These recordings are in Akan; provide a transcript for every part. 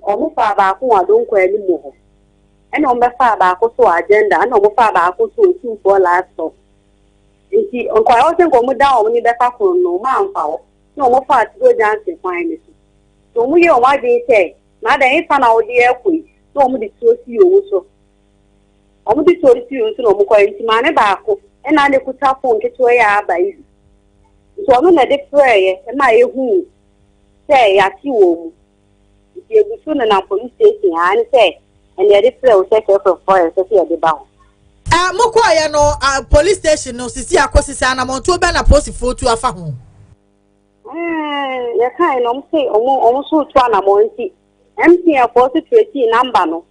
almost far back who don't quite anymore. And on the far back also agenda, and almost far back also 2 for last so. You see, on quite often go down when you back on no man foul, no more far to go dancing finally. So we are what they say, not any fun out there quick, no more the source you also. Almost the source you no more going to man back, and I could have phone get away by. So I'm not a prayer, and my who say at you. You will soon enough police station and say, and the other will take off for fire to see the bound. Mokwaya no police station no sisi akosi ana monto be na post photo afa ho. Ya kai no say omo so to ana monti. MC for 20 number no.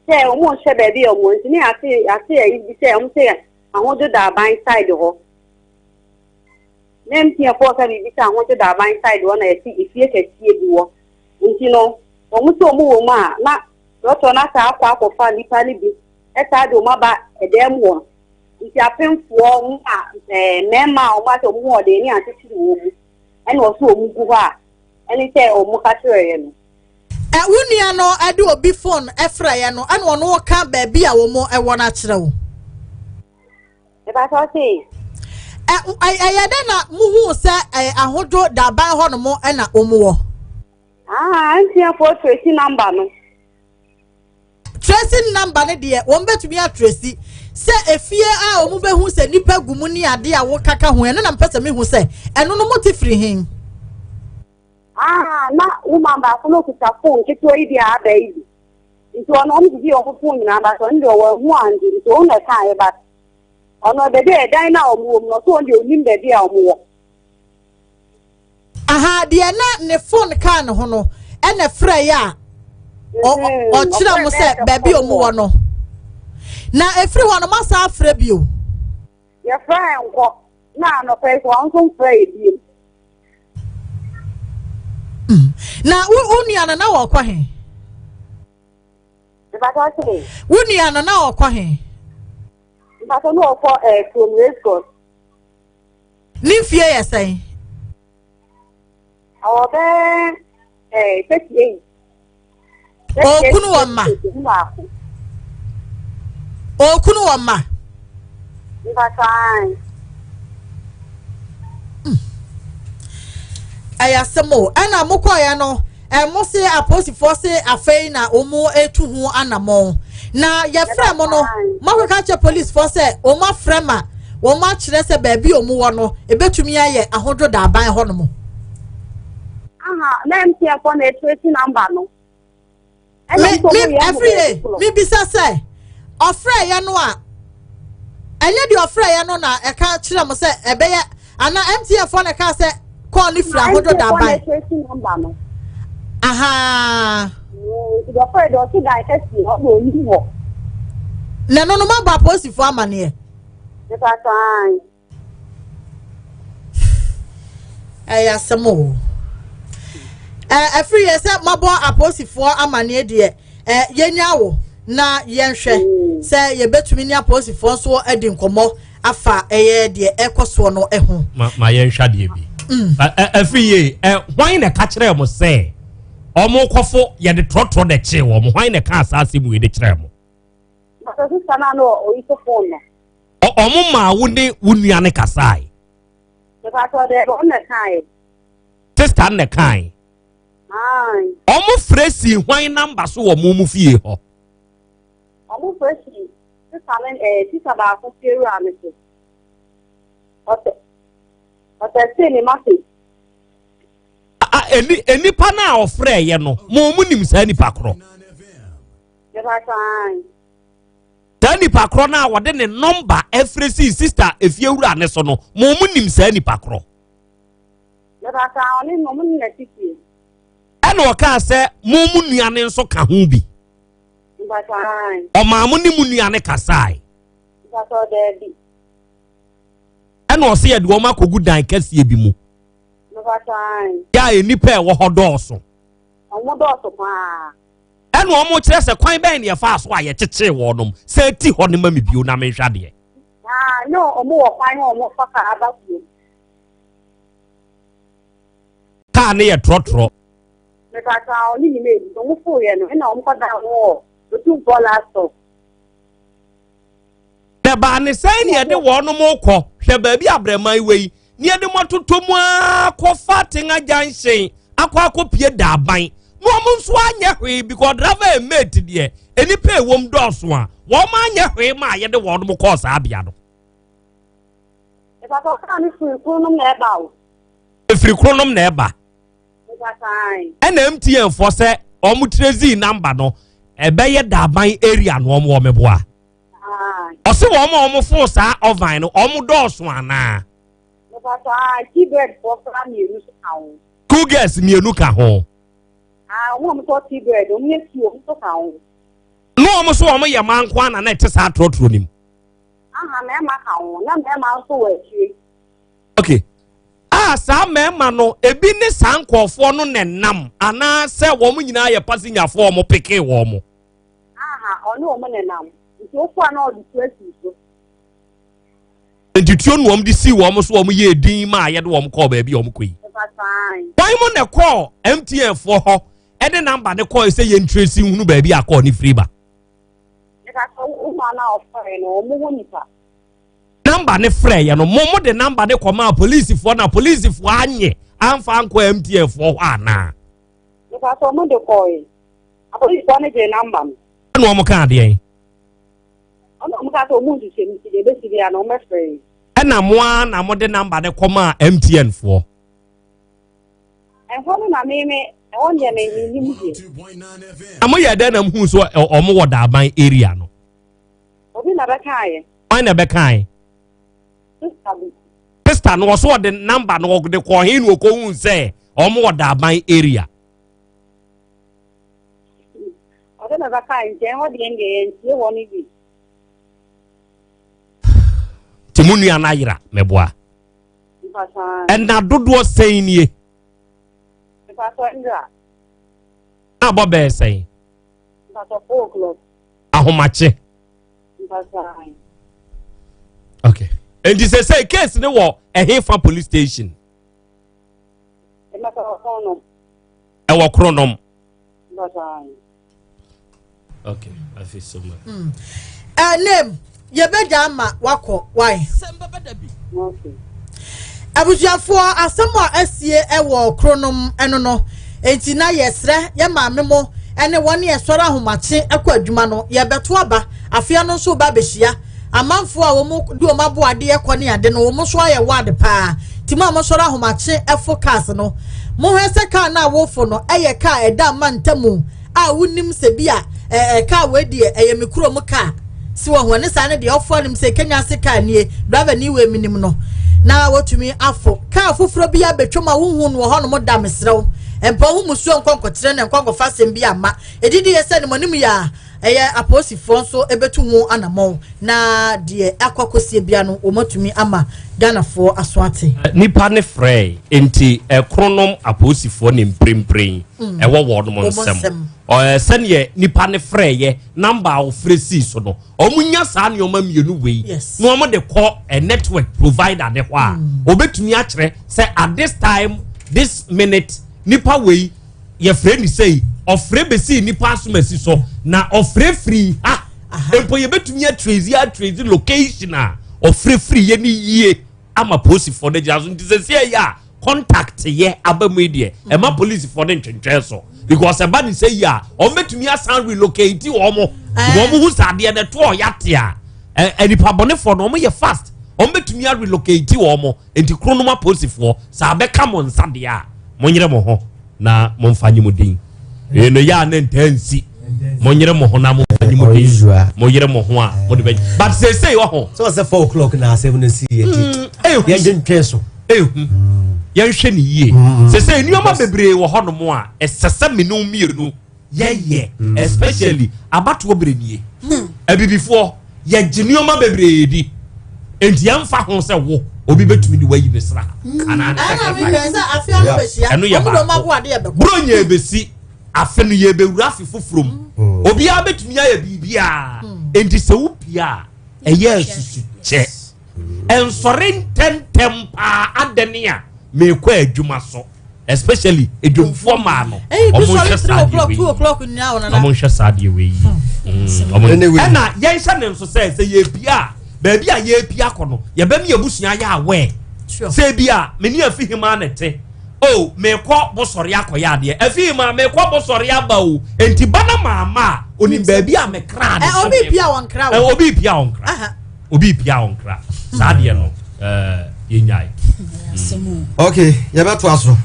Say omo hye ba bi omo nti ni ase yi say omo say ahon do da ban side ho. MC for say bi say ahon do da ban side ho na efie ketie bi wo. Nti no omo so omo wo ma na roto na sa akwa nipa ni bi. Esa do maba edem wo nti apemfo mema o ma so mu ode ni atitiri wo mu ene o so omu gu ha ene say omu ka tere no wunia no ade obi phone efra ye no ene ono ka ba bi a wo mo e wo na kire wo e ba so say ayade na mu hu se ahodo da ban ho no mo ena omu wo anti afo tracy number no tracing number ne de won betumi a tracy se efie a omu be hu se nipa gumu ni ade a wo kaka hu ene na mpese me hu se eno no motifiri hin na woman ba ko no kuta phone ke to idi a ba idi nti ono mi di o phone na ba so ndi o hu andi to na kai ba ono be de dan na omu no so ndi onim be dia omu wo aha de na ne phone kan ho no ene fra ya o chira mo se baby omu wo no na efri ho no masa afra bio ya fra enko na no pe so on fra bio na unia na wo kwa he ba ta se unia na wo kwa he ba ta no ko from Resco ni fie yesai awo be 38 okunu wamma okunu wamma Mbatai ayasemo ana mokoya no mo se aposifo se afei na omo etu hu anamo na ye frem no makweka che police for se omo frema wo ma kire se ba bi omo wo no ebetumi aye ahodo da ban ho no mo aha na mti afo na trace number no me bisa say ofre ya no a enye di ofre ya no na e ka kire mo se ebeye ana MTF for na ka se call ni fra hodo da ban aha the ofre do ti da ka si o ni wo na no ma ba post for amane e ta tan ayasemo every year say mabo aposifo amane de yenyawo na yenhwe say ye betumi ni aposifo so edi nkomo afa de ekoso no eho ma yenhwa de bi every year why na ka kire mo say omo kofo ye de trotro de che wo mo why na ka asase mu ye de kire mo but so sana no o iso phone no omo ma wo ne wunua ne kasai e ba to de on na kai sister ne kai omo fresi hwan number so wo mu fie ho omo fresi se salen tisa ba ko feru amese ote se ni mate eni pa na ofre ye no mo mu nim sa ni pakro ye ba tan tani pakro na wode ne number fresi sister efiewura ne so no mo mu nim sa ni pakro ye ba tan oni mo mu na tiki eno ka se mumu nuane nso ka ho bi mbatai o ma mu ni mu nuane kasai bato de bi eno se ye de o ma kogu dan kase bi mu mbatai ya enipa e wo hodoso omo doso pa eno o mo kire se kwan ben ne fa so aye kyeche wo nom se ti ho ne ma mi bio na me hwa de no omo wo kwan omo fa ka abaku ka ne ye trotro Because I only made no fool and I'm cut down war. The 2 last stop. The ban is saying near the one more call. Shall baby abre my way. Near the one to Tomwa, co fatting a giant saying, Aqua copia Dabi. Woman swan yahui because rather made to dear. Any pay womb doors one. Woman yahui, my the one more cause Abiano. If I can't free chronom about. If you chronom never. And MTN for say, Omutrezi number no. A bayer Dabi area no more meboa. Ose wo mo fo sa ovan no omo dos one na T-bird for family no Cougars mienu ka ho wo mo to T-bird o me ti o to ka ho no omo so omo ye man kwa na na te sa trotro nim me ma ka ho na me ma so wa chi okay sa me ma no ebi ne sankofo no nenam ana se wo mo nyina ye passenger fo omo peke wo mo ono o mo nenam so for na the place so the tune wom di si wom so wom ye din ma ye de wom call ba bi wom koi why mo na call MTN for ho e de number ne call say ye tracy hunu ba bi akọ ni free ba ka so o ma na offer no mo woni pa number ne frɛ ye no mo de number ne kɔma police for na police for anye amfa anko MTN for ana ka so mo de call e police for ne je number no mo ka de en I'm going to move to the basically an almost free. And I'm one, I'm the number the comma MTN for. And when I name it, I want your name. I'm here then I'm who's or more that my area no. Obi na bekai. I never kind. Sister no so the number no the coin will go say or more that my area. I don't know kind, what the end you want to be. Timuni anayira meboa. And na dodo saying ye. Abo be saying. Ahomache. Okay. And this is a case no war a Hefa police station. E wa chronom. Okay, I feel so much. Name ye be jama wako why Semba Dabi. Okay. Abusuafo asemo asie ewo kronom eno no enti na yesre ye maame mo ene woni esoro ahomache ekwa adwuma no ye beto aba afia no so ba behia amanfo a wo mu di o mabo ade ekwa ne ade no wo mu so aye wade pa ti mo soro ahomache efocus no mo hwese ka na wofo no eye ka eda mantamu a wonim se bia ka wedi eye mikuro mu ka si wo ho ne sa ne de ofo nim se Kenya se ka nie driver ni we minim no na wotumi afo ka afoforo bia betwoma wohu no ho no mo da mesrew empa hu musuo nkonkotere ne nkonkofa sem bia ama edidi yese ne monim ya eye aposifo nso ebetu hu anamon na de akwakosie bia no omotumi ama ganafo asoate nipa ne frey enti kronom aposifo ne mprempren ewo wodo mo nsem sene nipa ne frey ye number of fresi so no omunya sa ne oma mienu wei no omo de call a network provider ne ho a obetumi a kire say at this time this minute nipa wei ye frey ni say ofre besi nipa asomasi so na ofre free empo ye betumi a trace location a ofre free ye ni yie ama police for the jazo ntise ya contact ye abamedie e ma police for the ntwentwe so because e ba ni say ya o metumi asan relocate wo mo hu sade de to yate a enipa bone for no mo ye fast o metumi a relocate wo mo enti kronoma police for sa be ka mo nsade a monyere mo ho na mo mfanye mo din no ya na ntansi monyere mo ho na mo mfanye mo din monyere mo ho a mo de but say wo ho so say 4 o'clock na 7 see ye didn't so yan hwe ni yie say ni oma bebre wo ho no mo a esese menum mieru ye especially abato obrenie abibifo ye gini oma bebre di enti amfa ho se wo obi betumi di wayi besra ana anu ya ba bronya ebesi afenu ye bewura afifofrom obi a betumi ya bibia enti se wo pia eye susu che ensoren tentem pa adenia me kwa adwuma so especially edwomfo ma no omo 2 o'clock now na omo hwe saade we na yen hye ne nso say ye bia ba bia ye bia kono ye ba mi abusua ya awe say bia me ni afi hima na te oh me ko bosori akoya de afi hima me ko bosori aba o enti bana mama oni ba bia me kra de obi bia won kra obi bia won kra obi bia won kra saade no yenyai okay ye beto aso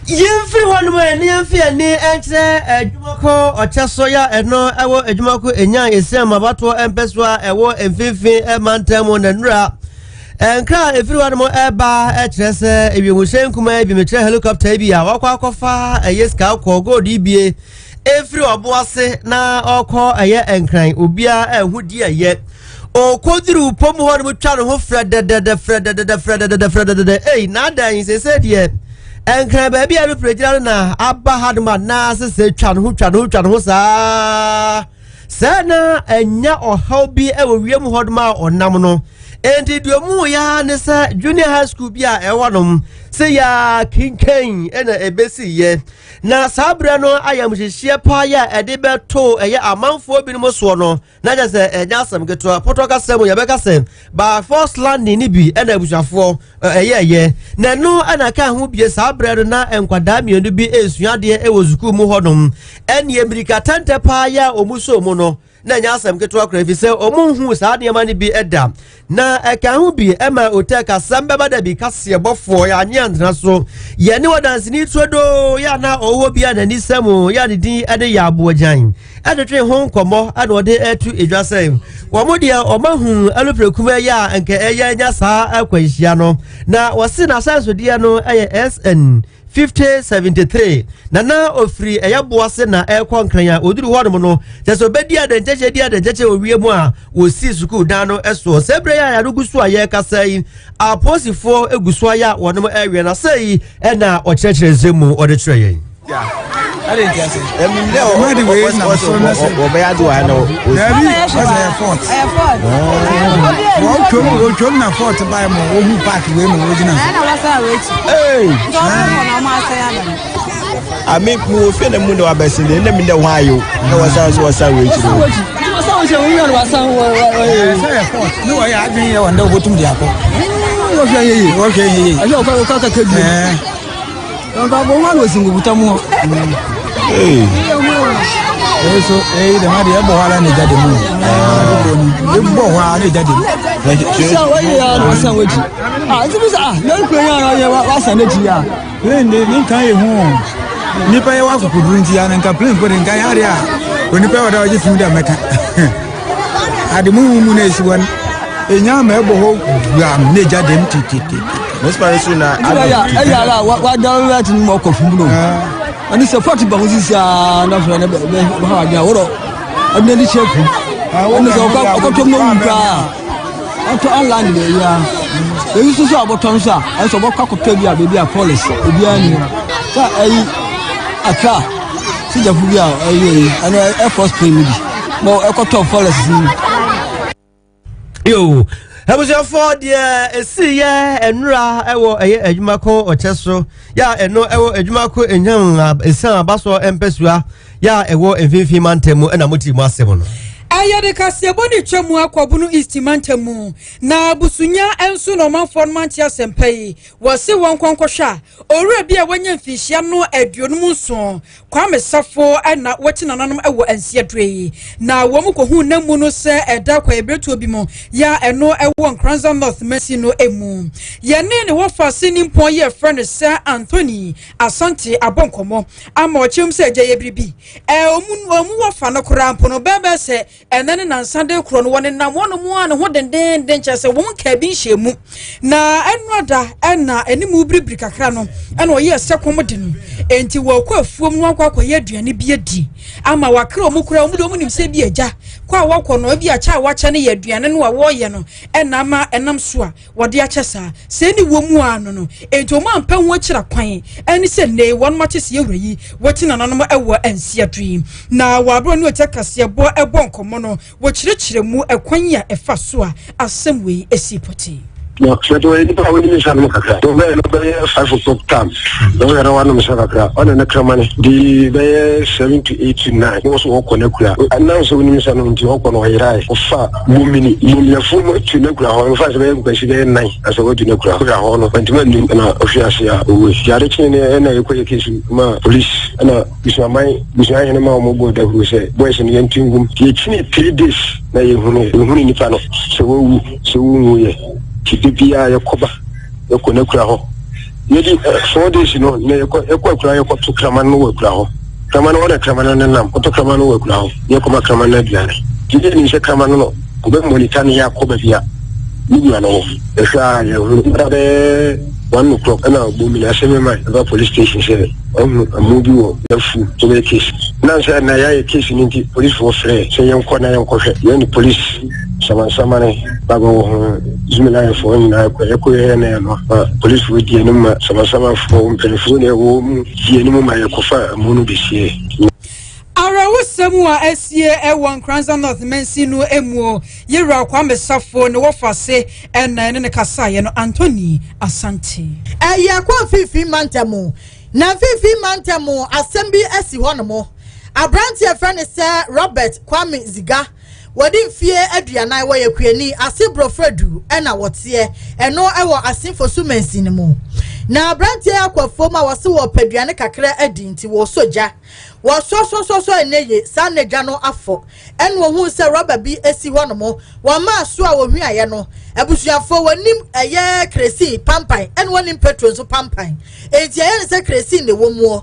yemfi wonu eni yemfi ani enche adwumako ocheso ya eno ewo adwumako enyan esem abato empeswa ewo emfimfin emantam na nura enkra efiri wonu eba echese ebimuhyen kuma ebimetre helicopter bi a wakwa akofa eyeska akọ gold ibie efiri oboase na okọ eye enkran obia ehudi eye okoduru pomu wonu twa no ho fredede na dan se de enkran ba bia be prejira na aba hadma na se twa no ho sa na enya ohaw bi ewo wiem hodma onam no enti duomu ya ne se junior high school bia ewonom se ya kinken ena ebesi ye na sabra no ayamhihie pa ya ede beto eye amanfo bi no so no na ja se enya asem geto potoka sem ya beka sem ba first landing ni bi ena abushafo eye na no ana ka ho bie sabra na enkwada mienu bi esuade ewozuku mu hodom ene amerika tante pa ya omuso mu no na nya asem geto akra fi se omunhu saa de mani bi eda na eka hu bi ema oteka samba bada bi kase bofo ya anya ndra so ye ne wadanse ni todo ya na owo bi ana ni samu ya de din ade ya abojan ade twe ho nkomo ade ode etu edwasem wo modia omahu aloprekuma ya nke eya nya saa akwanhia no na wose na sanso dia no eye SN 5073 na ofri eyaboase na ekonkran oduru hodom no jeso bedia de nteche owie mu a wosi suku dan no eso sebre ya rugusu aye kasai aposifo egusu aya wonom ewie na sei na okyerkyere zemu ode kyereye I didn't guess it. I mean, there were many ways now. I know. Welcome na fort by my own party. Hey, I make more feel the moon of best in the name of why you was I waiting. No, I had me on the bottom. Okay, I know. Hey, so the Maria Bohala and Daddy Moon. The Bohala and Daddy. No, when they didn't carry home. Nipa was a Kubuntian and complain for in Gayaria. When you pay what I just found a mecca. At the moon is one. A young elbow, Naja dem titi. Miss Parisuna, what don't let him walk of blue. And it's a 40 boxes are not for the and then the chef. I want to know after online. They used to say about Tonsa and so what cocktail baby a police. A car. See the Fugia and Air Force Premium. More a cocktail policy. Yo. Habuja for dia esi ya enra ewo eye adwumako ocheso ya eno ewo adwumako enyan esan abaso empesua ya ewo emfifi mantemu na motimu asem no ayade kasebo ni twemu akwabunu east mantemu na busunya enso no manfo manti asempai wose won konkohwa owura bia wanya mfihia no aduonum nso kwame safo na wati nananom ewo ansia dwei na womu kohu namu no se eda kwa ebretu obi mo ya eno ewo nkranza north mercy no emu ye ne wofa sinimpon ye friend se Anthony Asante abonkomo ama ochim se agye bribi omu wofa no krampo no bebe se enene na Sunday kro no woni na wono mu an ho denden chese won ka bi hyemu na enoda na enimu bribri kakra no ena oye sekom de no enti wo kwa afuom no akwa ye aduane bi adi ama wakra omu kura omu do mu nim se bi agya kwa wakọ no bi acha wacha ne ye aduane no wo ye no ena ma enam so a wode akyesa se ni wo mu ano no enti o ma mpa ho akira kwan eni se ne won ma kyese yewrayi wati nananom ewo ansia dream na wabro ne otakase bo ebonkomo no wo kyerɛkyerɛ mu ekwan ya efa so a asem wei esipoti no so to ni pa woni mishan mo kakra to be no be 5 o'clock time no era wan mishan kakra ona na kramane di be 7 to 8 to 9 no so ko na kura na so woni mishan no nti ko no yirai o fa mumini mumia fu mo tu na kura ho fa se be ko shi be 9 aso wo tu na kura ho no nti man na ofiase a o yare chine na e ko yekesu ma police na bismai na ma mo bo da ru se boys ni yentingum ye chine 3 days na ye hunu ni pa no so wo ye kipipia yakoba yakona kura ho yedi 4 days no na yakwa kura yakwa to kraman no kura ho kraman ona kraman na nam to kraman no kura ho yakoma kraman na biane kide ni se kraman no ko be monitor ni yakoba bia ni bia no esa ya be 1 o'clock na bomi na se me mai ba police station se amubi wo yafu to be case na se na ya case ni police for free se yanko na yanko hwe yani police sama ne bago zumela fo na ko na no police wo die no ma sama fo telefone wo die no ma yakofa munu bisie Arawo semua esie ewon Kranza North Mensi no emu yera kwa mesafo ne wofase ena ne kasa ye no Anthony Asante ya kwa fifi mantamo na fifi mantamo Asem bi esi ho no mo abranti e friend say Robert Kwame Ziga wadi fie aduana wo yakuani asebro fredu ena wote eno ewo asinfo sumensi ne mo na abranti akwafo ma wose wo paduane kakra adi nti wo soja wo so eneye sanega no afo eno hu se rubber bi esi ho no mo wo ma so a wo hwiaye no abusuafo wonim eye kresi pampan eno wonim petrol so pampan enti eye se kresi ne wo mu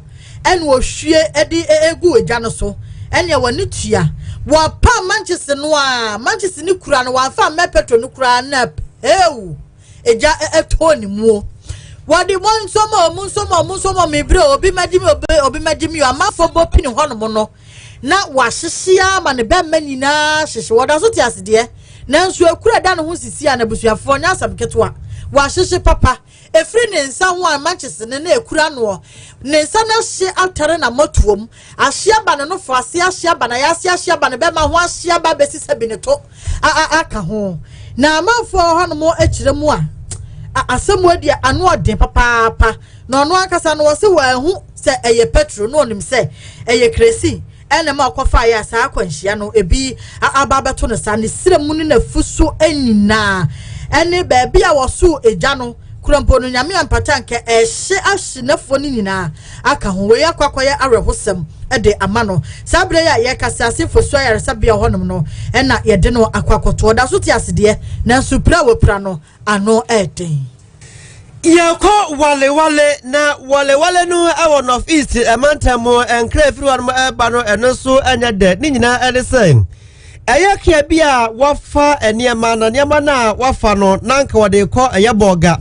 eno wo hwie edi egu egya no so ene woni tua wa pa Manchester no a Manchester ni kura no wa fa me petrol no kura na ewu eja etoni mu wadi monsomo me bre obi magimi amafo bo pini hono no na wa hyehyia ma ne be manyina hyehye wada so tiasede na nso akura da no ho sisi a na busuafo nya asam ketwa wa hyehye papa efri ne nsa ho a Manchester ne na ekura no ne nsa na hye atare na motuom ahye ba no fo ase ahye ba na yase ahye ba ne be ma ho ahye ba besi sabi ne to aka ho na amafo hono mo akire mu a asem wadi anu odin papa na onu akasa no wose wa hu se eye petrol no onim se eye kresi ene ma kofa ya sa akwanhia no ebi ababeto no sa ne siremu ni na fuso anyina ene ba bia woso eja no kurampo no nyame ampata nke ehye ahye nafo ni nyina aka ho we akwakoye arehosem ede amano sabre ya ye kasa asefo so ya resabia honom no ena ye de no akwakoto da so ti asede na supra wopra no ano eden yako wale na wale no awo north east emantamo enkra everyone ba no eno so anya de ni nyina edesen eyakia bia wafa eniema na wafa no nanka wode ko eyeboga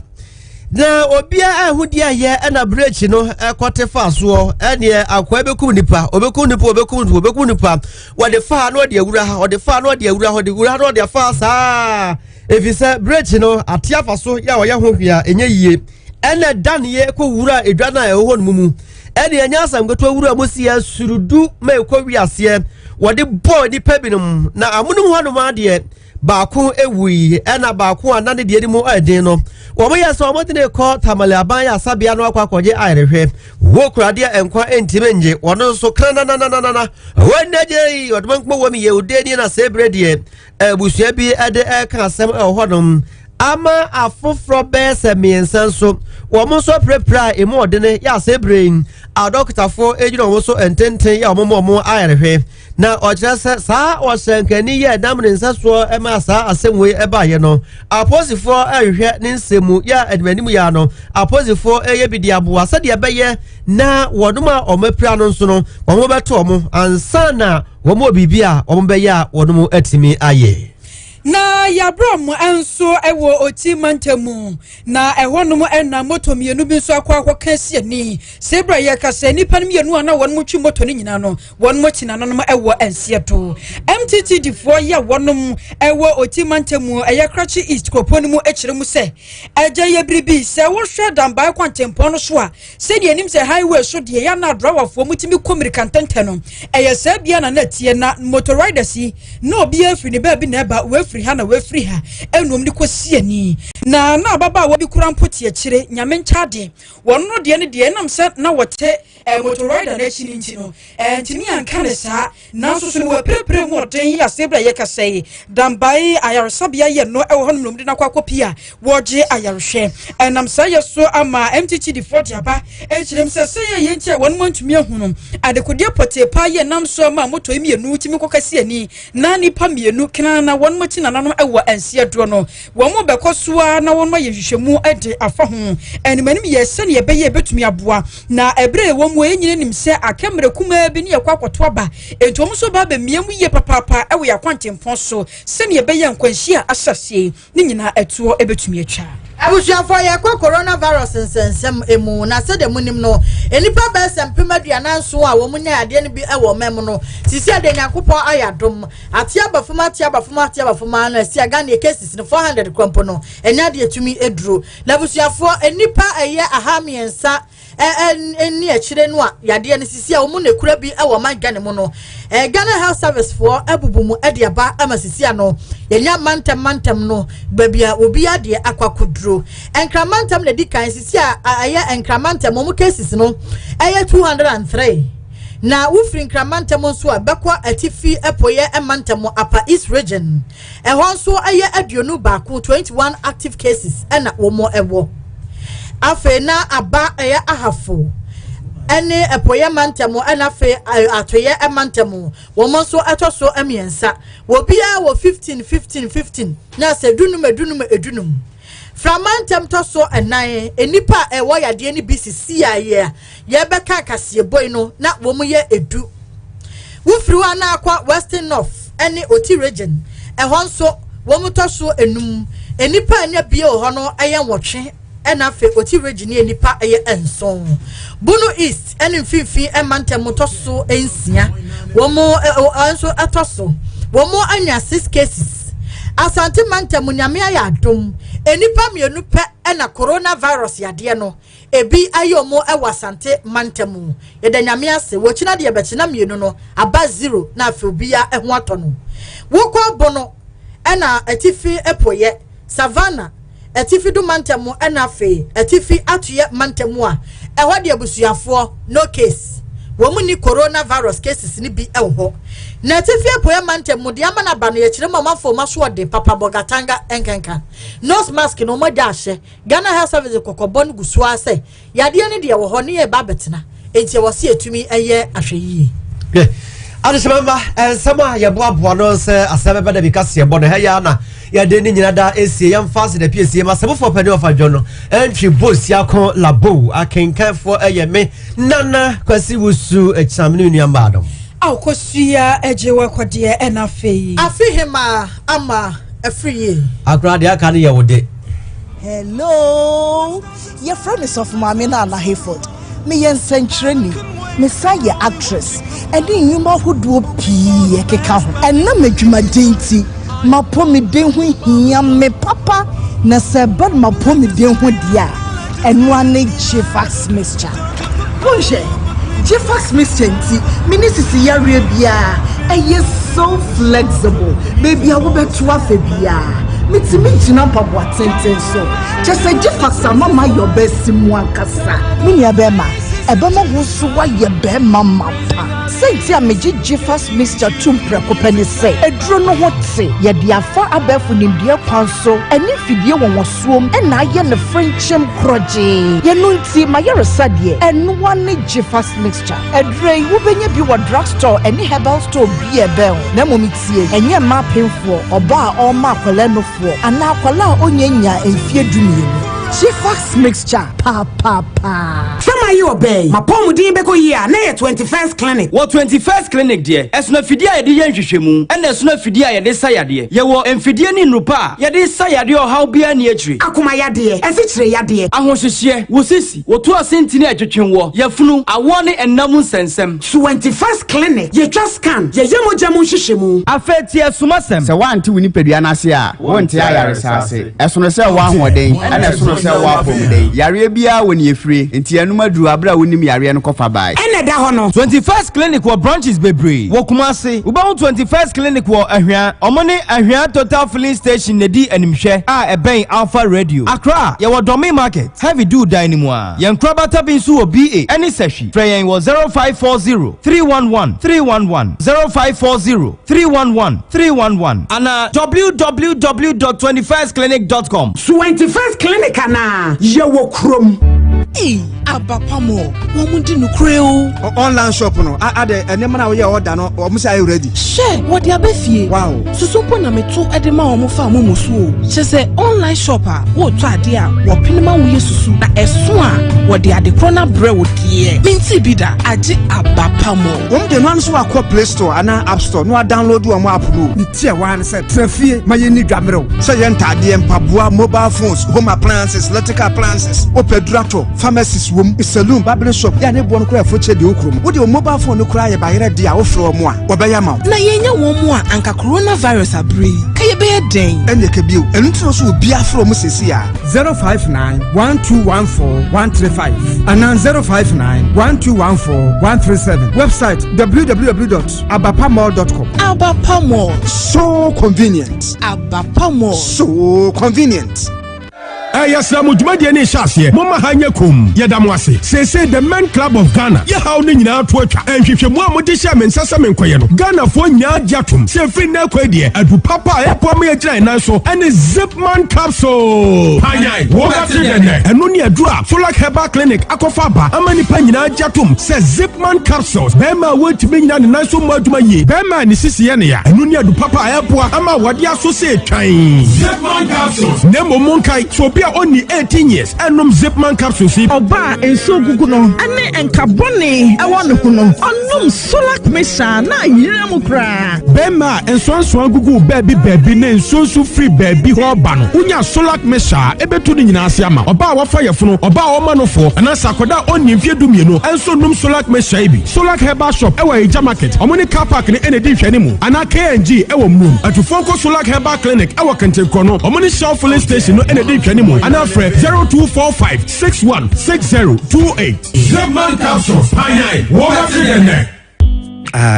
na obia ahudi aye na breach no ekote fa so ene akwa bekum nipa obekum nipa wode fa no de awura ha wode fa no de awura no de fa sa efise breach no atia fa so ya wo ye ho hwia enye yie ene dan ye ko wura edwana e ho no mu ene enya asam goto wura mosia surudu ma ekọ wiase wode bo ni pebinum na amunum ho no ma de baako ewui ena baako anane de mu adin no wo mo yeso mo de ko tamale aban ya sabia no akwakoje ayrehwe wo kurade enkwa entime nje wono so kranananana wenneje odmankpo wo mi ye odeni na sebrede ebusua bi ede eka asem ehodom ama afofro be se miensanso wo mo so prepare emu odene ya sebrain a doctor for ejino wo so ententen ya mo ayrehwe na ojese sa osenkani ye damne nsaso ema sa asemwe eba ye no aposifo ahwehwe ne nsemu ya adwanimu ya no aposifo eye bidiabo asade ebeye na woduma omapira no nso no wo beto omo ansana wo mo bibia wo beye a wodomu atimi aye na yabrom enso ewo oti mantemu na ehonum enna moto mienu bi so akwa kasie ni sebra ye kase ni pan mienu ana won mutwi moto ni nyina no won mochi na no ewo ensieto MTT difo ya wonum ewo oti mantemu eye krachi east koponu mu ekire mu se eje ye bribi se wo hwe damba kwantempon no so a se de anim se highway so de ya na driver fo mutimi komirika ntente no eye se bia na natie na motor riders no bia firi ne ba bi na ba free ha na we free ha enum ni kwasiani na baba wo bi kura mpoti akire nyame nchade wonno de ne de nam se na wote motor rider na chi nti no ntimi anka ne saa na so no prepare mu oden ya sebra ye kasei dambai ayarsabia ye no e wo hono mde na kwakopia woje ayarhwe nam sa ye so ama mtch di 40 aba echirem se ye nche won montumi ahunu adekodie potepa ye nam so ma moto emienu timi kokasi ani na nipa mienu kena na won mochi na nanom ewo ansia do no wo mo bekosoa na won ma ye hwehwemu ade afa ho enemanim ye se ne ye beye betumi aboa na ebre wo mo enyine nim se akamre kuma bi ne ye kwakoto aba entom so ba be miemu ye papapa ewo ya kwantempon so se ne ye beye nkwanhia asase ne nyina etuo ebetumi atwa abusuafo ye kwa coronavirus nsensem emu na se de munim no enipa ba sempema nso a wo munya ade ne bi ewo mem no sisi ade nyakopo ayadom ate abafuma na si aga ne cases no 400 kwampo no enya de etumi eduro na abusuafo enipa eye ahamiensa eni akire no a yade ne sisi a wo mu ne kura bi ewo magane mu no Ghana Health Service for ebubumu ede aba amasisi ano yenya mantem no babia obi ade akwakudro enkramantam na dikan sisi a aye enkramantam mo cases no aye 203 na ufri enkramantam nso a bekwa atifi epoye emantam apa East region ehon so aye aduonu baako 21 active cases na wo ewo afe na aba aye ahafo ene epoye mantamo anafe atoye emantamo womo so atoso emiensa wobia wo 15 na se edunum framantem toso enan enipa ewo yade ni BCC aye ye beka kase boy no na womo ye edu wufriwa na akwa Western North ene Oti region ehon so womo toso enum enipa ene bia ho no aye nwotwe ena fe Oti region enipa aye enson Bunu East ene fifi emantem toso ensia womo anso atoso womo anya 6 cases Asante mantem nyame ayadom enipa mienu pe ena coronavirus yade no ebi ayomo ewa Asante mantem yeda nyame ase wo kina de yebekina mienu no aba 0 na afi obia eho atono wokwa bono ena atifi epoye savannah atifi du mantem ena fe atifi atoye mantem a eho de abusuafo no case wo mu ni coronavirus cases ni bi eho na atifi epoye mantem de amana ba no ye kire mamafo maso de papa bogatanga enkenka nose mask no mo da hye Ghana Health Service kokobon gusu ase yade ne de wo ho ne ye ba betena enti wo se etumi eye ahweyi Adesema sama ya boaboa no se asebe beda bi kase ye bono heya na ya de ni nyina da esie ya mfase de piesie ma sebofo pade of adwono entry boss ya kon labo akenkan fo me nana kwasi wusu examine nu ambadom akosia ejewe kwade enafe afihima ama afriye agrade aka ne ye wode hello your friend is of mama na Hayford me yen century me say actress and then you ma hodo pii keka ho and na madwuma denti mapo me den ho hia me papa na se bad mapo me den ho dia eno ane Jefax mixture bonje Jefax mixture nti minisisi yare bia eye so flexible baby I will beto afa bia mitimi tina pabwa tenten so just say Jefax mama your best mu ankasa mini abema ebema wusu wa ye be mama pa senti ameji Jefax mixture tumpre kopani say edro no hote ye dia fa abefu nimdie kwanso eni fidie wonwosuom ena ye ne friendship kroje ye no nti ma ye resade enu wane Jefax mixture edre wo benye bi wo drugstore eni herbal store bi e be na momitie enye ma penfo oba o ma akwala no fo ana akwala onyenya enfie dumienu Jefax mixture pa Sama yi obey ma pom din be ko yi a na 21st clinic wo 21st clinic de esuna fidie a ye de yenhwehwemu ena esuna fidie a ye de sayade ye wo enfidie ni nrupa ye de sayade o haw bia ni akiri akoma yade esikire yade ahohwehye wo sisi wo to asentini atwetwen wo ye funu awo ne enam nsensem 21st clinic ye twa scan ye yemogya mu hwehwemu afeti esumasem se wanti wini pedua na se a wonte ayare sase esono se wa hoden ena esono se wa pom dey yare bia woni efire enti enuma duru abra wonim yare no kofa bai ene da ho no 21st clinic wo branches bebre wo kumase wo ba 21st clinic wo ahwa omone ahwa total filling station nedi animhwe a eben alpha radio Accra ye wo domi market heavy do dining mu a ye nkrabata bi nso wo ba any seshi freyen wo 0540 311 311 0540 311 311 ana www.21stclinic.com 21st clinic ana ye wo krom abapamo wo mundi no kreo online shop no ade enema na wo ye order no o musa you ready she wo dia befie wow susumpo na meto edema wo fa mo musu che se online shop a wo to ade a wo pinema wo yesusu na eso a wo de ade krona bre wo die minti bida age abapamo wo de no anso akọ Play Store ana App Store no download wo app no ntie wa ne se trafie ma ye ni dwamrew se ye ntade empaboa mobile phones home appliances electrical appliances opedurato pharmacies wom saloon barber shop ya ne bo no kra foche de okrom wo de mobile phone no kra ye bayere de a wo fro mo a wo be ya ma na yenya wo mo a anka coronavirus abre ka ye be den ene ke bio enu tro so obi afro mo sesi a 059 1214 135 and 059 1214 137 website www.abapamall.com abapamall so convenient so convenient yes, Mujumadi and Shasia, Mama Hanya Kum, Yadamwasi. Say the Men Club of Ghana. Yahow Nina Twitter, and if you want Mutisha and Sasam Koyano, Ghana for Nya Jatum, say Finna Quadia, and Papa Apomia Janaso, and a Zipman capsule. Panya, what and Nunia Drop, Fulak Heba Clinic, Akofaba, Amani Panina Jatum, says Zipman capsules. Bema went to be none nice so much money. Bema and Sisiania, and Nunia do Papa Apua, Ama Wadia so say Chinese. Zipman capsules. Nemo Monkai, so be only 18 years and Zipman capsules. Oba and so guguno ane enkabone awano kuno onum solak mesha na yemukra Bema and so gugu baby ne so free baby ho bano unya solak mesha ebetu ni nyina asiama oba wa fire funo oba o manofo anasa koda oni mfedumie no enso num solak mesha ibi solak herbal shop ewa eja market omoni car park ne edi hwani mu ana KNG ewa mum atufonko solak herbal clinic ewa kentenko no omoni shop filling station no edi hwani mu ana fre 0245 616028 Zipman capsules payai what again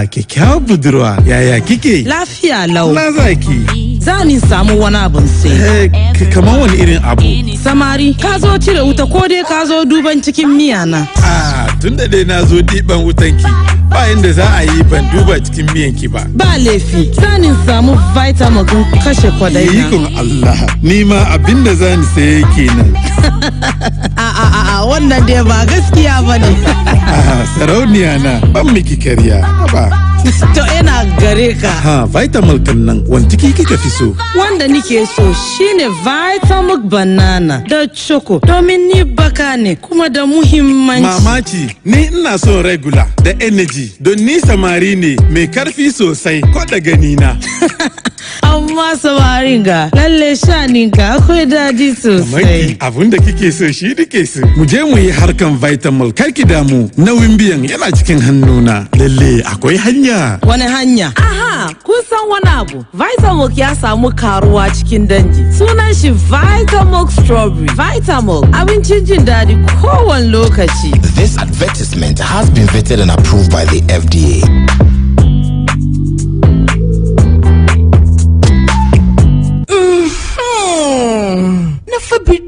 kyakkyawa budurwa yaya kike lafiya lau na zaki zani samu wani abun sai kamar wani irin abu samari ka zo cire wuta ko dai ka zo duban cikin miya na tunda dai na zo diban wutanki ba inda za a yi ban duba cikin miyanki ba ba laifi zanin samu vitamin kashe kwadai na ikon Allah ni ma abinda zani sai kenan wannan dai ba gaskiya bane sarauniya na ban miki kariya ba to ina gare ka vitamin kan nan wanda kika fi so wanda nike so shine vitamin banana da choco domin ni baka ne kuma da muhimmanci mamaci ni ina so regular da energy don ni samari ne mai karfi sosai ko da gani na amma samarin ga lalle shanin ka akwai daji sosai abinda kike so shi dike so mu je mu yi harkan vitamin karki damu nauyin biyan yana cikin hannuna lalle akwai hanya wani hanya kun san wani abu Vitamilk ya samu karuwa cikin dangi sunan shi Vitamilk strawberry Vitamilk abincin jin daɗi kowane lokaci. This advertisement has been vetted and approved by the FDA. Never be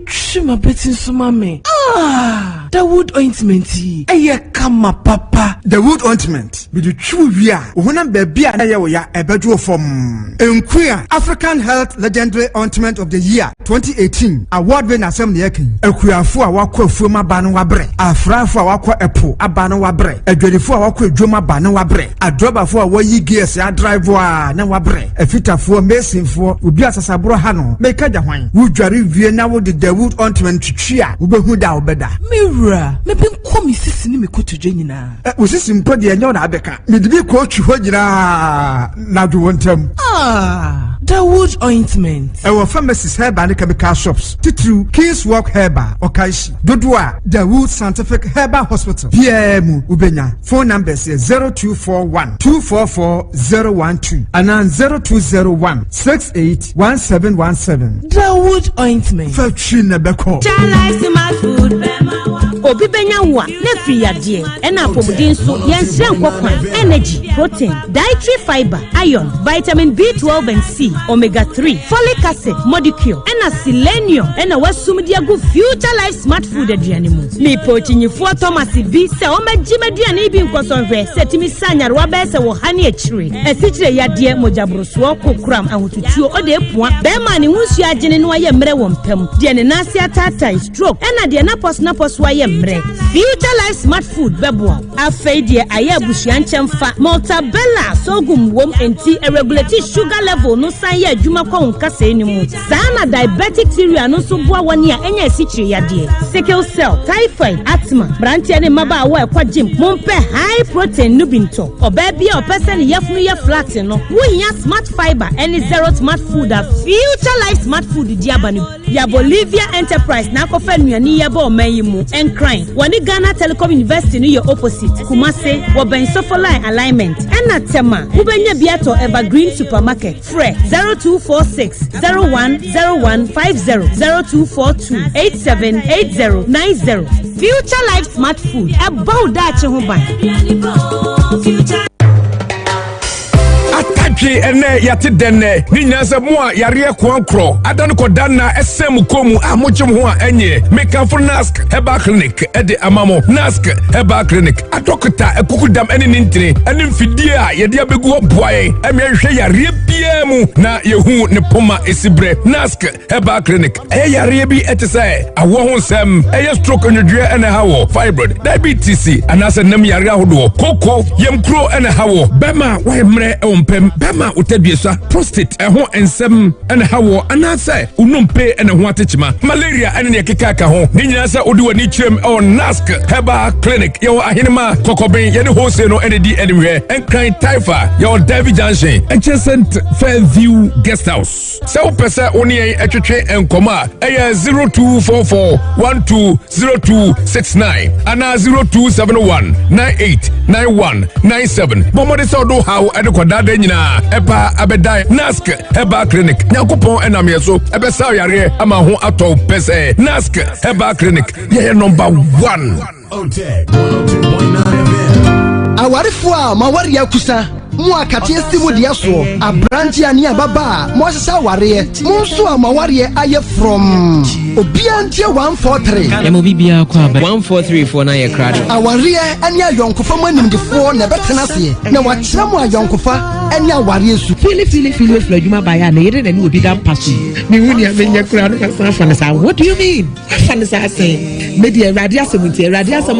my betting so mame. The wood ointment. Kama papa. The wood ointment. With the true ya. Una baby ya ebedu from Enquia African Health Legendary Ointment of the Year 2018. Award winner Asem Yekin. Enquia fu awako fuma banu wabre. Afra fu awako epo abanu wabre. Edweli fu awako joma banu wabre. Adroba fu awayi gears ya drive wa na wabre. Efita fu mesin fu ubi asasabro hano. Meka jahwan. Wujari vie na wo the wood ointment tria. Ubehu da obeda. Mira, me bin komi sisi ni me kutu nyina. Usisi mpodi enyo na abeka. Midibi ko twi ho nyina na dwo wontem. Dawood ointment. Our pharmacies herb and chemical shops. Titru Kings Walk Herba Okaishi. Dodua Dawood Scientific Herbal Hospital. PM Ubenya. Phone numbers 0241 244 012 and 0201 681717. Dawood ointment. Fetchina Beko. Chalice my food. Obi benya wa na free adie ena apomudin so yenhye nkokwan energy protein dietary fiber iron vitamin B12 and C omega 3 folic acid molecule ena selenium ena wasum dia go future life smart food aduane mu me pochinyifo Thomas bi se o magime aduane bi nkosonhwe setimi sanyare wa be se wo hane akire esichire yade mojabroso kokram ahotutuo o de epua be ma ne hunsu agene no aye mre wo mpam de ne nase atata stroke ena de na pos wa future life smart food bebo afei de aye abusuan chemfa multabella sogum wom enti regulate sugar level no san ye adwuma kwa nkasa enimu sana diabetic theory no so boa woni a enya esichire yade sickle cell typhoid asthma brantia ne maba wa ekwa gym mompe high protein nubinto oba bia opese ne yafunu ye flat no wonya smart fiber any zero smart food a future life smart food di abanu ya Bolivia enterprise na kofa nuani ye ba o mayimu crying. Wani Ghana Telecom University ni your opposite. Kumase, Woben Sofoline alignment. Ena tema, Ubenya Biato Evergreen Supermarket. Fre 0246 010150 0242 878090. Future Life Smart Food. About that Ataki ene yati dene ni nyanza mua yariye kwankro adanu ko dana esem komu amochim ho enye mekanfo nask heba clinic ede amamo nask heba clinic adokta ekukudam ene nintire ene mfidie a yede abegu oboaye emehwe yariye biemu na yehu ne poma esibre nask heba clinic yariye bi etese awo ho nsem stroke onwedwe ene hawo fibroid diabetes anase nam yariye ahodo koko yemkro ene hawo bema wa emre Bema utedwesa prostate eho ensem ene hawo anase unumpe ene ho atechima malaria ene ne kekaka ho ni nyina se odi wani chrem o nask heba clinic yo ahinema kokobin ye ne hose no ene di anywhere enkran typha yo Dabi Junction adjacent Fairview Guest House so pesa oni etwetwe enkoma 0244 120269 ana 0271 989197 bomode so do how ene kwadade nyina eba abedai nask heba clinic nyakopon enam yeso ebe sa yare ama ho ato pese nask heba clinic ye number 1 OTEC 102.9 FM awarifo a mawari yakusa mu akatie stimu dia so abranti ani ababa mo sesa ware mo so amaware aye from obiantie 143 emo bibia kwa 1434 na ye krado aware ani ayonkofa mo nimdifo na betena se na wakira mo ayonkofa ani aware su fili adwuma baya na yede na ni obi dan paso mi wuni amenya krado ka san fa what do you mean fa say media radio asem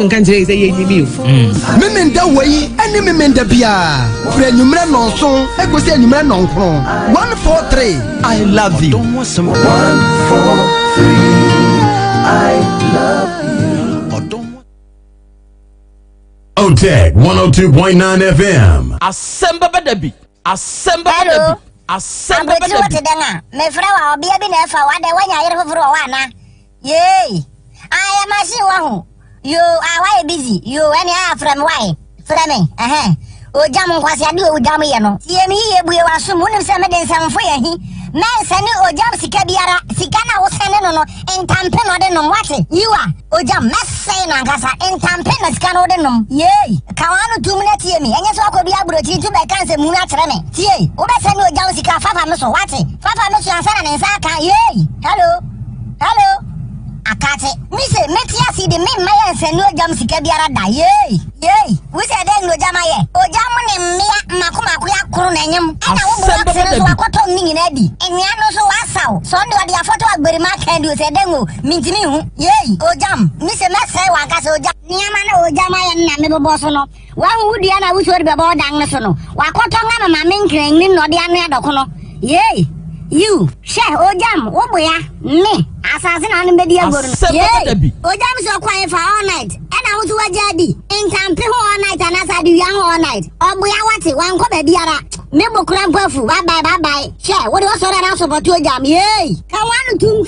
nkan jere say ye nyimi o memenda wei ani memenda bia nyumre nonson egosi nyumre nonkron 143 I love you don't want some 143 I love you OTEC 102.9 FM Asem Beba Dabi me fra wa obi abi na efa wa de wanya yere foforo wa na yey I am machine wa hu you are why busy you any from why from me Ojam nkwasi ade ojam ye no tie mi ye bue waso mu nim se me den samfo ye hi men se ni ojam sika biara sika na wo se ne no entampe no de no wate yiwa ojam messe na ngasa entampe na sika no de no ye kawanu tumne tie mi enye so akobi abrochi tu be kan se mu na kire me tie wo be se ni ojam sika fafa me so wate fafa me so ansa na nsa ka ye hello akate mi se metia si de me maye se ni ojam sika biara da ye we say den no jama ye ojam ne mmia makoma ya koro na nyem ana wo bro akse so akoto mi na di enua no so wasaw so ndo de afoto agbere ma kan di o se den o mintimi hu ye ojam mi se mesai wa ka se ojam niama na ojam aye na me bobo so no wa hu dia na wo so de bebo dan so no wa akoto ngama ma menkran ni no de anu adoko no ye you share ojam wo boya me asase na no be dia goro ye ojam so kwan for all night na also a jadi. In Tampa all night and as I do young all night. Oh, boy, I want it. One cover biara. Memo cramp fu. Bye. Share. What was all that also for 2 jam? Yay. Kawanu tum.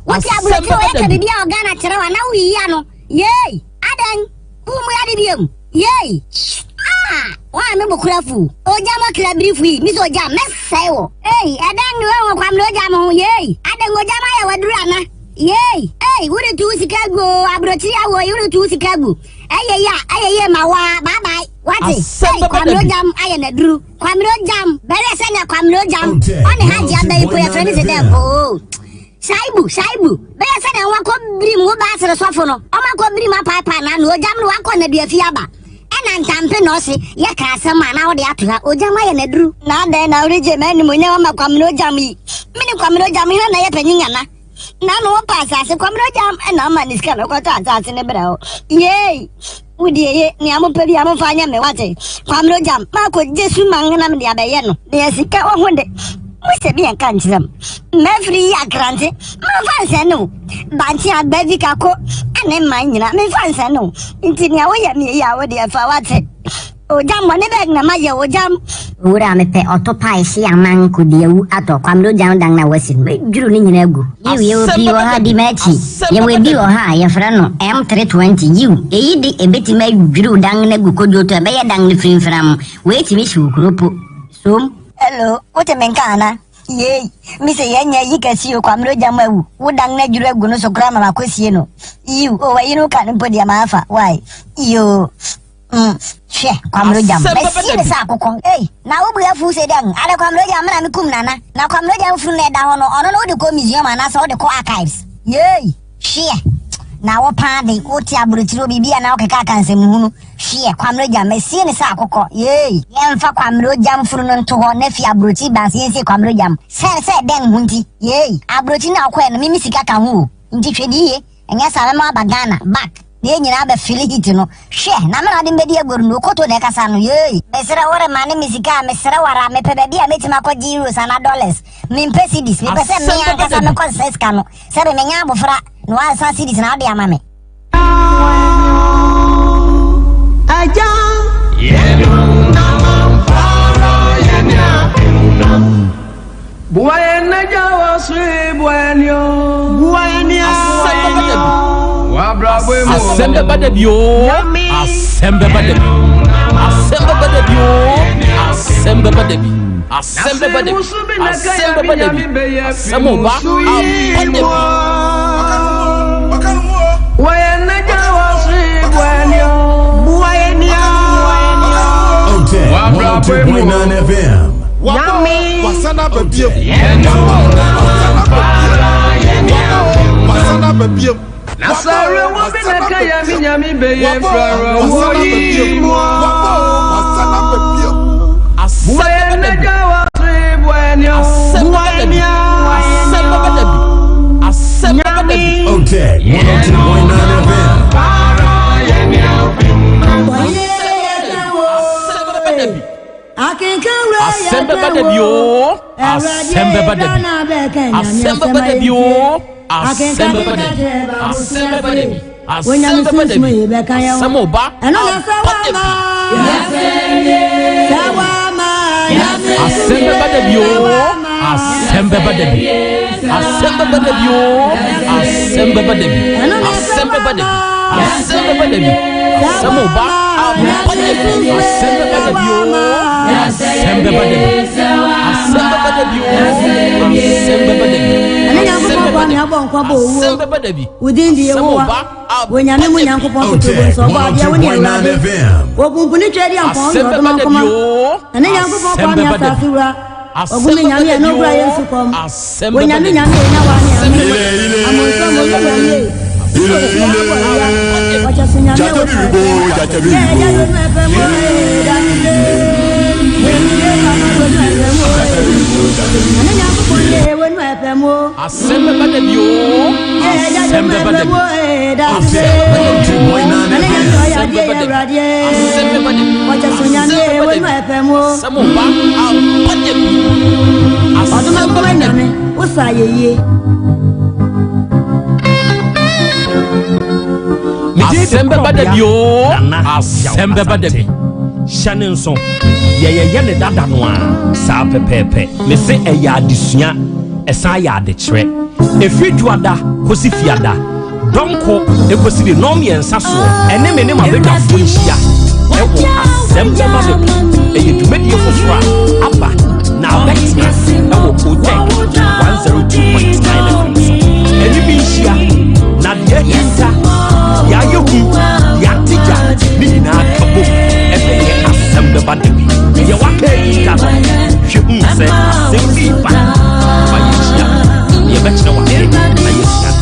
What's your brother? The dear Ghana Chera. Now we are. Yay. Adan. Whom we are the yay. Why memo crafu? Oh, Jama Clabrifi. Miss Ojam. Mess sayo. Hey, Adan no one come no jam. Yay. Adan go Jama Wadrana. Yay! Hey, what do you Chicago? Abrochia, what you do Chicago? Hey, Mawa, bye. What is? Hey, Quamro Jam, I am a Drew. Quamro Jam, better send a Quamro Jam. On the hand jam, they put your friends in them. Oh, Shaibu, better send a one come bring more bass or a sophono. I'm going to bring my pipe and no jam, one corner be a fiaba. And I'm tamping no see, ya castle man out the Atla, O Jama and a Drew. Now then, I'll read your man, we never Quamro Jammy. Many Quamro Jammy and I penny. No pass as a Quamro Jam and no man is kind of got in the brow. Yay! Would ye, Niamo Pediamo Fanya me what a Quamro Jam, Marco Jesu Manganam de Abayano. There's a cow one day. Mr. B and catch them. Mevri a granted, my fans no. Bantia Bevicaco, and then mine, me fans no. Intinia, we are dear for what it. O jam one bag na maya o jam ura me pe otopai si aman ko de wu ato kwamro jam dan na wasin we duru ni nyina gu you bi o ha di machi ye we bi o ha ye fra no M320 you eyi di ebeti ma duru dan na gu kojo to be ye dan ni finfram we ti mi shu kropo som hello o te menkana ye mi se ye nya yi kasi o kwamro jam awu wo dan na duru gu no so kra ma makosie no you o we no kan podi ma afa why you she kwamro jam besi ne sa kokon na wo buya fu se den ale kwamro jam na me kum nana na kwamro jam fu ne da hono ono no de ko museum ana so de ko archives yey she na wo pa de wo ti aburutiro bibia na wo keka kansem hunu she kwamro jam besi ne sa kokon yey yemfa kwamro jam fu no nto ho na fi aburuti ba se se kwamro jam se den hunti yey aburuti na akwa no mimi sika ka hu nti twediye enya sa ma bagana back ye nyina be fili hiti no hwe na me na de mbedi agoru no koto na kasa no ye mesra wore mane misika mesra wara me pebe bia metima kwa euros and dollars me mpesi dis me pese me akasa me kwa seska no se be menya abofra no ansa cedis na de ama me aja yenu na mampara yenya enunam buayena jawa swe buayenia Assemble badebio, assemble badebi, assemble badebio, assemble badebi, assemble badebi, assemble badebi, asamoba, badebi. Wayena jawasi buenio, buenia. Okay, 102.9 FM. Yummy. Wasana babio. Wasana babio. Nasare wo bi na kaya mi nyami be ye frara wo yi mo wasana babio asema na gawa buenio buenia asema badebi okay 102.9 FM para yenya asema badebio asema badebi asema badebio assemble badebi samoba assemble badebi assemble badebi assemble badebi assemble badebi assemble badebi assemble badebi samoba assemble badebi assemble badebi assemble badebi assemble badebi within the when you know young people so bad, you will not have open trade and phone and then young people from Yasura. Or women, I know Brian to come. When you mean, assemble badebi assemble badebi Asem Beba Dabi o. Asem Beba Dabi. Shanin so. Ye ne dada no a. Sa pepepe. Me se eya adesua. Esa ya adekre. Efiduada kosi fiada. Donko ekosi de nom yensa so. Ene me ne mabedwa fo hia. Ewo Asem Beba Dabi. Eye dwumadi foforo a aba na abetia ewo Otek 102.9 FM so. Eni bi hia na de hia ya yehu ya tija ni na kabo ebe Asem Beba Dabi. Ye wa ka hia hwe se Asem bi ba ba hia ye be kire wa na ye hia.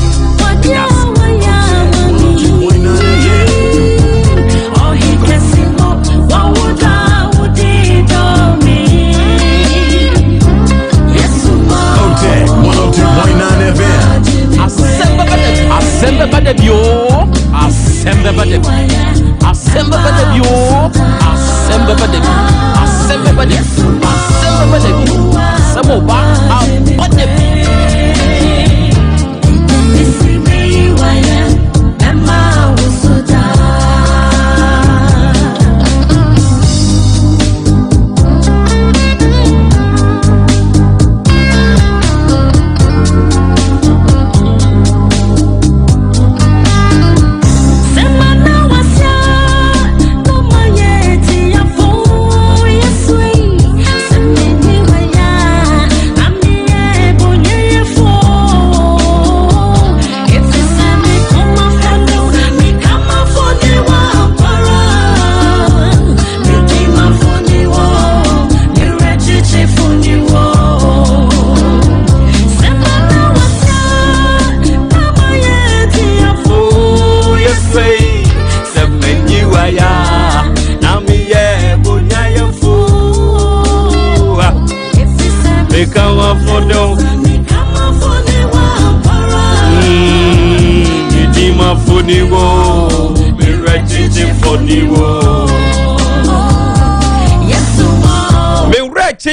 Asem Beba Dabi o. Asem Beba Dabi. Asem Beba Dabi o. Asem Beba Dabi. Asem Beba Dabi. Asem Beba Dabi. Asem Oba Beba Dabi.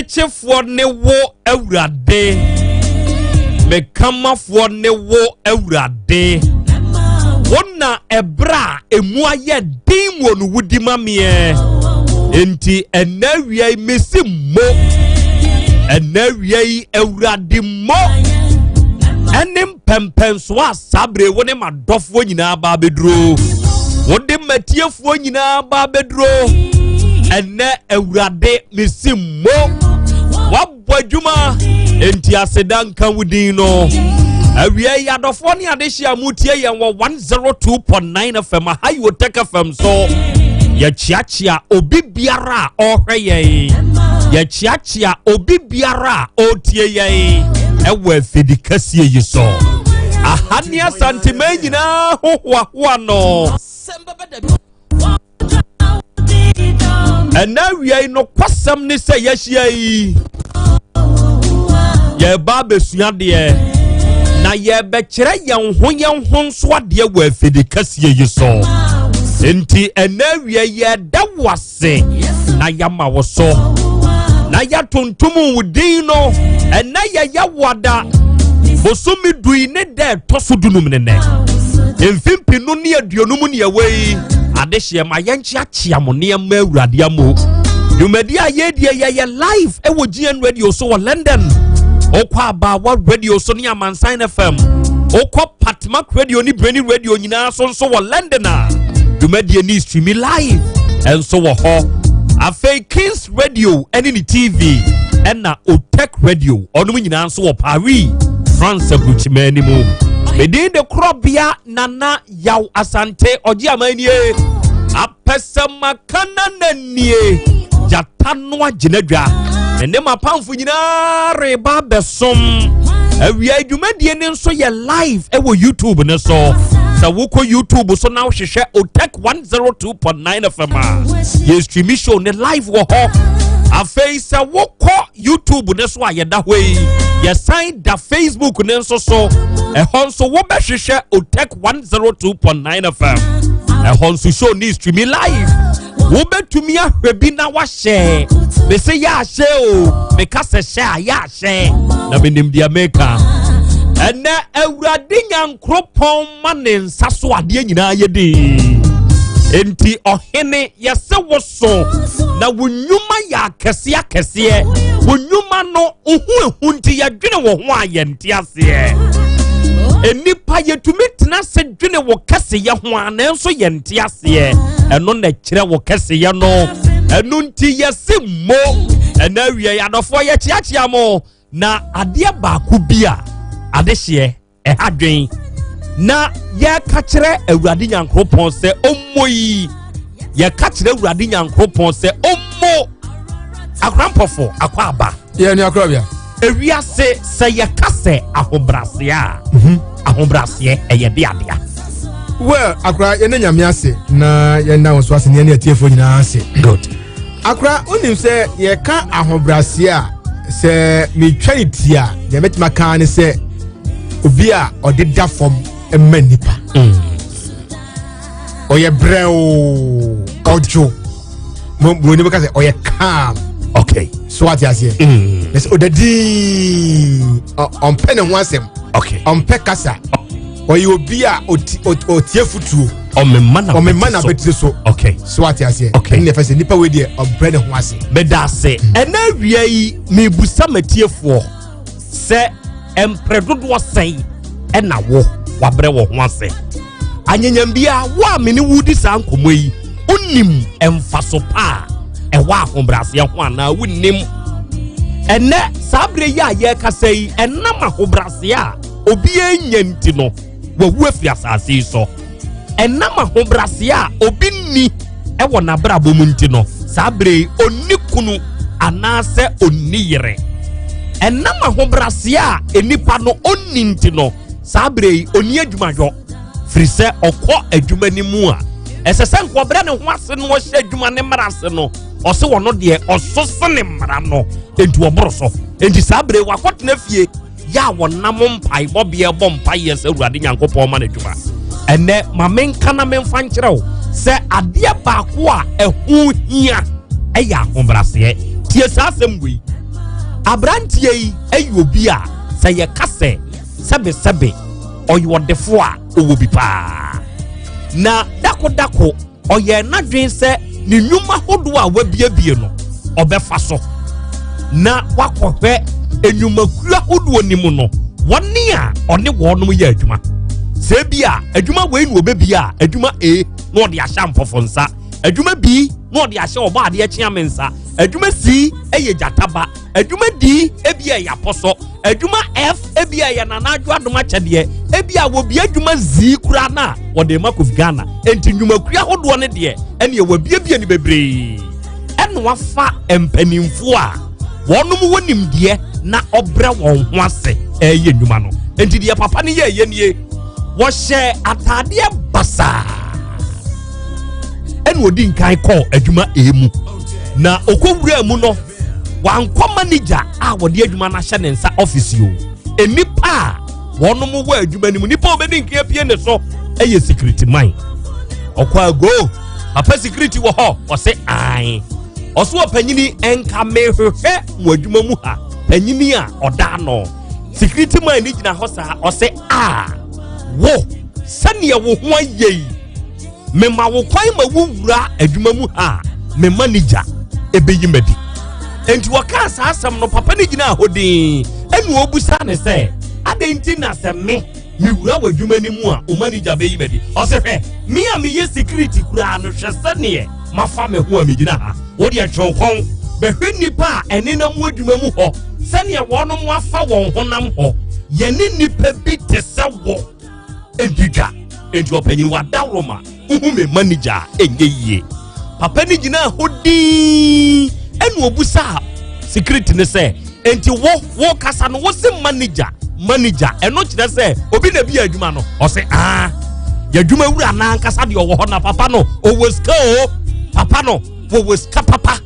Chefo ne wo awurade me kamafo ne wo awurade wona ebra emu aye din wo no wudi mamie enti enawia mesi mo enawia awurade mo enim pempenso asabre wo ne madofo nyina ba bedro wo de matiefo nyina ba bedro ene awurade mesi mo wabwadwuma enti asedan kan wudin no awia yadofo ne adehia mutie yen wo 102.9 FM hayo tek FM so ya chiachia obi biara ohweye ya chiachia obi biara otie yen ewe fidikasie yiso ahani Asante nyina hohoa no enawia no kwasam ne se yahia yi ye ba besua de na ye be kire yen ho so ade wa fidikasie yi so enti enawia ye da wase na yama wo so na ya tontom wudin no ena ye ya wada bosumi dui ne de toso dunum ne ne emfimpinu ne aduonum ne awei adehye ma yenchi achiamo ne ma awurade amo dumadi ayedie ye live ewo GN radio so wo London okwa bawa radio so ne Amansan FM okwa Patmak radio ni Breni radio nyina so wo London a dumadi ni stream live enso wo ho afei Kings radio ene ni TV ena Otek radio onum nyina so wo Paris France abuchimani mu medin de Krobea nana yaw Asante oji amanie apesama kanana nie jatano aginadwa ene mapamfo nyina reba besom awia adwumadie ne nso ye live ewo YouTube ne so sa woko YouTube so now hwehwe Otek 102.9 FM ye stream show ne live wo ho afei sa woko YouTube ne so ayeda hoi ye sign da Facebook ne nso so ehonso wo be hwehwe Otek 102.9 FM ehonso show ni stream live wo betumi ahwebi na wa share me say ya share o me ka se share ya share na menim dia maker ene awurade nyankropon ma ne nsa so ade nyina ye de enti ohene yese woso na wonyuma ya kese wonyuma no ohu nti ya dwene wo ho ayenti ase enipa yetumi tena se dwene wo kese ye ho anenso yenti ase eno na kire wo kese ye no eno nti yese mo ena wie ya dofo ye chiachia mo na ade ba ku bia ade hye hadwen na ye ka kire awurade nyankropon se ommoyi ye ka kire awurade nyankropon se ommo akrampofo akwaba ye ni akrobia ewiase se ye ka se ahobrasea ahobrasea eye de adea well akra ye na nyame ase na ye na wonso ase ne atiefo nyina ase good akra onim se ye ka ahobrasea se metwanitia ye metima kan ne se obi a odeda fom emanipa oye breo ojo mo ni beka se oye calm okay so what you say let's odadi on pen and one sem okay on pekasa oye obi a otie futuo o me mana betri so okay so what you say okay ni fa se nipa we de on bread ho ase be da se ena wia yi me busa matiefo se empredodo sen ena wo wabre wo ho ase anyanyam bia wa me ni wudi san komoyi unim emfaso pa e wa ahobrase ho ana wunim ene sabre ya ye kasai enam ahobrase a obi enyanti no wawu afiri asase so enam ahobrase a obi ni e wona brabo mu nti no sabre onni kunu anase onni yere enam ahobrase a enipa no onni nti no sabre oni adwumajo frise okọ adwuma ni mu a esese nkobere ne ho ase no hye adwuma ne mrase no ose wono de osose ne mra no entu oboroso enti sabre wakotena fie ya wonam mpai bobie bompai yesa urade nyankopon ma na adwuma ene mamenka na memfa nkyerɛw se ade baako a ehu hia eya ahombrase tie sasem gui abrantie yi eyobi a se ye kase sebe oyodefo a owo bi pa na dako oye na dwen se ni nyuma hodo a wabiebie no obefa so na wakohwe enyumakura hodo onimu no woni a one wonum ye adwuma se bia adwuma we nu obebi a adwuma e no de ahya mpofo nsa adwuma bi no de ahya oba ade akye amensa adwuma C eye jataba adwuma D ebia ya poso adwuma F ebia ya nanadwo adoma kyede ebia wo bia adwuma Z kura na wo de makof Ghana enti nnwumakua hodo ne de ene ye wabiebia ni bebre ene wafa empanimfo a wonum wonim de na obre won ho ase eye nnwuma no enti de papa ne ye nie wo hye atade basa ene odi nkan call adwuma emu na okowura mu no wankɔ manager a wɔde adwuma na hyɛ ne nsa office yo enipa wɔnom wɔ adwuma nim nipa obedi nkia pie ne so ɛyɛ security man ɔkɔ ago papa security wɔ hɔ ɔse ai ɔso opanyini enka mehwehwɛ mu adwuma mu ha panyini a ɔda no security man ni gyina hɔ saa ɔse a wo sɛnea wo ho ayɛ mema wo kwan ma wo wura adwuma mu ha me manager ebeyi madi enti waka asasam no papa ne gina hodin enu obusa ne se adenti na se me wura wadwuma ni mu a o manager beyi madi o se hwe me a me ye security kura no hwese ne mafa me ho a me gina ha wo de atwonkon be hwe nipa a ene na mu adwuma mu ho se ne wono mu afa won honam ho ye ne nipa bi te se wo ediga enti opanyin wadawroma uhu me manager enye yie papa ni gina hodi enu obusa security ne se enti wo kasa no wo se manager eno kire se obi na bi adwuma no o se ya adwuma wura na kasa de wo ho na papa no o weska o papa no wo weska papa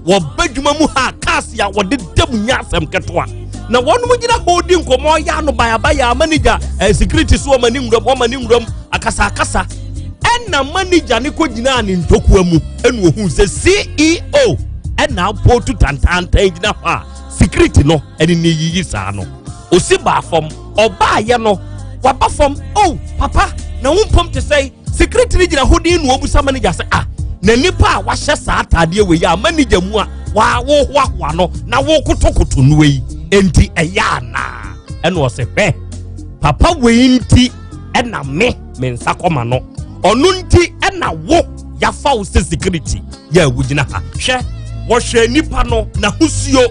wo badwuma mu ha kas ya wo de dam nya asem ketwa na wonu mu gina hodi nkomo ya no baya manager security so mani nguram akasa na manager ne ko gina ne ntokua mu enu ohun se CEO na potu tantanta gina fa security no eni ne yiyi sa no osi ba fom oba ye no waba fom oh papa na wumpom te say security gyina hodin no obusa manager say na nipa wa hye sa atade we ya manager mu a wa wo no na wo kotokoto no yi enti eya na eno o se papa we nti ena me nsa koma no onu nti ena wo ya fa wo security ya wugina ha hwe wo hwe nipa no na husuo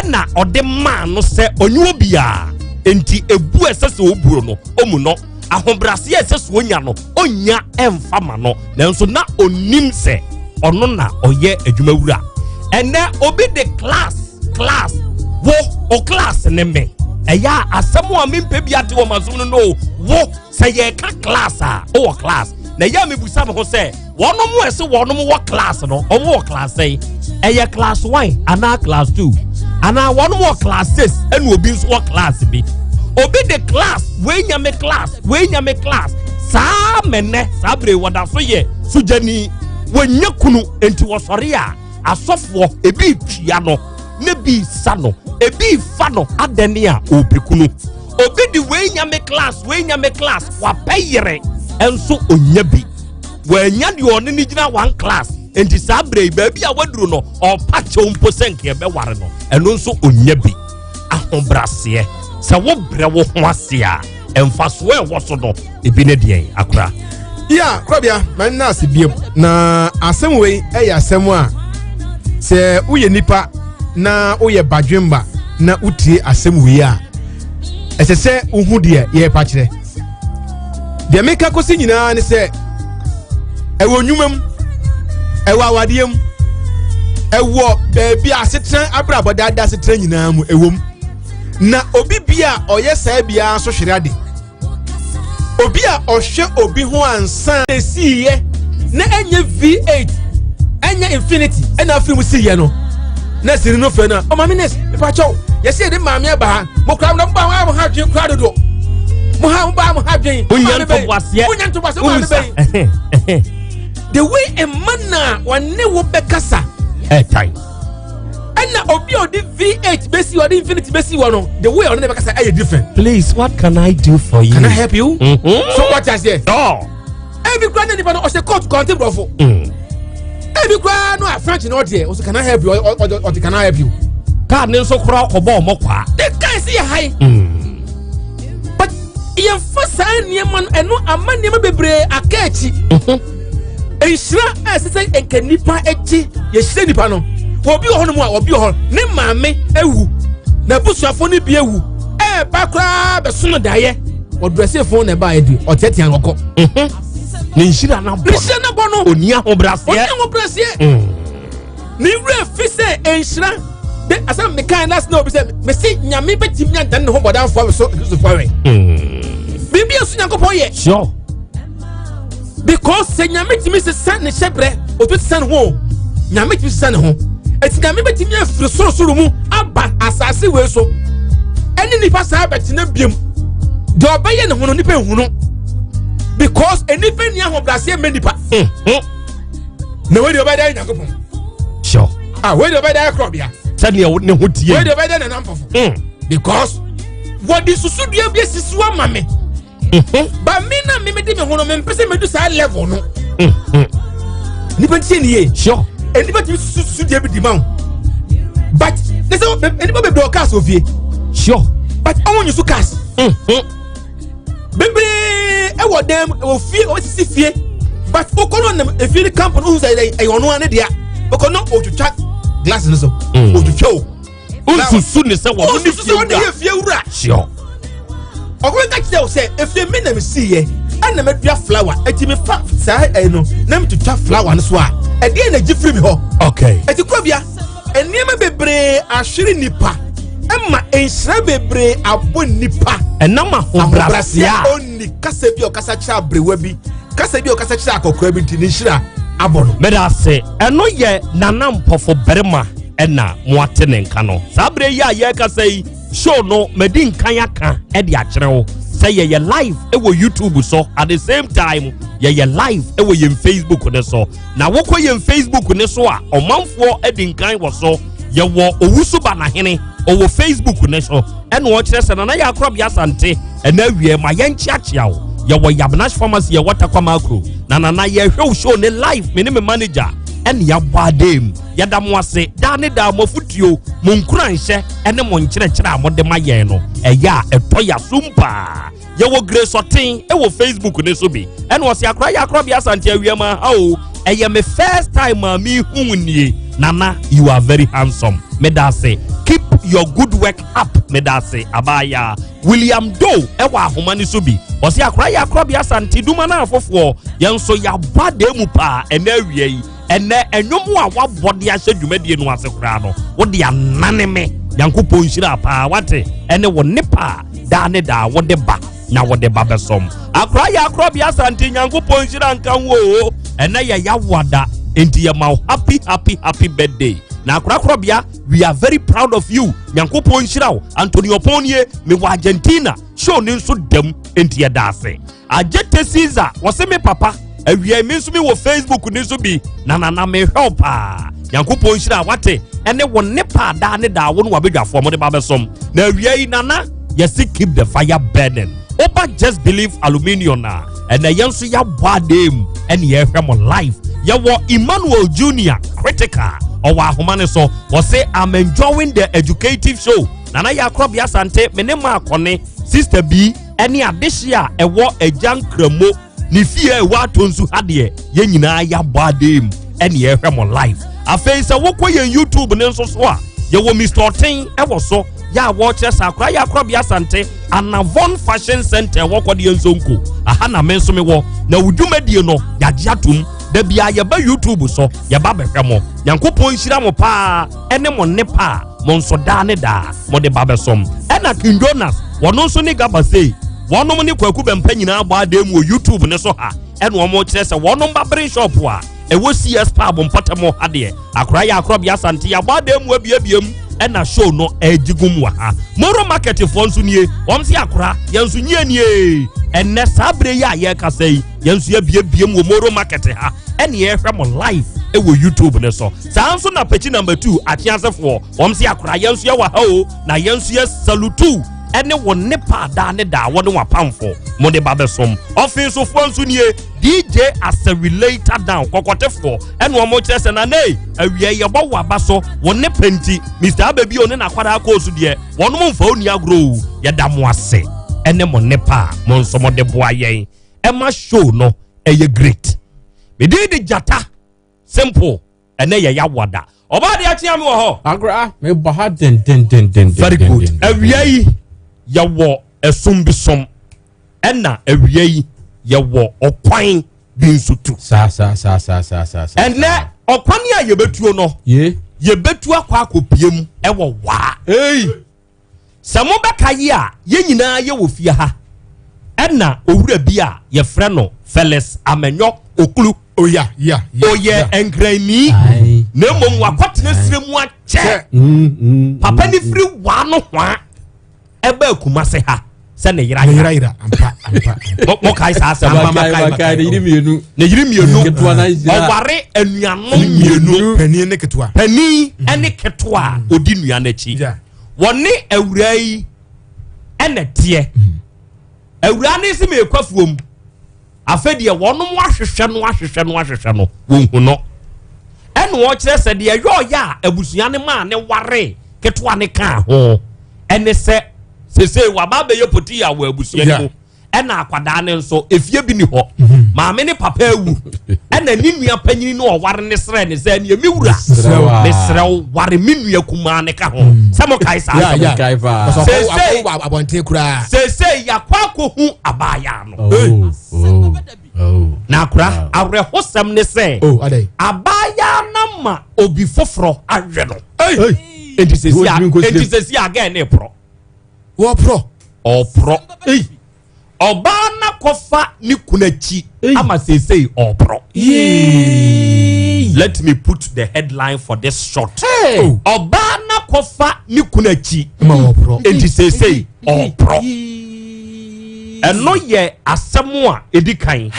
ena ode man no se onyo bia enti ebu esese oburo no omu no ahobrase esese onya no onya emfa ma no nanso na onim se ono na oye adwumawura ene obi the class wo o class ne me eya asemo a mempe biate wo mazum no wo se ye ka class o class na ya mebusa me ho se wono mo ese wono mo wo class no o wo class eya class 1 ana class 2 ana wono mo class 6 enu obi nso wo class bi obi the class we nyame class sa menne sabre wada so ye sujani wanya kunu enti wo sore a asofo ebi tua no ne bi sa no ebi fa no adene a opekunu obi the we nyame class wa peyere enso onya bi wanya de one ni gina one class enti sabre ba bi a waduru no o pa chompo senke be ware no eno nso onya bi ahobrase sa wo bre wo ho ase a emfa so e wo so no ebi ne de akura ya Krobea man na asibiem na asem we asem a se uye nipa na uye badwemba na utie asem we a esese uhu de ye pa kire de meka kosi nyina ne se ewo nwumam ewo awadiem ewo baabi asetran abrabodada da asetran nyina mu ewom na obi bia oye saa bia so hwere ade obi a ohwe obi ho ansan esiye na enye V8 enye Infinity ena film siye no na siri no fe na o mama nes pa chow yesi de maami aba ha mo kra no ba wa mo ha dwen kra dodo mo ha dwen unyan to bwase mo be the way a man wanne wo bekasa time na obi odi V8 besi odi Infinity besi no the way on never say different. Please, what can I do for you? Can I help you? So what is there? Oh. Every grand anybody or say court content brofo. Every grand no French no there. Also can I help you or can I help you? Card name so kra obo mo kwa. The guy see high. But you first sign man and no amani bebre akechi. Enshira asese enkanipa echi ye hire nipa no. Obi ohonu mu a obi ohon ne maame ewu na busuafo ne bi ewu ba kra be sono daye o dresse phone na ba edu o tete anoko ne nhira na bo no oni ahobrase ni re fi se enhira de asam me kan last no be se me si nyame betim nya dan ne ho bodan fo so fawe bibi asu nyankopon ye sure because se nyame timi se san ne shebre o to san ho nyame timi san ho eti nyame betimi afiri sorosoro mu aba asase we so eni nipa sa betina biem de obaye ne hono nipa ehunu because enipa ni ahobrase me nipa na we de obada nyakopon sure we de obada Krobea tell you ne ho tie we de obada na nampofo because what is susudua bi sisiwa mame ba me na me de me hono me mpese me du sa level no nipa tie ni ye sure anybody su dey be demand but they say anybody be broadcast of you sure but I want you to cast baby e wo dem o fie o sisi fie but o kono na e fie company who say e ono ane dia o kono o twitwa glass no so o twitwa o susu ne se wo ni fie wura sure o ko ka tell say e fie me na me see ye ana me dua flower eti me fa sa no na me twitwa flower no so a e dey na gifiri mi ho okay eti Krobea eniema bebre ahwere nipa ema enhira bebre abo nipa enama hobrasia oni kasa bi o kasa kira brewa bi kasa bi o kasa kira akokora bi nti nhira abo no meda se eno ye nanampofo berema ena moate ne nka no sabre ya ye kasa yi show no medi nkan aka e de akere wo say ye live e wo YouTube so at the same time ye live e wo ye Facebook ne so na wokọ ye Facebook ne so a omanfo e di nkan wo so ye wo owusuba na hene o wo Facebook ne so e no o kire se na ya Krobea Asante e na wie ma ye nchiachia wo ye wo Yabnash pharmacy ye water kwa makro na ye show ne live me ne me manager ene ya badem ya da mo ase da ne da mo futuo mo nkura nhye ene mo nkyerɛkyerɛ a mo de ma ye no ya etoya sumpa ye wo Grace Otin e wo Facebook ne so bi ene wo se akra ya akra bi Asante awiama o eye me first time mi hu nie Nana, you are very handsome. Medase, keep your good work up. Medase, Abaya. William Doe, Ewa Humani Subi. Was ya cry ya crab ya santi dumana for Yanso ya bade mupa and area and no more what body I said you made in was a crano. What the ananime Yanku Punshira pa wate and one nipa daneda what the ba now what the babasom. I cry ya crab ya santi Yanku Punshira and Kanwo and ya wada. Into your mouth, happy birthday. Now, Krobea, we are very proud of you. Yankopon Shirao, Antonio Ponye, me wa Argentina, show ninsu dem into your dase. A jete Caesar, was me papa, and we miss me with Facebook ninsu be, Nana me helper. Yankopon Shira, wate, and they won nepa dane da won wabiga for the babasom. Now, we Nana, yes, keep the fire burning. Opa just believe aluminium na, and the yansu ya badem, and ye from life. Yawo Emmanuel Jr. Critical or Wahumane so was say I'm enjoying the educative show. Nana ya Krobea Asante menema kone Sister B any adishia e wo ejan kremo ni fie wa tonsu hade ye nyina ya badem ene ye hwemo live. Afei se wo koye YouTube ne nso so a ye wo Mr. Otin e wo so ya wo chesa akra ya Krobea Asante Anavon Fashion Center wo kode ensonko aha na menso me wo na wudumedie no ya giatum da bia ye ba YouTube so ye ba behwe mo Yankopon hira mo pa ene mo ne pa mo nso da ne da mo de ba besom ena King Jonas wono nso ni gaba sei wono mo ni kwaku bempa nyina ba da mu YouTube ne so ha ene wo mo kire se wono ba bring shop a e wo CS pa bo mpata mo ade akra ya Krobea Asante ya ba da mu abiabiem ena show no ejigum wa ha moro market fo nso nie wom se akra yenso nyie nie enne sabre ya ye kasei yenso ya biabiem wo moro market ha ene ye hwɛ mo live e wo YouTube ne so sanso na pechi number 2 atiasefo wom se akra yenso ya wa ha o na yenso ya salutu ene wo ne pa da ne da wo ne wa pamfo mo de babesom office fo nso nie DJ as a relator down kokotefo ene wo mo kyerese na nei awie ye bo wa baso wo ne penti Mr. Ababi one na kwara akosu de wono mo mfa oni agro ye da mo ase ene mo ne pa mo nso mo de boa yen e ma show no e ye great me di jata simple ene ye ya wada oba de atia me wo ho agra me bo ha den very good awie ya wo esumbisom ena awie ya wo okwan binsutu sa ene okwan ya ye betuo no ye betu akwa akopiem e wo wa samo beka yi a ye nyina ye wo fie ha ena owura bi a ye frɛ no Felix Amenyo Okulu oya engrani na mom wakotena siremu ache papa ni firi wa no hwa ebe akumase ha se ne yira ampa mo kai sa asa ma kai ne yiri mienu oware anuanom mienu pani ne ketua pani ene ketua odi nuana chi woni awura yi ene tie awura ne se me kwafuom afedie wonom ahwehwɛ no wonhu no ene wo kyerɛ sɛ de yo ya abusua ne ma ne ware ketua ne ka ho ene se wa ba be yepoti ya wa abusua ne ho ena akwada ne nso efie bi ni ho maame ne papa ewu ena ni nua panyini no ware ne sre ne sɛ ne miwura ne sre ware minua kuma ne ka ho sɛ mo kai sa se abonte kura se ya kwako hu abaya no na kura awre hosam ne se abaya na ma obi foforo ahwe no enti se si aga ne pro wo pro oba na kofa ni kunachi ama sesei opro let me put the headline for this short oba na kofa ni kunachi ma opro enti sesei opro eno ye asɛm a edikan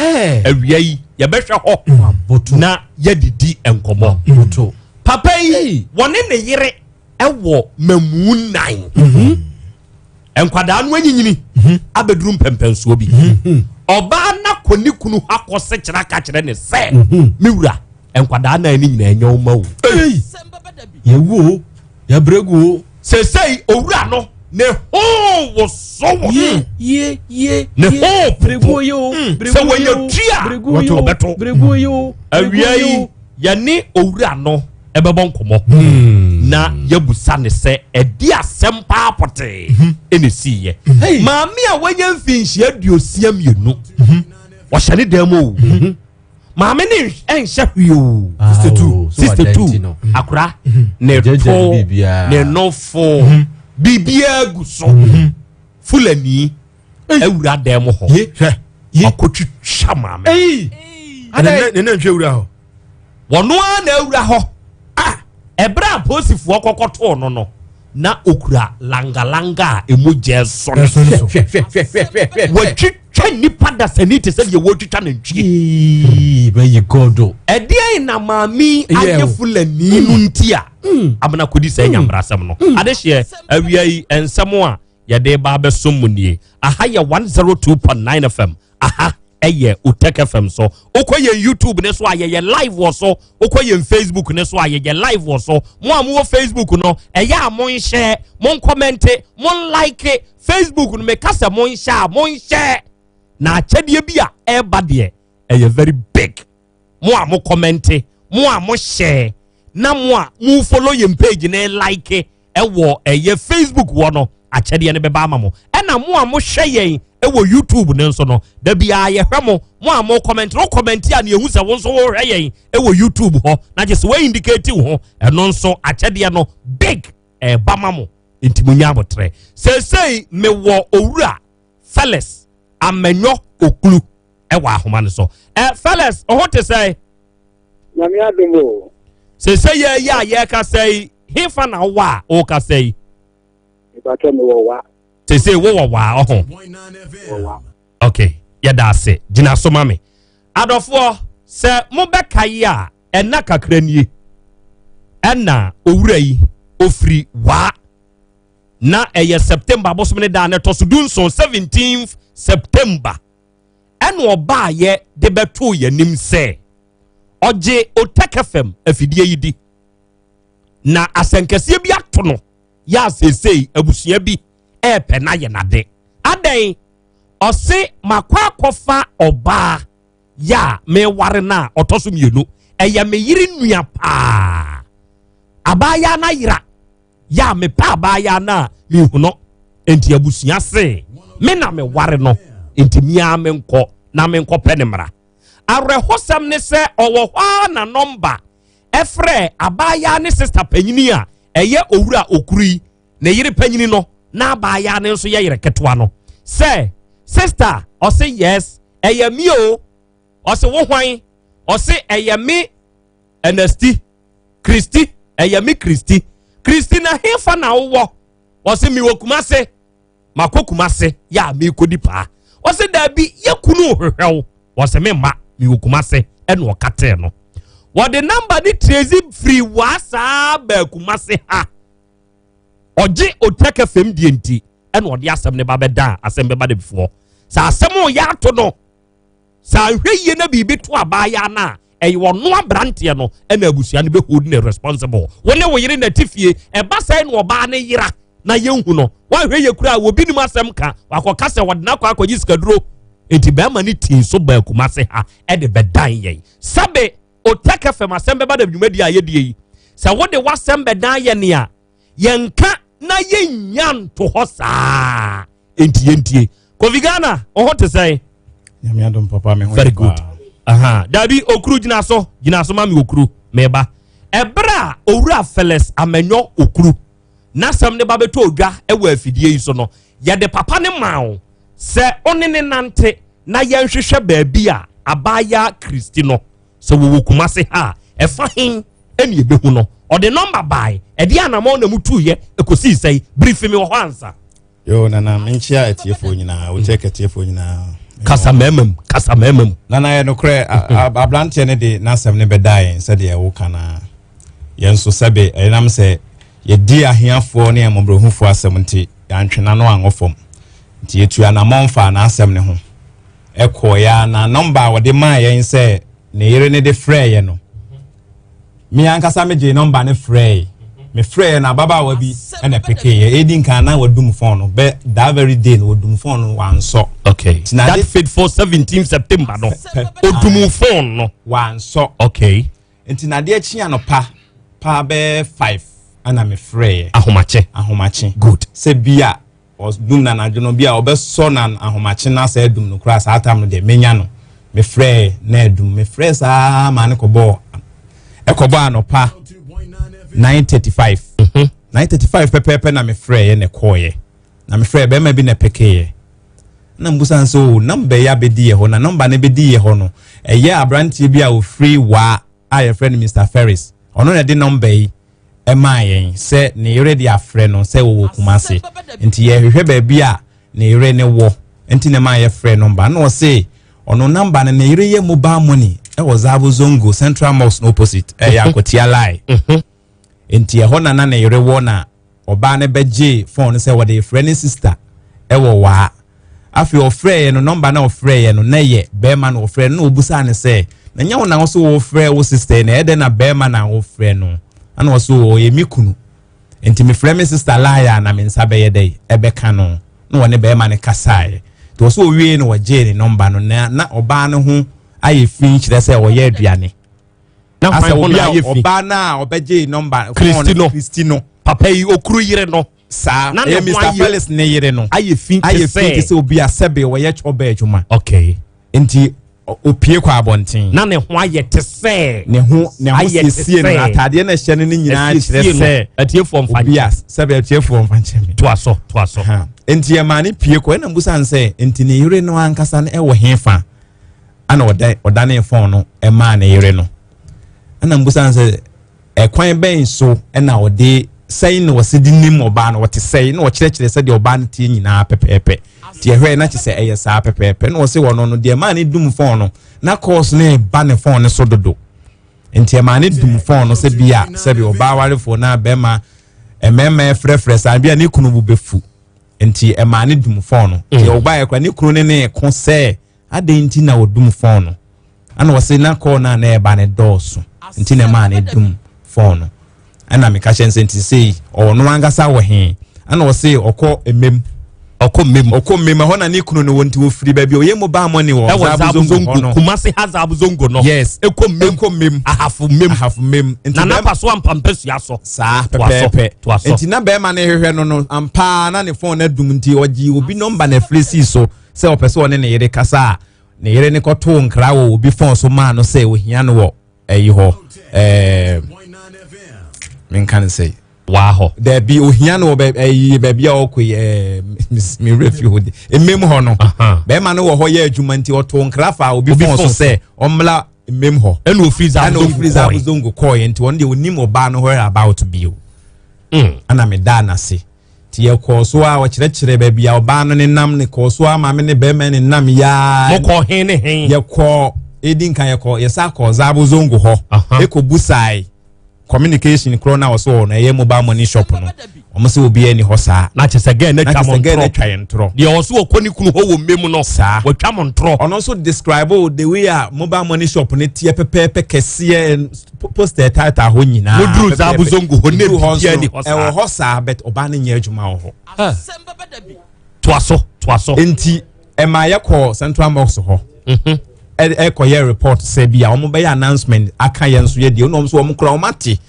awia yi ye behwe ho na ye didi enkomo papa yi wone ne yere ewo mamunan enkwada no anyinyini abedrum pempensuo bi oba na koni kunu akose kyera ka kyerɛ ne sɛ miwura enkwada na ani nyina enyo ma wo yewu ya bregu sesei owura no ne ho wo so wo ye ne ho bregu yo se wo ye tua obeto bregu yo awiai ya ni owura no ebebɔ nkomo na yabusa ne sɛ edi asɛm pa apote ene siye maami a wanya mfinhia aduosia mienu wo hyɛ ne demo maami ne enhye hwio 62 akura ne to ne nofo bibia guso fulani ewura demo ho akotwitwa maami ne nhwe ewura ho wono na ewura ho ebra posifuo kokoto no na okura langa emoje so wotwitwa nipa da sanite se de wotwitwa na ntwi ba ye godo ede na mami ayefulani nu ntia amana kodi se nyambrasem no adehye awiai ensem a ye de ba besomunie aha ye 102.9 FM aha eye Utek FM so okoye YouTube ne so ayeye live wo so okoye Facebook ne so ayeye live wo so mo amu Facebook no eya mon share mon comment mon like Facebook no me kasa mon share na achede bia eba de eye very big mo amu comment mo amu share na mo follow yem page ne like ewo eye Facebook wo no achede ne beba ama mo na mo amu share yen ewo YouTube ne nso no da bia ye hwemo mo amo comment no comment ya na ehu se wo nso wo hwe yen ewo YouTube ho na je se we indicate ho eno nso achede no big bamamo entimunya abotre sei me wo owura Felix amenyo okulu ewa ahoma ne so Felix o hote sei nyame adumo sei ye ka sei hefa na wa o ka sei ibato me wo wa say wo wa okay yada se gina so mame adofo se mo beka yi a ena kakra nie ena owura yi ofri wa na eye September bosomne da na to so dunso 17th September ena oba ye de beto ye nim se oje Utek FM afidie yi di na asenkese bi ato no ya sesei abusua bi pena ye nade aden ose makwa kofa oba ya me ware na otoso mienu eye me yiri nua pa abaya na yira ya me pa abaya na mi huno enti abusua se me na me ware no enti mia me nko na me nko penemra arehosam ne se owo hwa na number efre abaya ne sister panyini a eye owura okuri ne yiri panyini no na ba ya ne nso ye yere ketwa no say sister o say yes eye mi o o say wo hwan o say eye mi Ernesti Christy eye mi Christy na hefa na wo o say mi wo Kumase makokumase ya mi kodi pa o say Dabi ye kunu hwehwew o say me ma mi wo Kumase e no kate no wo de number ni trezi free wasa ba Kumase ha oje Utek FM DNT ene ode asem ne ba beda asem beba de before sa asem o ya to no sa hweye na bibi to abaya na e wono abrante no ene abusua ne be hold ne responsible wone wo yire na tifie e ba sai no oba ne yira na yenhu no wa hweye kura wo binim asem ka wakoka se wode na kwa jiska duro enti be ma ne tin so ba Kumase ha e de bedan ye sabe Utek FM asem beba de dwumadi a ye die yi sa wode wasem bedan ye ne a yenka na yenyan to hosa entie Kovigana o hote say nyame adom papa me ho very good aha Dabi okuru gina so mami okuru meba ebra owura Felix amenyo okuru na sam ne babeto odwa ewa afidie yi so no ye de papa ne mawo se onene nante na yenhwehwe baabi a abaya Kristino so wo Kumase ha efa hin eni ebehu no or the number by edi anamo na mutu ye ekosi sei brief me wo hansa yo nana menchia etiefo nyina Utek etiefo nyina kasa memem nana ye no kre ablante ne de nasem ne bedai se de wo kana yenso sebe enam se ye di ahiafo ne amobrohufo asem nti yantwena no angofom nti yetu anamon fa na asem ne ho ekoya na number wo de ma yen say ne yere ne de frey no me ankasa me je number ne frey me frey na baba wa bi na peke ye edin kan na wadum phone no be that very day no wadum phone no wan so okay that fit for 17 September no odum phone no wan so okay enti na de chi anopa pa be 5 ana me frey ahomache good se bia os dum na jono bia obeso na ahomache na se dum no kra sa atam no de menya no me frey na edum me frey sa ma ne kobo ekobo anopa 9:35 9:35 pepe na me frey ne koye na me frey be ma bi na pekeye na mbusan so number ya bedi ye ho na number ne bedi ye ho no eye abrantie bia o free wa aye friend Mr Ferris ono na de number yi emayen se ne yere de afre no se wo kumase enti ye hwehwe ba bia ne yere ne wo enti ne ma ye frɛ number no se ono number ne yere ye mobile money e was Abu Zongo Central Mosque opposite ya Kotia Lai enti ye ho na ne yere wo na oba ne beje phone se wo de friend sister e wo wa afi ofre ye no number na ofre ye no na ye be ma no ofre no obusa ne se na nya wo na wo so wo ofre wo sister na e de na be ma na ofre no ana waso ye mikunu enti me frame sister Laya na me nsa be ye dey ebe kanu no wone be ma ne kasae to so wie no waje ne number no na oba ne ho aye fin kire se wo ye aduane na asa wo bia oba na obeje number Christino papa yi okuru yire no sa e Mr Felix ne yire no aye fin se obi asebe wo ye choba adwuma okay enti opie kwa abonten na ne ho ayete se ne ho sesie no atade na hye ne nyina kire se atie form fan bias sebe atie form fan chemi to aso enti e ma ne pie ko na mbusan se enti ne yire no ankasa na e wo hefa ana oda ne phone no e ma ne yire no ana mbusan se e kwan ben so e na ode sei no wasedi nim oba no wote sei no kire se de oba ne tie nyina pepepe tie hwe na chise eye saa pepepe no se wono no de ma ne dum phone no na course ne ba ne phone ne so dodo enti ma ne dum phone no se bia se bi oba ware phone na be ma ememe frefre sa bia ne kunu bu befu enti ma ne dum phone no tie oba ye kwa ne kunu ne ko se ade enti na odum phone no ana wose na call na e ba ne doso enti ne ma ne dum phone no ana me ka chen enti sei ono angasa wo he ana wose okọ emem okom ho na ne kunu no wonti wo free ba bi o ye mobile money wo Abu Zongo Kumasi has Abu Zongo no yes ekom mem ahafu mem enti na paso ampampesu aso sa pepepe enti na be ma na hwehwe no ampa na ne phone na dum nti ogi obi number na fresi so se opese one ne yere kasa ne yere ne koto nkra wo obi phone so ma no se ohia no wo eyi ho men kan say wow there be ohia no be bia okoy me refuge emem ho no be ma no wo ho ye adwuma nti oto nkrafa obi fon so se omla emem ho eno freezer Abu Zongo koy nti won de onim oba no where about to be ana me da na se ti ye ko so a wo kire ba bia oba no ne nam ne ko so a ma me ne be ma ne nam ya mo ko hen ne hen ye ko edin kan ye ko ye sa ko za Abu Zongo ho ekobusai communication corona was on a mobile money shop no almost will be any hosa na chese again na twa ntro the also okoni kunu ho wo mem no sa wo twa montro and also describe the way a mobile money shop ne tie pepepe kese poster title ho nyina modru za Abu Zongo ho ne bi any hosa e wo hosa bet oba ne nya adwuma ho to aso enti e ma yakọ Central Mosque ho ekoye report say bia omo be announcement aka ye nso ye de no so omo kra omate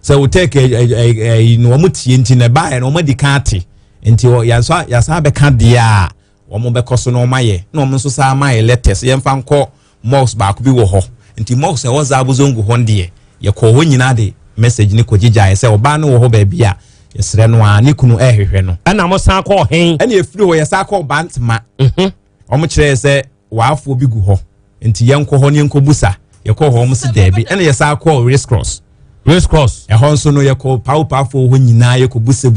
so we take no omo tie nti na ba no omo di ka ate nti ya sa be ka dia omo be koso no maye no omo nso sa maye letters ye mfa nko mosque ba ko bi wo ho nti mosque wo za Abu Zongo ho de ye ko ho nyina de message ni ko gigya say oba no wo ho ba bia ye sere no a ni kunu ehwehwe no ana mo sa ko hen ana efiri wo ye sa ko bantma omo kire say waafo bi gu ho enti yanko ho ne yanko busa yeko ho msi Dabi ene yesa akọ race cross e ho nso no yeko pawpawfo ho nyina yeko busa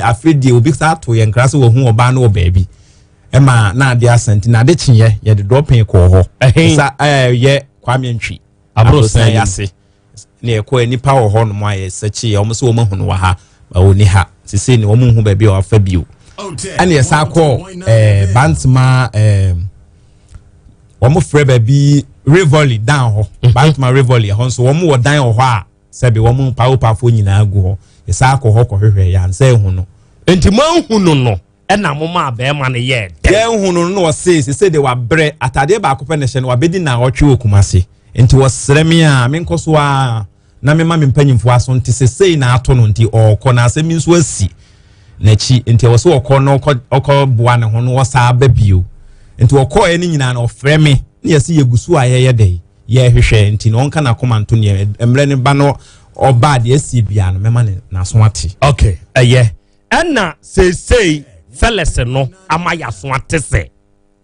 afredi obi sa to ye nkrase wo hu oba no baabi e ma na ade Asante na ade kyenye ye de dropin ko ho sa ye kwame ntwi abro san yase ne yeko anipa wo ho no mo aye sachi o mo so wo mahunu wa ha oni ha sisi ne wo mu hu baabi o afa bio ene yesa akọ bantma wɔn frɛ baabi Rivoli down hɔ Bantama Rivoli hɔ nso wɔn wɔ dan wɔ hɔ a sɛbi wɔn paapafo nyinaa gu hɔ yɛsa akɔ hɔ kɔhwehwɛ yɛ ansa ehu no enti mo ahu no ɛna mo ma bɛɛma no yɛ yɛ hu no no wɔse de wabrɛ atade baako pɛ ne hyɛ no wabɛdi na ɔtwe okumase enti wɔsrɛ me a menkɔ so a na me ma me mpanyimfo aso nti sesei na ato no nti ɔkɔ na asɛm nso asi n'akyi nti wɔ so ɔkɔ no ɔkɔ boa ne ho no wɔsa aba bio nti ɔkɔ ɛ ne nyinaa na ɔfrɛ me ne yɛsi yɛgusu a yɛyɛ dɛ yɛhwehwɛ nti na ɔnka na komanto ne emre ne ba no ɔba de asi bia no mema ne naso ate okay ɛyɛ ɛna sesei fellas no ama yaso ate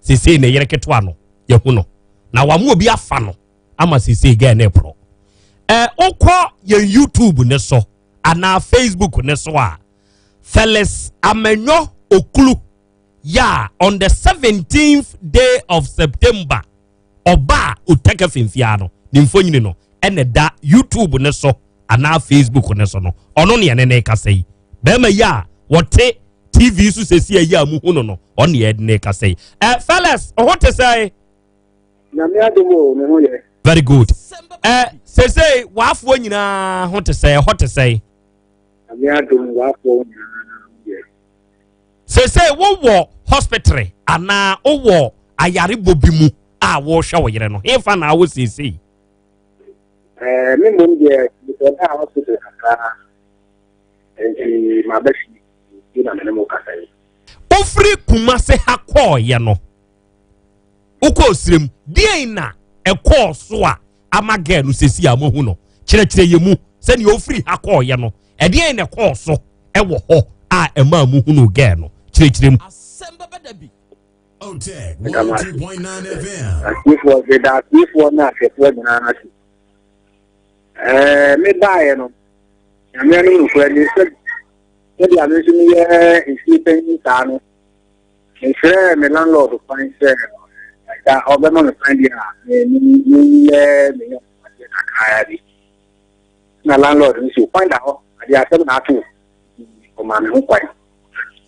sesei ne yere ketwa no yehu no na wamu obi afa no ama sesei ga na pro okọ ye YouTube ne so ana Facebook ne so a fellas amenyo okulu ya on the 17th day of September oba utaka finfia no nimfonyini no ene da YouTube ne so ana Facebook ne so no ono ne ne ka sei be ma ya wote TV su sesi ya mu hu no ono ne ka sei fellas what to say na me adomo me ho ye very good say wafo nyina ho te say what to say na me adomo wafo nyina ye say wo hospital ana wo ayare bobi mu a wo hwa wo yere no hefa na wo say me mum de na hospital aka enti ma bashi ina me mo kasa yi ofri kumase ha call ye no uko sirem die na ekọ so a amage no sesi amohu no kire ye mu se ne ofri ha call ye no die na ekọ so ewo ho a ema amohu no ge no kire mu Asem Beba Dabi OTEC 102.9 FM if one na se for na si me bae no na me no for ni se dia me so me sleeping ta no me share me landlord find say that obema me find dia me akaya di na landlord ni so find out dia Asem na atu o ma me ho kwai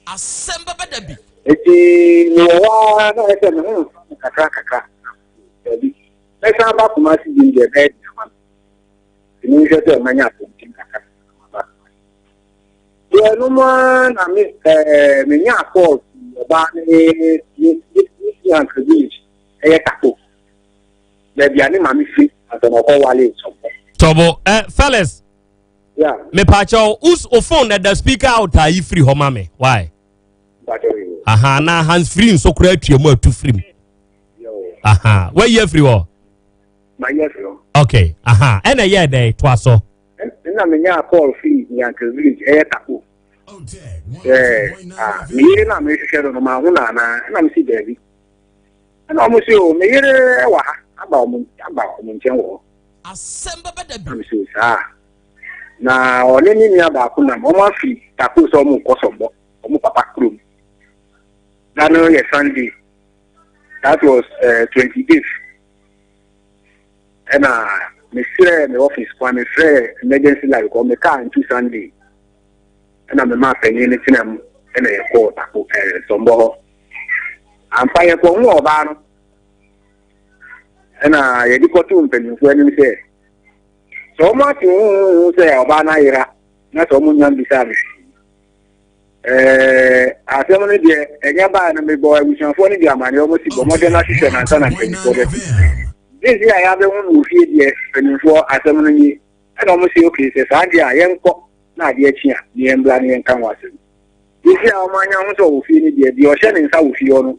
Asem Beba Dabi eti no wa na ese no kakra ebi esa ba kuma si di de bed ni je te manya to kakra ye no ma na me nya call ba ni an credit e tako le bia ni ma mi fi atono ko wale tobo fellas yeah me pacho us o phone that speaker out are free ho mame why aha na hands free so kura atwemu atu free aha where you free wo my yes no okay aha ena ye dey to aso na me nya call free ni an credit e tako me na me share no ma hu na me si Dabi na mo si o me yere wa aba o nchen wo Asem Beba Dabi me si sa na ole ni mi aba ku na mo ma fi tako so mo kosobo o mo papa krum that no yes Sunday that was 28th and me share my office for me share emergency like ko me car into Sunday and I'm ma penny anything am and I call tako sombo am fire ko mo ba no and ye di ko tu penny so any say so much say oba na ira na so mo nyam bisa me Asem no de enya ba na me boy wisanfo ni de amane o mo si bo mo de na hwehwe na sana penny for the this year ya be hu fie de penny for asem no ni e na mo si okay say sa de a yenko na de achi a ni embla ni enkan wasem this year o manya hu so wo fie ni de o hye ne nsa wo fie no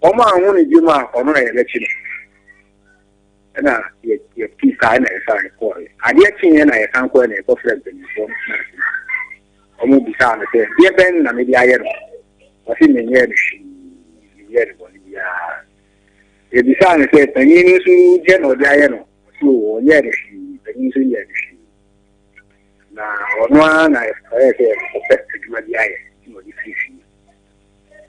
o ma hu ni bi ma o no e le chi na ye pisa na e sa ko ade achi na e kan ko na e ko friend penny for omo bisa na se bia ben na me dia ye no o si me nye ye no dia e bisa na se tanyin su je no dia ye no so o ye de shi tanyin su ye de shi na ono na e se o pet ma dia ye no di fifi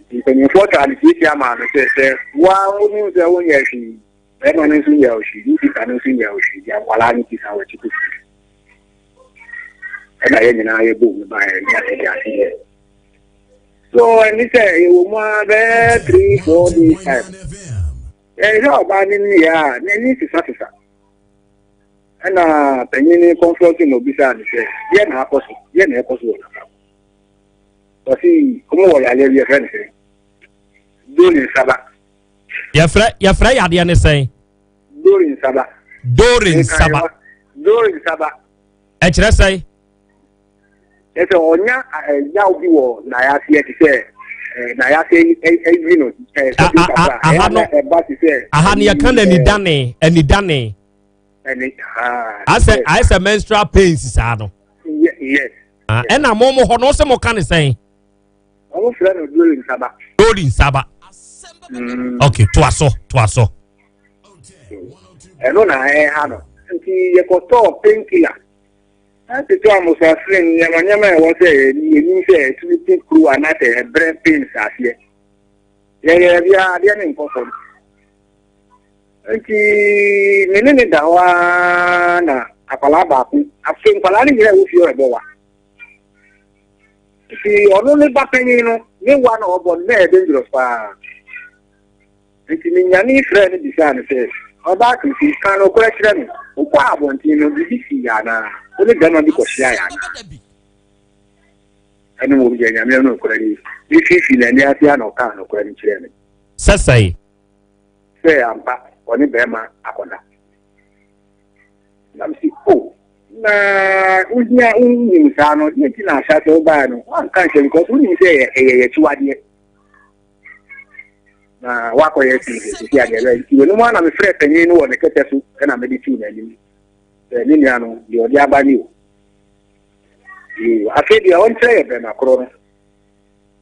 di tanyin foto ali ti ama na se wa o ni se o ye shi e no ni su ye o shi di ka no su ye o shi dia wala ni ti sa o chi ku and I ain't boom by so and he said, you want 3-4 days time. how about in ya, Nanny is satisfied. And penny confronting Obisa and say, Yen Apostle, Yen Apostle. But see, come on, I leave your friend. During Sabbath. Your friend, Yadian say. During Sabbath. During Sabbath. During Sabbath. Actually, say. It's on now be war, Nayasi to say. Nayasi, you know, any Danny. I said menstrual pains is ano. Yes. And I'm almost no some can say. I'm friend of during Sabbath. During Sabbath. Okay, twaso. I don't know, I had you got top painkiller. I think I was a friend, Yamanyama was a you say to be crew and not a brain pains as yet. Yeah, they are important. Menene dawa na akala baako afin kwala ni yire wo fi o ebo wa ti ono le ba penyin no ni wa na obo na e dangerous pa ti ni nyani friend bi sa na se oba ki fi kan o kura kire ni o kwa abontin no bi fi ya na o le gama bi ko sia ya na anu mo bi ya nyame no kura ni bi fi na ni atia na o kan no kura ni kire ni sasai se ampa oni Bema akonda namsi o na unya unyi sano ni tina sha to ba no an kan se ko tuni se ye tuwade na wako ye ti ya gele ti no ma na me frɛ panyin no wo ne ketesu na me di tu na ni ni ni ano di odi abani o afedi a on tre Bema kro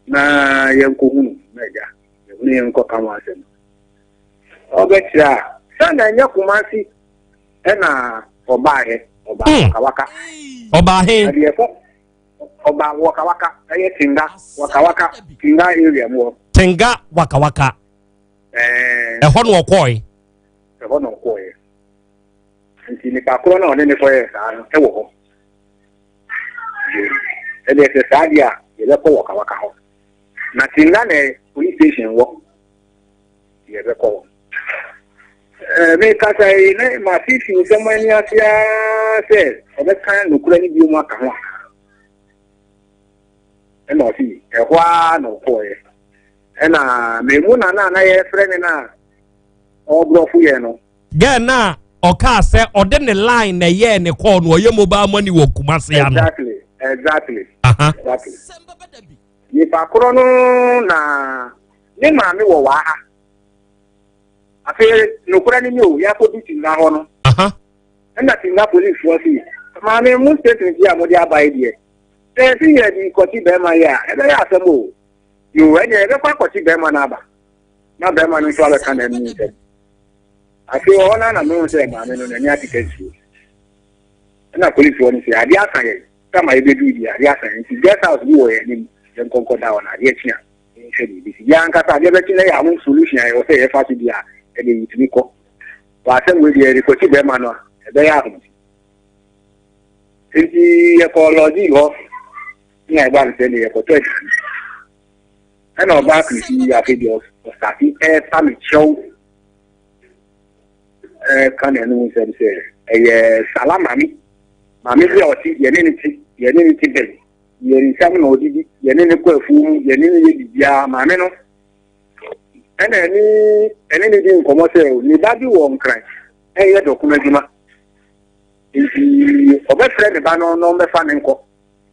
na ye nko hunu na ja ni nko kama asem Obetia, sana nya kumasi ena obahe waka obahe oba waka aye tinga waka tinga area mo tinga waka ho no okoi nti ni pa kro na one ne foye sa e wo ho e de se sadia ye le ko waka ho na tinga ne police station wo ye be ko me kasa ine ma fifi kama ni asia se obe kan no kura ni bi mu aka ho e no fi e hwa no ko e na me mu na ye frene na obrofu ye no ga na oka se ode ne line na ye ne call no ye mobile money wo Kumasi ya no exactly ni pa kro no na ni ma me wo wa ha afi no kura ni o ya ko biti na ho no na tinga police force ma me mu statement ya mo dia bai die se si ye di ko ti Bema ya e be ya asemo yo enye e be kwa ti Bema na aba na Bema no so ala kan na ni se afi ona na no se ma me no na nya ticket na police force si adi asan ye kama e be du di adi asan si guest house ni wo ye ni en konko da ona adi tia ni se di ya nka sa adi be tina ya mu solution ya o se e fa si dia e de yitini ko wa se we di ko ti Bema no e be ya ko Enti ecology ho ni agba nse ni eco to and our back is ya video starting family show kan enu se salama mi mami bi oti ye ni ti be ye ni sam no odidi ye ni ko afu ye ni bibia mami no ene ni di nkomo se ni dabi wo nkran ye document ma obe friend ba no me fa nko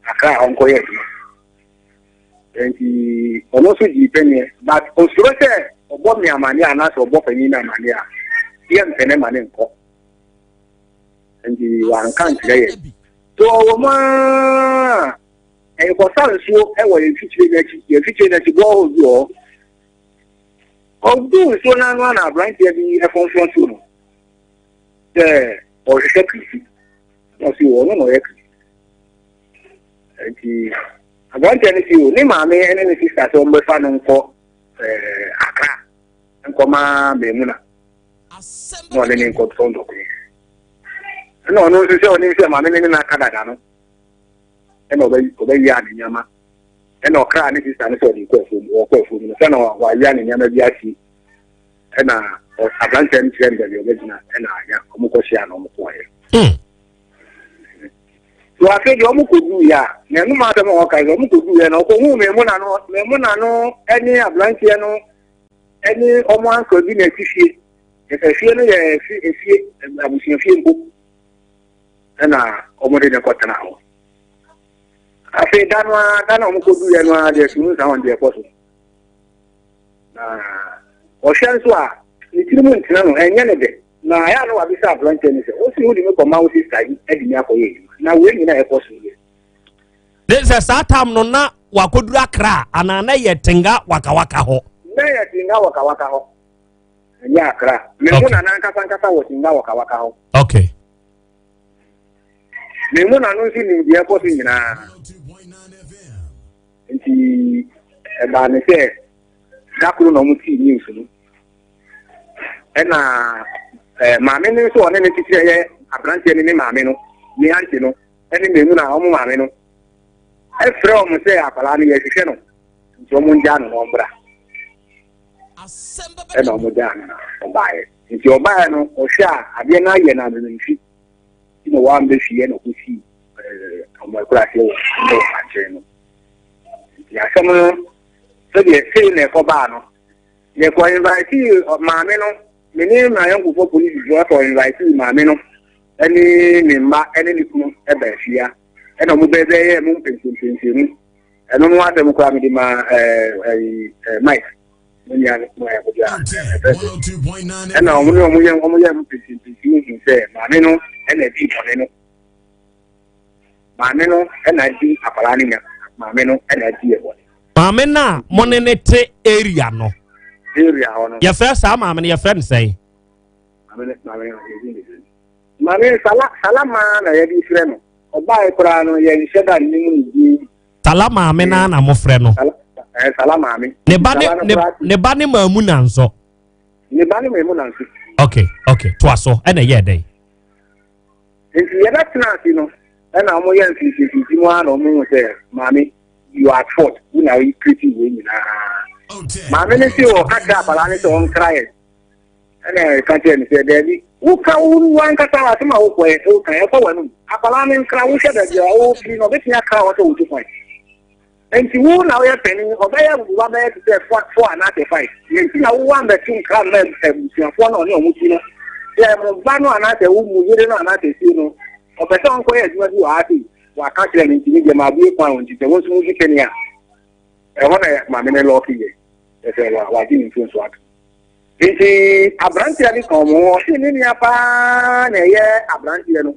aka onko ye enti ono so ji penye but osuro se obo mi amani ana so obo penyi na amani a ye mpene mane nko enti wan kan tire to wo ma e ko san so e wo ye fichire na chi go ho odu so na no na branch ye bi e function so no o se krisi o si wo no ye krisi enti agante ni si o ni maame ene ni sister so mbe fa no nko akra nko ma be mu na no le ni nko so ndo ko no no si se o ni se maame ni na kadada no eno be ya ni nyama eno kra ni sister ni so di ko fu no se no wa ya ni nyama bi asi ena abrante n trend de original na anya omukosia na omukoye so afi de omukodu ya na nu ma dem o kai omukodu ya na okohu me mu na no eni abrante no eni omo anko bi na fifie efie no ye efie abusia fie mbo na omode ne kotana ho afi dana omukodu ya no ade sunu sa on de koso na o shanso a ni tirimu ntina no enye ne de na ya no abisa ablante ni se o si hu di me koma o si sai edi ni akoye na we nyina e koso ye de se satam no na wakoduru akra ana na ye tinga wakawaka ho na ye tinga wakawaka ho enye akra me mu na nkasa wo tinga wakawaka ho okay me mu na no si ni de koso nyina nti e ba ne se dakuru no mu ti news no ena maame no so one ne titire ye abrante ni maame no ni anti no ene memu na omo maame no e frɛ o mo se akala no ye hwehwɛ no nti omo nja no ombra ena omo ja no obae nti obae no o hwa ade na ye na no nfi no wa mbe hwie no kusi omo akura se o no anche no ya sama so de sei ne ko ba no ye ko invite maame no meni na yangu for police jo to invite maame no eni ni ma eni ni kunu e ba hia e na mo be be ye mo pension mu eno no ade mo kwa me di ma Mike moni ya mo ya ko ja e na mo ye mo pension mu se maame no e na di bone no maame no e na di apala ni nya maame no e na di e bone maame na mo ne te area no ya first time maame ya friend say maame salama na ya di frɛ no oba e kura no ye ni sheda ni mu ni salama maame na mo frɛ no salama maame ne ba ne mamu na nso ne ba ne mamu na nso okay to aso e na ye dey nti ye na tena no e na mo ye nfi mu ana mo se maame you are fault you na we pretty we ni na maame ne si o kaka abala ne so on cry ene kante ne se Dabi uka wan kata wa ma wo e o kan e ko wanu abala ne nkra wo hye da dia o fi no betia kra wo to wo point enti wo na wo ye peni obaya buwa ba ye te 4 na 5 enti na wo wan be tin kra na busiafo na oni omuti no ya mo ba no ana te wo mu yire no ana te si no obese on ko ye aduma bi wa ati wa ka kire ne ntini je ma bu e kwa won ti te wo su mu ji kenia e wona maame ne lo ki ye ese wa di influence wa nti abrante ali komo si ni apa na ye abrante no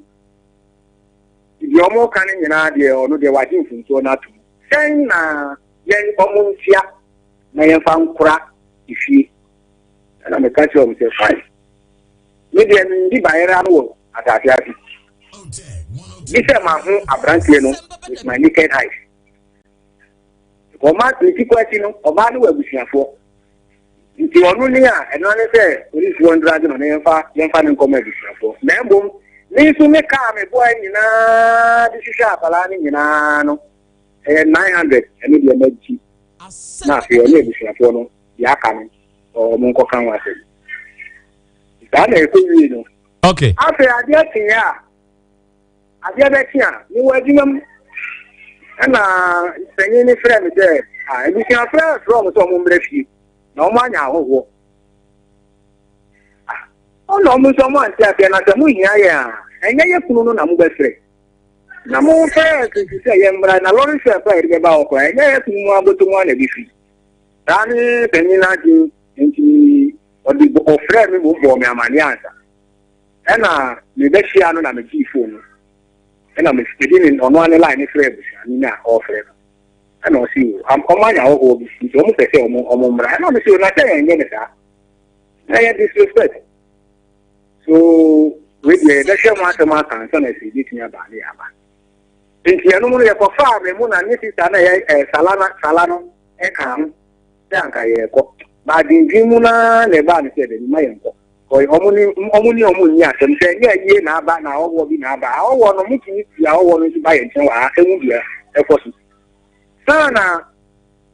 di omo kan nyina de ono de wa di influence na tu sen na ye omo ntia na ye fa nkura ifie na me ka che o se fai me de ndi bayera no atafia bi ise ma hu abrante no with my naked eyes ko ma ti kwati no o ba no wabusiafo nti onu ni a eno ne se police 100 no ne yemfa ne nkoma abusiafo na mbom ni su me ka me boy nyina di shisha apala ni nyina no 900 eno de maji na fi oni abusiafo no ya ka no o mo nko kan wa se da na ko wi no okay afi ade atia ade be tia ni wadinam na senyi ni frɛ de abusiafo from so mo mbrɛ fi na ọmọ anya ahụhụ ọnụ ọmụ nsọ mụ antị apịa na sẹmụ hia ya enye ye kunu na mụ befere na mụ fere kisi ye mbra na lọrị sọ efe eri beba ọkọ enye ye kunu mụ abotu mụ na ebifi tani penyi na dị nti ọdịbọ ofere mi bụ bọ mi amani ansa ẹna mebeshi anụ na meji ifonu ẹna mesipedi ni ọnụ anị line fere ebusi anyị na ọfere ana o si ọmọ anya ahụhụ obi nti ọmụ pese ọmụ mmara ana ọmụ si o na-ata ya enye ne saa na ya disrespect so wey dey dehwe mu asem aka nso na si ditinye abalị aba nti enu mu ya ko fa me mu na ni sista na ya sala no e ka mu ya nka ye ko ba dinji mu na le ba ni se de ma ye nko ko ọmụ ni asem se nye ye na aba na ọwọ bi na aba ọwọ no mu ti ya ọwọ no ba ye nchen wa emu bia e fosu sana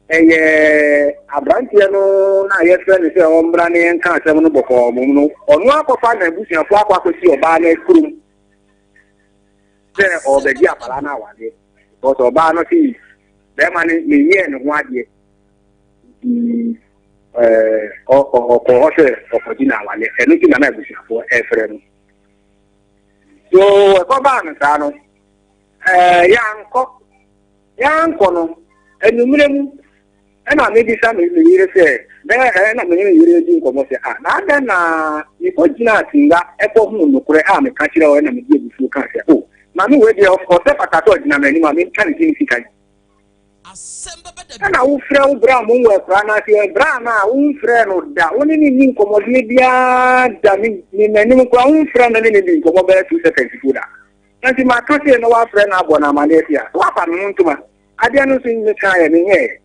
Abrantia no na ye friend say ombra ne nka asem no boko mum no onu akofa na busuafo akwakosi oba na kurum se obegi apala na wade because oba no ti be man ni ye no ho ade o se opodina wale enu ti na busuafo e friend so e ko ba no sa no yanko no enumremu ena maybe some yire say na me yire di nkomo say na ada na iko gina tinga eko hu nukure me ka kire o na me di ebufu ka say ma me we dey of course patato gina me ni ma me kan tin fikai na wo frɛ wo bra mo wo kra na say bra na wo frɛ no da woni ni nkomo di bia da ni mani mo kwa wo frɛ na ni di nkomo ba 2 seconds fuda nti ma to say no wa frɛ na abɔ na malaysia wa pa no ntuma adia no sin me kan ya ni he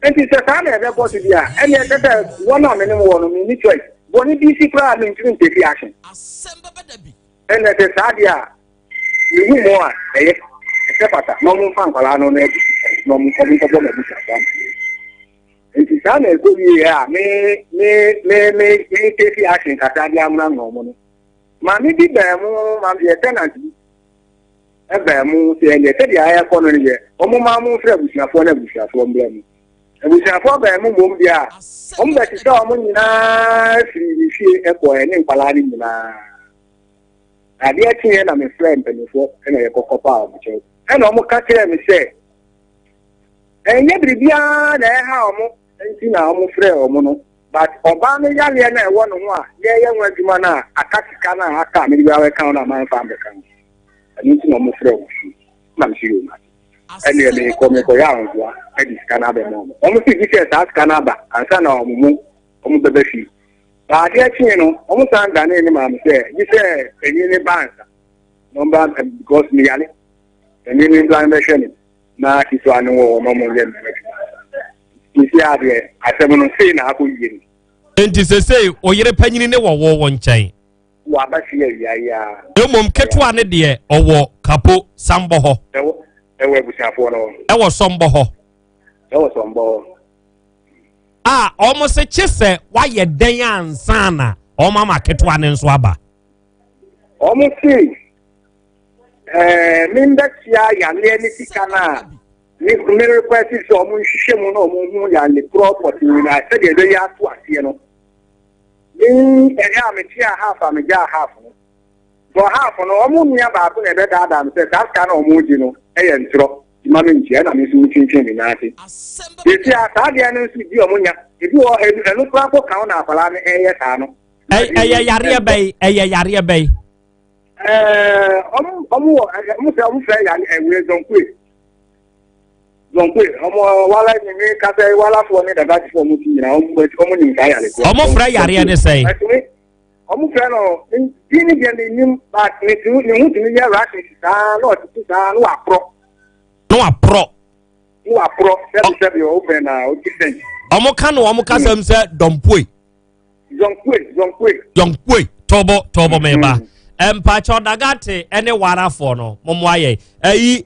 enti se fa na ebe boss dia eni e tete one on me no me ni choice boni DC pra me ntimi take action eni te sadia ni hu mo a se pata no mo fan kwala no na no mo ko mi ko bo me bisa fa enti sa na go wi ya me take action ka sadia amna no mo no ma mi bi ba mu ma bi tenant e ba mu se eni te dia ya ko no ni je o mo ma mu fra busuafo na busuafo mbra mu ebusuafo ba mu mom bia omba ti so mo nyina firi fie eko ene nkwala ni nyina ade atie na me friend penifo ena ye kokopa obuche ena omo ka kire me se enye bribia na e ha omo enti na omo frɛ omo no but oba me yale na e wo no ho a ye ye nwa dwuma na akatika na aka me bia we kan na man fa mbeka enti na omo frɛ omo na me shiro ma ene le ko ya nwa edi scanner be mo omo si gise ta scanner ba ansa na omo bebe fi ba dia chin no omo san da na ni ma me say gise eni ni bansa number because me yale eni ni plan be sheni na kiso anu wo mo mo yen isi ade asem no sei na akọ yiri enti sesei oyere panyini ne wo nkyɛn wa ba fi ya emom ketua ne de owo kapo sambo ho ewe busiafo no ewo sombo ho almost a chise why ye den ansana o mama ketua ne nso aba almost see minda tia ya le ni tikana ni me request so mo hihye mu no mo hu ya le property na se de ya to asie no ni ya me tia half am ja half no so half no o mo nia ba ko na be da da me se that kind of mo ji no e ntro mama ntia na me so chinchin ni na ati eti asa de no si bi o mo nya ebi o enu kwa ko kan na apala ne eye ta no eye yare bai mo se ya ewe zonkwe omo wala ni mi ka se wala fo ni daga ti fo mo ti na omo ni ka ya le ko omo fra yare ne sei omo fra no bi ni je ni ba ni tu ni hu ti ni ya ra ti sa no ti sa no apro se bi o be na o ti sen omo ka no omo ka sam se dompoi zonkwe tobo meba empacho dagate ene warafo no momo aye ayi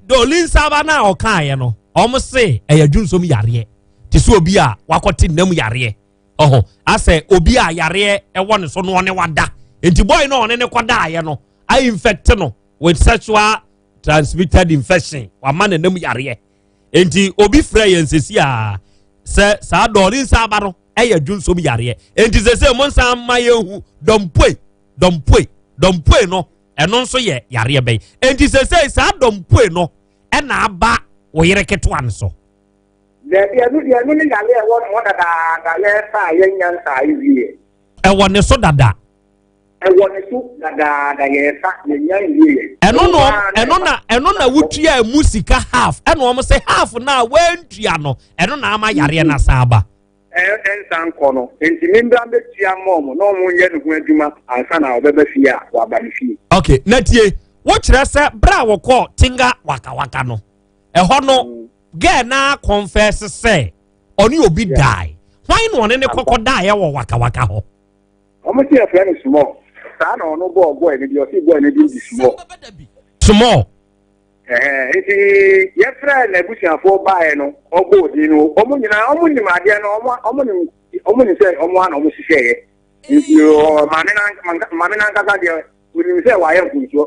do linsaba na okaye no omo se eyadwunsom yare ti so obi a wakoti nam yare oho ase obi a yare ewo ne so no ne wada enti boy no ne kwada aye no I infect no with sexual transmitted infection wa man nam yare enti obi frɛ yɛn sesi a sɛ saa do linsaba no eyadwunsom yare enti sese mo nsa ma yehu dompoi no eno nso ye yare bai enti sese saa dompoi no na aba wo yere keto an so de anu ni yale e won da le sa ye nyan sa iwie e won ne so dada e won ne so dada ye sa ye nyan iwie eno na wutua musika half eno mo say half na wantua no eno na ama yare na sa aba ensan kono enti nimbra be tia mom no mo ye ne ho adwuma ansa na obeba fie a wa ba fie okay na tie wo kire se bra wo ko tinga waka no ho no ge na confess say oni obi die why no ne kokko die wo waka ho o mo tie friend small sa na ono boy ne bi o si boy ne bi small Nti yɛfrɛ na abusuafoɔ baeɛ no ɔbɔ di no ɔmo nyinaa ɔmo nim adeɛ no ɔmo nim sɛ ɔmo ana ɔmo hyehyɛeɛ nti maame nankasa deɛ onim sɛ wayɛ mfunsuo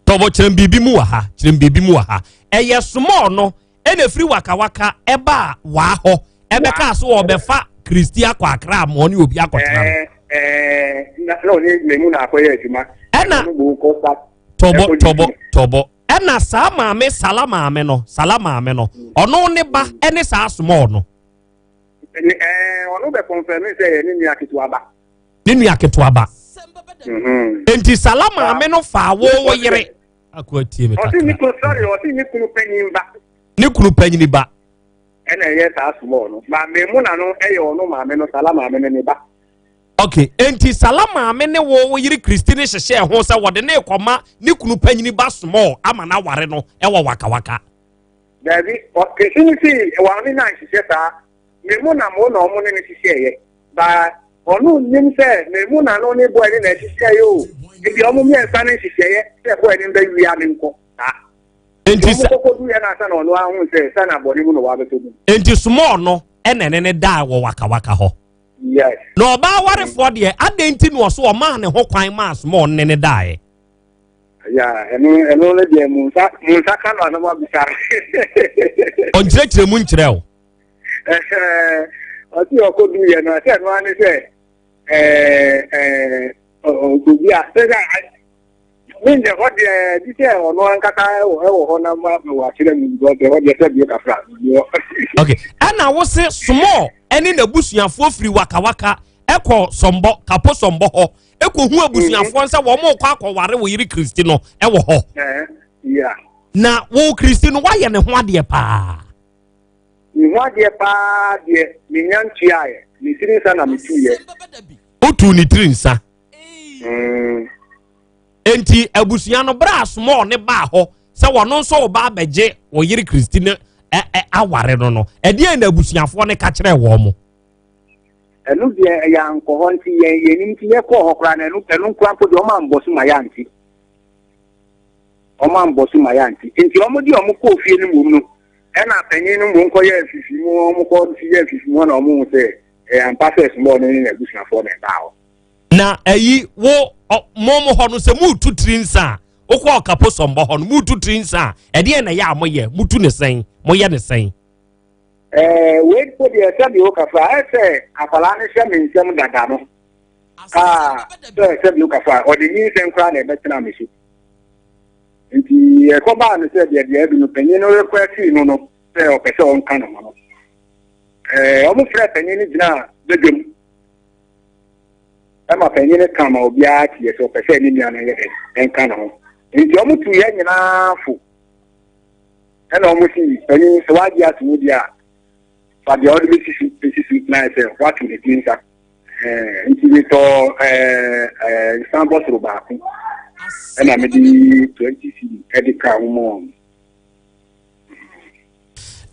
tɔbɔ kyerɛm biribi mu wɔ ha ɛyɛ small no ɛna firi wakawaka ɛba a waa hɔ ɛbɛka so wɔbɛfa kristi akɔ akra amɔ ne obi akɔtena na ɔne memu na akɔyɛ adwuma ɛna tɔbɔ ɛna saa maame sala maame no ɔno ne ba ɛne saa small no ɔno bɛ confirm sɛ ne nua ketewa ba enti sala maame no fa wo yere akɔ tie me ɔsi ni kunu panyin ba ɛna ɛyɛ saa small no ba memu na no ɛyɛ ɔno maame no sala maame no ne ba okay enti sala maame ne wo yiri Christine hyehyɛ ho sɛ wɔde ne kɔma ne kunu panyin ba small ama na ware no ɛwɔ wakawaka Dabi Christine si wame na hyehyɛ saa memu na mo na ɔmo ne hyehyɛ ba ɔno nim sɛ memu na no ne boy ne na hyehyɛ yo ebi ɔmo miɛnsa ne hyehyɛ sɛ boy ne ba wia ne nkɔ enti ɔmo du ya na asa na ɔno ahu sɛ sa na bɔne mu no wa beto mu enti small no ɛna ne da wɔ wakawaka hɔ. Yes. No ba warefoɔ deɛ adɛnti no so ɔma ne ho kwan ma small ne dae. Yeah, eno le deɛ munsa ka no anama bisara. Onkyerɛkyerɛ mu nkyerɛ o. Ɔti ɔkɔdu yɛ no sɛ no ane sɛ obi a sɛ minje hɔ deɛ di sɛ ɔno ankasa ɛwɔ hɔ na ma wɔ akyerɛ mu hɔ deɛ sɛ bi kafra. Okay, ɛna wo se small ɛne n'abusuafoɔ firi wakawaka ɛkɔ sɔmbɔ kapo sɔmbɔ hɔ ɛkɔ hu abusuafoɔ nsa wɔn mo kɔ akɔware wɔ yiri kristi no ɛwɔ hɔ. Na wo kristi no wayɛ ne ho adeɛ paa. Ne ho adeɛ paa deɛ ne nyantua yɛ ne tiri nsa na me tu yɛ. Otu ne tiri nsa. Enti abusua no bra small ne ba hɔ sɛ wɔn nso ba abɛgye wɔ yiri kristi no aware no ɛdeɛ na abusuafoɔ ne ka kyerɛ wɔn mo ɛnu deɛ ɛyɛ ankɔhɔ nti yɛnim nti yɛkɔɔ hɔ koraa na ɛnu nkura mpo deɛ ɔma mbɔ so ma yɛ anti nti ɔmo de ɔmo kɔɔ fie no mmom no ɛna panyin no mmom kɔyɛ afifimu ɔmo kɔ si yɛ afifimu na ɔmo sɛ ampa sɛ small no ne na abusuafoɔ na ɛba hɔ na ɛyi wo mo hɔ no sɛ mutu tiri nsa wokɔ ɔkapo sɔmbɔ hɔ no mutu tiri nsa ɛdeɛ na yɛ a moyɛ mutu ne sɛn moyɛ ne sɛn wei po deɛ sɛbi wo kafa ɛsɛ akwalaa ne hyɛ me nsɛm dada no sɛbi wo kafa ɔde nyi nsɛm koraa na ɛbɛtena me so nti ɛkɔbaa no sɛ deɛ abi no panyin no rekɔ afiri no no sɛ ɔpɛ sɛ ɔnka no ho no ɔmo frɛ panyin no gyina badwam ɛma panyin no ka ma obiara tiɛ sɛ ɔpɛ sɛ ne nua no yɛ ɛnka no ho nti ɔmo tu yɛ nyinaa fo ɛna ɔmo si panyin sɛ wagye ato mu deɛ a fa deɛ ɔde bɛsisi na sɛ wato ne ti nsa nti metɔ nsan bɔtoro baako ɛna mede 20 cedi ɛde ka ho mu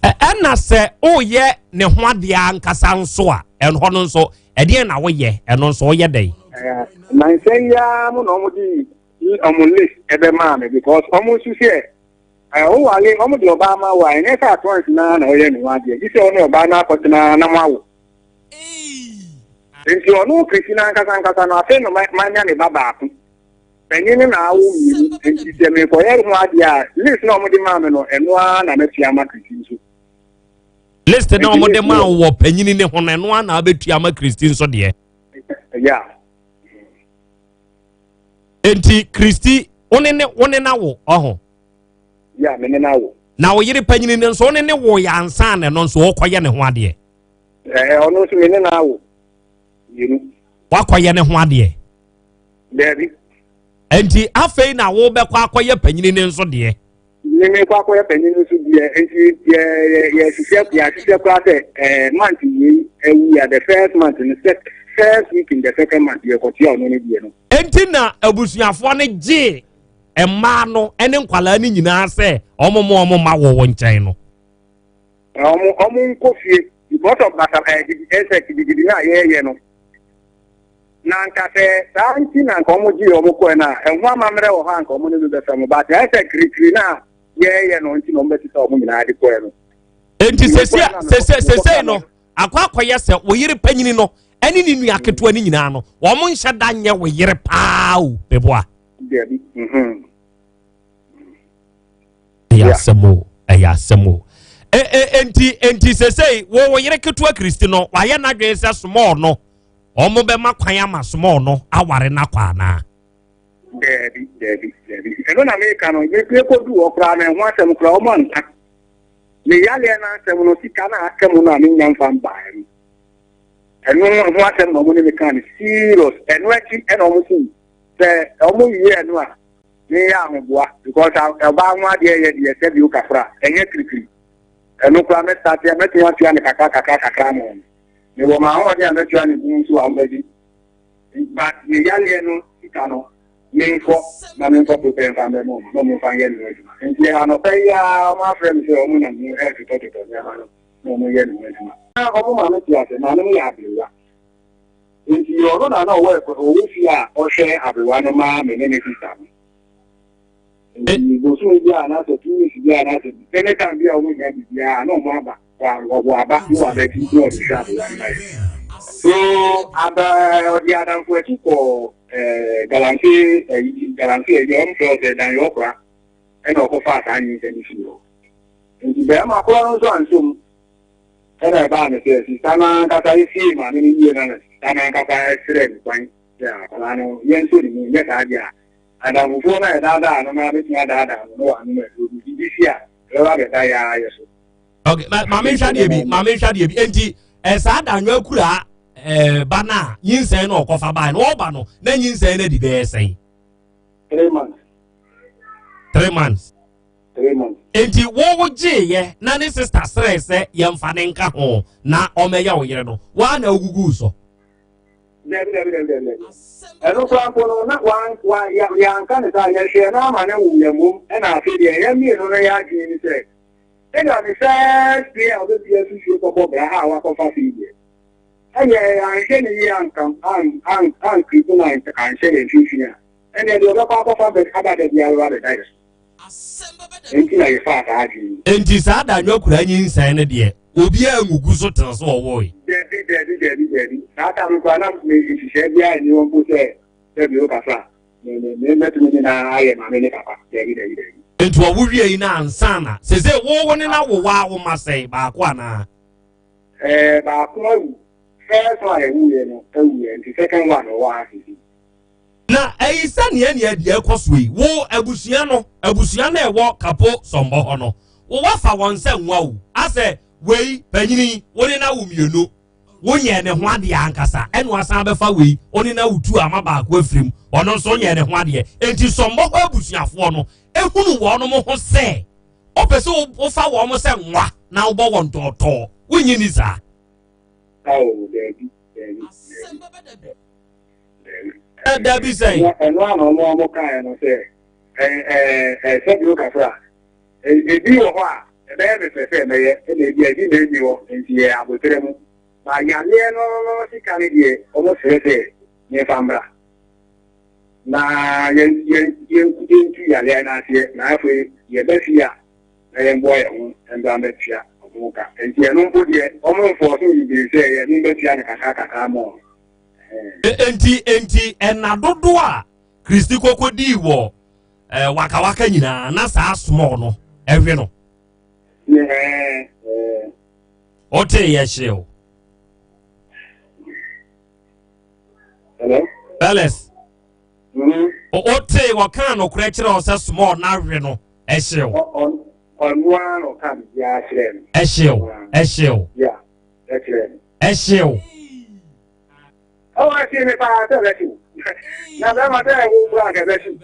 ɛna sɛ woyɛ ne ho adeɛ ankasa nso a ɛno no nso ɛdeɛ na woyɛ ɛno nso woyɛ dɛn nansɛ yia mo na ɔmo de ɔmo list ɛbɛmaa me because ɔmo nso sɛ wale ɔmo de ɔbaa ma wa ɛnyɛ sɛ atɔns na ɔyɛ ne ho adeɛ gye sɛ ɔne ɔbaa no akɔtena na mo awo nti ɔno krisi no ankasa no afei no manya ne ba baako panyin no na awo mmienu nti sɛ mekɔyɛ ho adeɛ a list na ɔmo de maa me no ɛno ara na mɛtua ma krisi nso list na ɔmo de maa wɔ panyin ne ho no ɛno ara na abɛtua ma kristi nso deɛ enti kristi wone na wo ɔho ya me ne na wo na wo yere panyin ne nso wone ne wo ya ansa na no nso wɔkɔyɛ ne ho adeɛ ɔno nso me ne na wo yenu wakɔyɛ ne ho adeɛ Dabi enti afei na wo bɛkɔ akɔyɛ panyin ne nso deɛ ne me kɔ akɔyɛ panyin nso deɛ enti yɛ hyehyɛ kora sɛ month yi awu ya the first month no first week in the second month yɛ kɔtua ɔno ne deɛ no enti na abusuafoɔ ne gye mmaa no ɛne nkwalaa ne nyinaa sɛ ɔmo ma wɔ nkyɛn no ɔmo nkɔ fie because of basa gidigidi na yɛyɛ no na nka sɛ saa nti na nka ɔmo gye ɔmo kɔɛ na ɛho amammerɛ wɔ hɔ a nka ɔmo ne bi bɛsɛ mo ba sɛ ɛsɛ kirikiri na Yeah, no, until no better so much na de ko no. Enti sese no, akwa yese wo yire panyini no, eni ni nua keto ani nyina no. Wo mo nhye da nye wo yire paa o, beboa. Dabi. Ya semo. Enti sese wo yire keto Kristi no, wa ye na dwe se small no. Omo be makwan ama small no, aware na kwa na. Dabi. Eno na me kan no, me ko du okra na ho asem kra o man. Me yale na asem no sika na akam no me nyam fam bae. Eno ho asem no mo ne me kan serious. Eno achi eno mo si. Se omo yi eno a me ya ahoboa because aba nwa de ye se bi o kafra. Enye krikri. Eno kra me start ya me tia tia ne kaka mo. Me wo ma ho de na tia ne bu so ambaji. But me yale no sika no Minfo, na minfo prepare for me, no more fine. And they are not pay my friends, or moon and you have to talk to them. No more yet. Oh, my Matthias, and I know happy. If you are not work, or if you are, or share everyone of my many system. You go soon, you are not a 2 weeks, you are not a any time you are with them, you are no more back, you are making you shop. So, the other question for guarantee young closer than your opera, and of fast I need any show. And the Bema Close on some, and I ban it, Sana Kata see my many years, Sana Kata accident, yeah, Polano, Yen Sudi, yes, idea. And I'm for my dada, no matter my dada, no one this year, okay, Mammy Shadi, Enti, as I done your kula. Bana yin say no kofa ba no ba no na yin say na di be say 3 months enti wo je ye na ne sister sere se ye mfa ne nka ho na o me ya wo yere no wa na ogugu so eno kwa kono na wa ya nka ne ta ye hye na ma na wu ye mum e na afi de ye mi no ya ji ni se e ga ni se bi a obi bi asu shi ko bra ha wa ko fa fi de and I said, young come and people and say, and then the other part of the other that you are rather nice. Until I fat arguing. And this other no crying sign, dear. Ubia Muguso tells all boy. Daddy. That I'm going to make it share there and you won't put there. You Papa. Let me know I am a minute, Papa. Into a woody in Ansana says, one in our wow must say, Bakwana. First one, and the second one, na san ye ne de ekoswe wo abusuano e wo kapo sombo hono wo wafa won se nwa wo ase wei panyini woni na wo mienu wo nye ne ho ade ankasa eno asan be fa wei oni na wutu amaba ko afrim ono so nye ne ho ade enti sombo abusuafo no ehunu wo no mo ho se opese wo fa wo mo se nwa na wo bo won toto wo nyini za. Oh, Dabi say, and one or more kind of say, said you Kafra. A deal of what? A baby say, may be you in the air with them. My young no, she can't be almost near Fambra. Now, you couldn't see Alena here, now we, your best year. I am boy and I'm a chair. And you know, put it almost for you to say, and you bet more. Enti en na dodo a Kristi kokodi wo waka nyina na sa small no ehwe no ote ye hyew hello Palace ote waka no kura kire o sa small na hwe no ehyew on one or come ya hyew yeah ehyew oh, I see me part of it. Now, I'm there who crack a vessel.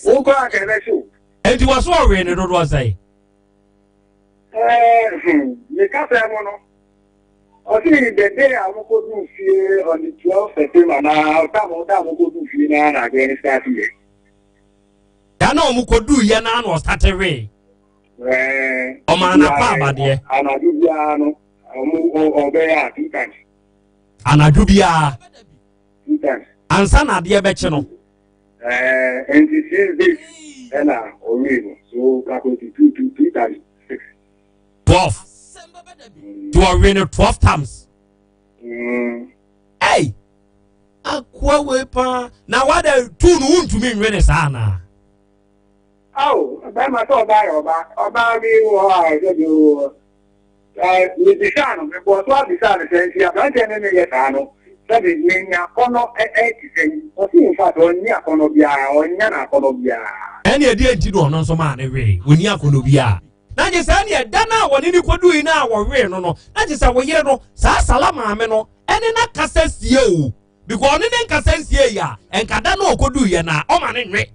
Who crack a vessel? And you was worrying, it was I. The Casa Mono. I see the day I will go to fear on the 12th September now. Some of them will go to fear now again starting. Yano Mukodu Yanan was started away. Oh, man, a dear. And I do piano. Obey 2 times. Anadubia 2 times. Ansana dear Betcheno. And this is this, and so calculate 2 times 6. 12. To a winner 12 times. Hey, Aqua wepa. Now what are 2 noon to me when it's Anna? Oh, about my thought about me or I do. With the son, because what the son says, you have not any Yano. That is mean, Kono 80, or in fact, on Yakonobia or Yana Konobia. Any idea to do on some man away when Yakonobia. Not just any Dana, what any could do in our way, no. Not just our yellow, Salama, Meno, and in a cassette you. Because in a cassette ya, and Cadano could do yana, oh man, in me.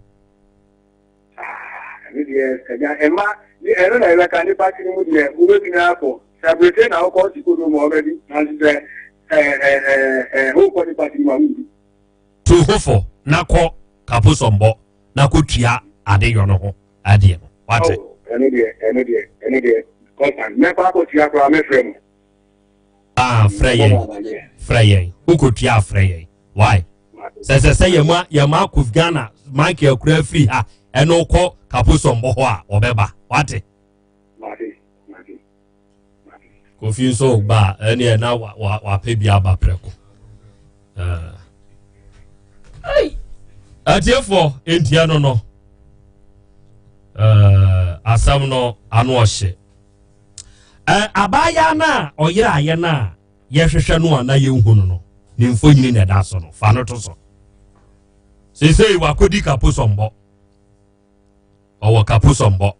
Yes, and my, I don't know, like any party with you, who will be now. Celebrating our course you could do already, and who could the party one? To go for Nako Capusombo, Nakutia, Adeyono, Adio. What's it? Any day. Constant. Never go to your friend. Ah, Frey. Who could ya Frey? Why? Says I say your mark with Ghana, Michael Crayfree, and no call Capusombo or Beba. What it? Confused so bad, and now what pay be about Preco. Therefore, Indiano no. Asam no anwashe. Abaya na oyira ye na yehwehwe no na yehunu no. Nimfo nyini na da so no. Fa no to so. Sesei wakodi kapusombo. Owo kapusombo.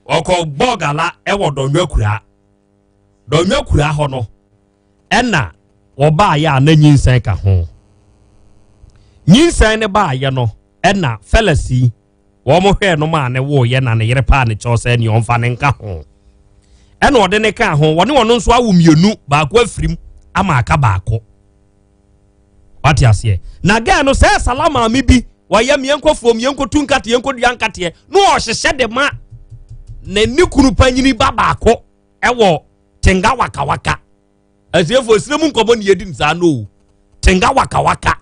Oko bogala ewo donwakura. Donwakura ho no. Ena wo ba ya na nyinsan ka ho. Nyinsan ne ba ya no. Ena felasi wo mo hwe no ma ne wo ye na ne yere pa ne chose ne onfa ne nka ho. Ena ode ne ka ho wone wono nso awo mienu ba ko afirim ama aka ba ko. Wati ase. Na ga no se salama mi bi wa ye mienkofuo mienkotu nkate yenkodu ankate no o hyehye de ma na nikunu panyini baba ko ewo tenga waka waka. Asiefo siremu nkobo ne yedi nsa no. Tenga waka waka.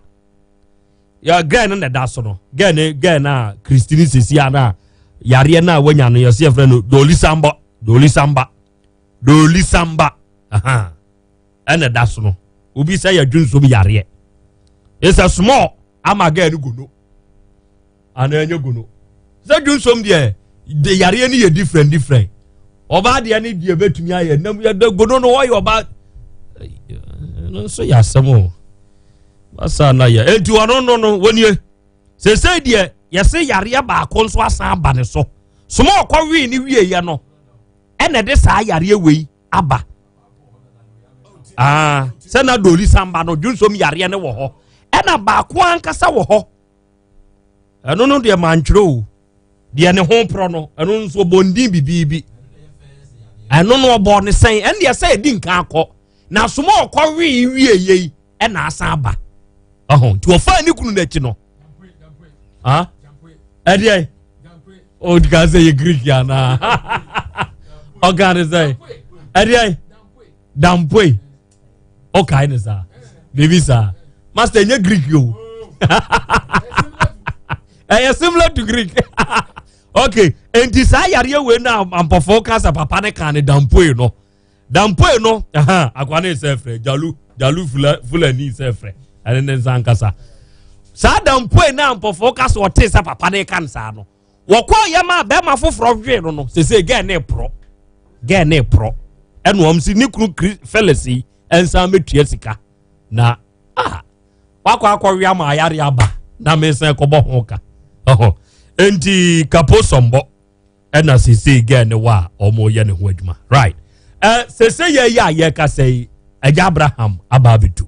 Ya gan na da so no. Gan na Christine Sesia na yare na wanya no yose efre no Doli samba. Aha. Ena da so no. Obi say ya dwunso bi yare. It's a small ama gan go no. Ana enye go no. Say dwunso de the yare ni ye different. Oba de ani die betumi aye nam ya go no wo yo ba no so ya samo. Basa na ya enti no woni se se de ye se yare ba ko nso asan aba ne so small kwa wi ni wie ye no ene de sa yare wei aba se na doli samba no dwunsom yare ne wo ho ena ba ko ankasa wo ho eno no de mantro de ne ho pro no eno nso bondin bibibi eno no obo ne sen en de se di nkan akọ na small kwa wi wie ye ena asan aba ti ofa ni kunu na chi no edi o diga say Greek ya na organize edi dampwe okay ne sa baby sa master nye Greek yo similar to Greek okay and this ayare we na ampo focus papa ne kan dampwe no akwane se frɛ jalu fulani se frɛ ane ne zankasa sa dampwe na ampo focus o te sa papa ne kan sa no wokɔ ye ma be ma foforo hwe no se ge ne pro eno am si ni kru felasi ensa metua sika na wakɔ wi ama ayare aba na me se kɔbɔ ho ka enti kaposombo ena se ge ne wa omo ye ne ho adwuma right se ye ka sei Eja Abraham ababitu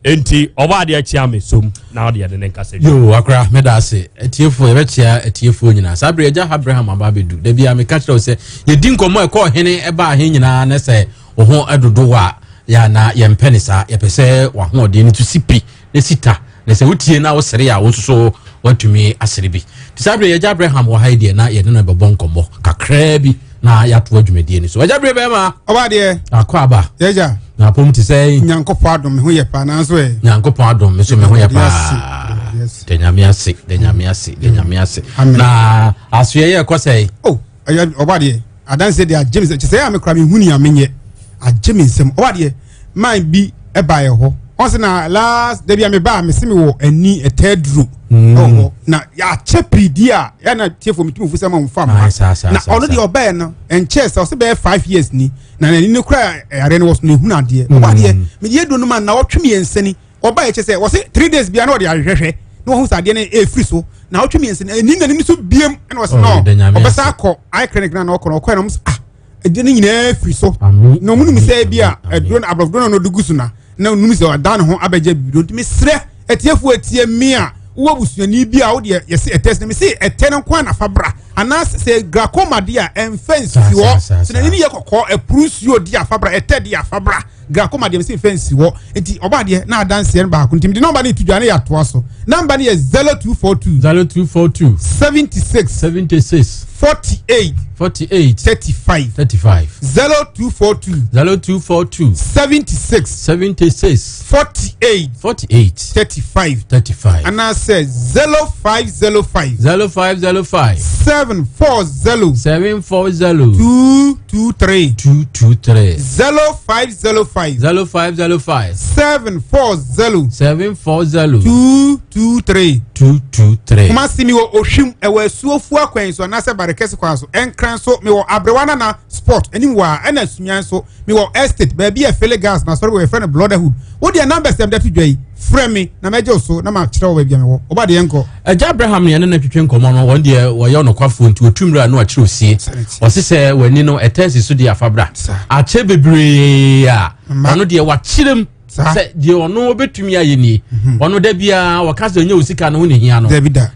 enti oba de achia me som na de ne nka se yo akra medase etiefo ye bechia etiefo nyina sabre Eja Abraham ababidu de bia me ka kire se ye din komo e ko hene e ba he nyina na se wo ho adodo wa ya na ye mpenisa ye pese wa ho de ni to sipi ne sita ne se wutie na wo sere ya wo so watumi asere bi ti sabre Eja Abraham wo haide na ye ne bebon komo kakra bi na ya to adwumedie ni so Eja Abraham ma oba de akwa ba Eja na pom ti say nyankopɔ adom me ho ye pa na so nyankopɔ adom me so me ho ye pa Jesus de nyamiase na asoye ye kwasai obade adanse de James say am kra me huni amenye ajemisem obade man bi e ba ye ho onse na last Dabi me ba me simi wo ani e tedru na ya chepidi a ya na tiefo mitumi fu sama mfa ma na ono de oba no en chess o se be 5 years ni na ni ne kra are ne was no hunu ade obade me de do no man na wotwe me ensani oba ye chese wo se 3 days bia na ode ahwehwe no hu sa de ne e free so na wotwe me ensani ni na ni so biem na was no obesa akọ eye clinic na okọ na mo de ne nyina free so no mu ni se bia drone abroad drone no dugusu na num se odan ho abeje bibido me sre etiefu etie mi a wo busuani bi a wo de yesi etest me se eten kwa na fabra ana se glaucoma dia enfensi wo se na ni ye kokọ eprusuo dia fabra eted dia fabra glaucoma dia me se enfensi wo enti oba de na adanse ba ko ntim di number ni tudwane ya to aso number ni 0242 76 48 35 0242 76 48 35 and I say 0505 740 223 0505 740 223 kuma simi wo ohwim ewe suofu akwan so na se barekese kwa so enkran so me wo abrewana na sport anywhere ana sunyan so me wo estate ba bia fele gas na sorry we friend brotherhood wo dia numbers dem that dwai frame me na meje so na ma kire wo ba bia me wo oba de enko eja Abraham ne na twetwe nkomo no won de wo ye no kwafo nti otumra no akire osie o se se wani no etesi so dia fabra ache bebre a ono de wa kirem se de ono obetumi ayeni ono da bia wakasa nya osika no ho ne hia no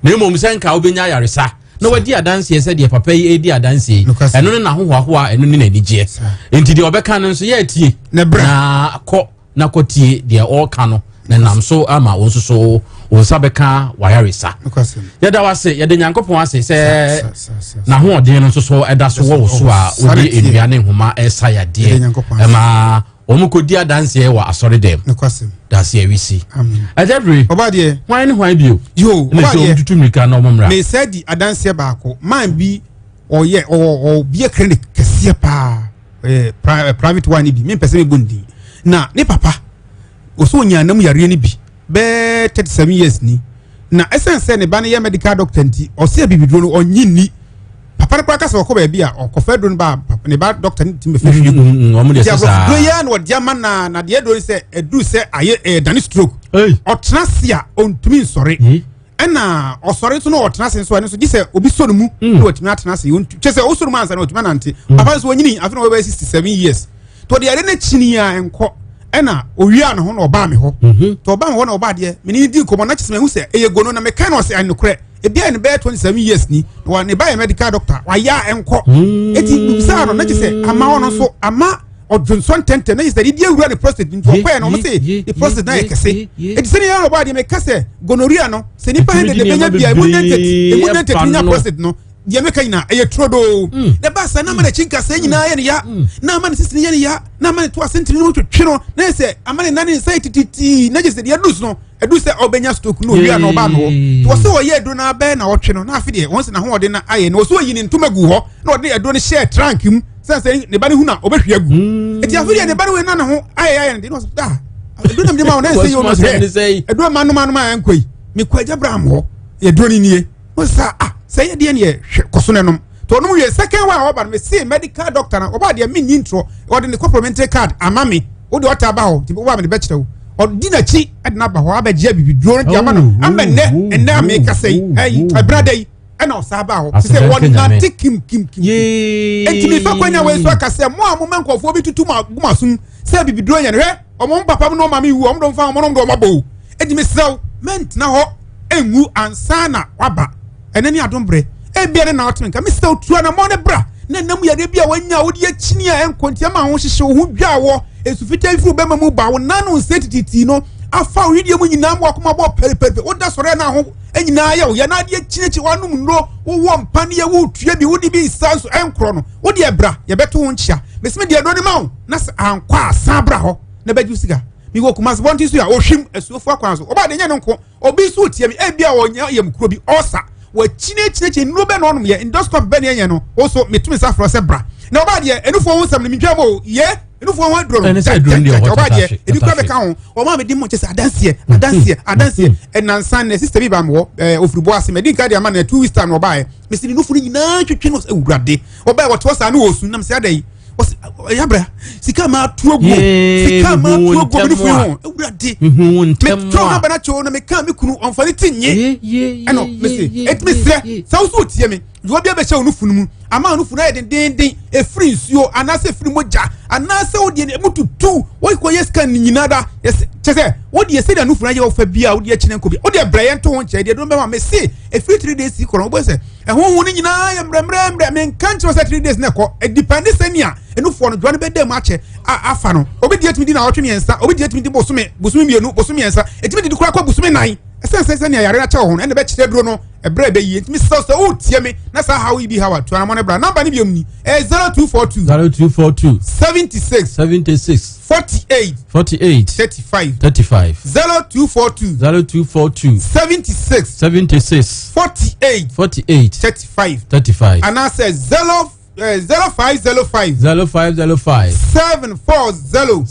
na emom senka obenya yaresa na wadi adanse se de papa yi edi adanse eno na hohoahoa eno ne nanigye enti de obeka no so ye atie na akọ na kotie de all kano na namso ama wonso so wonsabeka wayaresa yeda wase yede nyankopon ase se na ho ode no so eda so wo so a odi eduane homa esa yade ema omukodi adanse wa asori dem that's here we see amen ajabri obade why bio yo obade tutumika na omomra me said adanse baako man bi oye o bi clinic kese pa private one bi me pese me bondi na ne papa oso nya nam yare ni bi be 37 years ni na essence ne ba ne medical doctor nti o se bibidro no onyi ni papa ne kwa kasa ko ba bi a okofedo no ba ne ba doctor ni timbe fefi go omo de sesa do ya no dia man na de do se edu se aye dani stroke otnasia ontumi nsore ena osore to no otnase so ene so gise obi so no mu no otumi atnase yontu chese osoro man sa no otumi nante papa so onyini afi no we 67 years to de yare na chini ya enko ena owia no ho no oba me ho to oba me ho no oba de me ni di komo na chese me hu se eyego no na me kan no se anokre ebia ne be 27 years ni wa ne ba medical doctor wa ya enko eti sa no na chese ama ono so ama odunson tente na is that dia wura ne prostate nti okwa no mo se the prostate na ekese eti se ne ya oba de me kase gonorrhea no se ni pa hende de benya bia emu nente nya prostate no dia me kan na eye trodo de ba sa na ma na chinka se nyina ye ne ya na ma ne sisi ye ne ya na ma ne to asentini no twetwe no na se amane na ne site titi na je se dia dus no edu se obenya stock no wia no ba no to se oye edu na ba na otwe no na afi de won se na ho ode na aye na so yi ne ntomagu ho na ode edu ne share trunk mu sense ne ba ne hu na obehwe agu eti afi de ne ba ne we na ne ho aye ne no da edu na me ma na se yo no se edu ma no ma enkoi me kwa Abraham ho edu ni nie won sa say ye ne kosonenom to no we second one oba me see medical doctor na oba de me intro or the complimentary card amami wo de ota ba ho ti oba me de bekyere wo or di na chi adna ba ho abagia bibiduro de ama no amene enne ameka say hey brother yi ena osaba ho say one na tikim kim enti me fa kwanya we so aka say mo amoma nkofo bi tutu masum say bibiduro ye ne hwe omo papa no mama wu omo do fa omo no do mabo enti me sew ment na ho enwu ansana waba enani adombre ebia na otmenka mr otua na mo ne bra na nam yare bia wanya wodi akini a enkontia ma ho hyehye wo dwawo esufita ifuru bema mu ba wo nanu setiti no afa widie mu nyina mo akoma bo perepere wo da sore na ho enyina ya wo ya na de akini wanum nro wo mpane ya wo tua bi wodi bi sanso enkro no wodi ebra ye beto wo nchia mesime de do ne ma wo na ankwa asan bra ho na baju siga mi wo kuma bonti so ya ohwim asuofo akwan so oba de nya no nko obi so tie mi e bia wonya yem kuro bi osa wa chine nuro be no no ye endoscope be ne nya no also metumi safro se bra na oba de enufo ho nsam ne mitwa mo ye enufo ho dro oba de ebi kwa be ka ho o ma me di mo chese adanse enansan ne sister bi ba mo ofrubo ase me di nka de ama na 2 weeks time no ba e me si nufu ni nyina twetwe no ewurade oba wo to sa na osu na me se adai yabra sika ma tuogo mi fu ho ewurade me tro na bana cho na me kan me kunu onfani tinye eno me se et me sre sa so tie me jo bia be che onufu nu ama onufu na den efri nsuo anase efri moja anase odie ne mututu wo ko yeska nyina da chese odie se da nufu na ye ofa bia odie chine nko bia odie braye nto ho nche de do me ma me se efri 3 days ko no bo se ehun ni nyina ye mremre me kan che 3 days na ko e depend senia enufu no dwane be dem ache afa no obi die timi di na otwe ensa obi die timi di bosome mienu bosome ensa etimi di kura kwa bosome nan sense ne yare na che ho ene be chire duro no ebre be yi etimi so o tie me na sa how we be how to na mo ne bra number ni biom ni 0242 76 48 35 0242 76 48 35 and I said 0505 740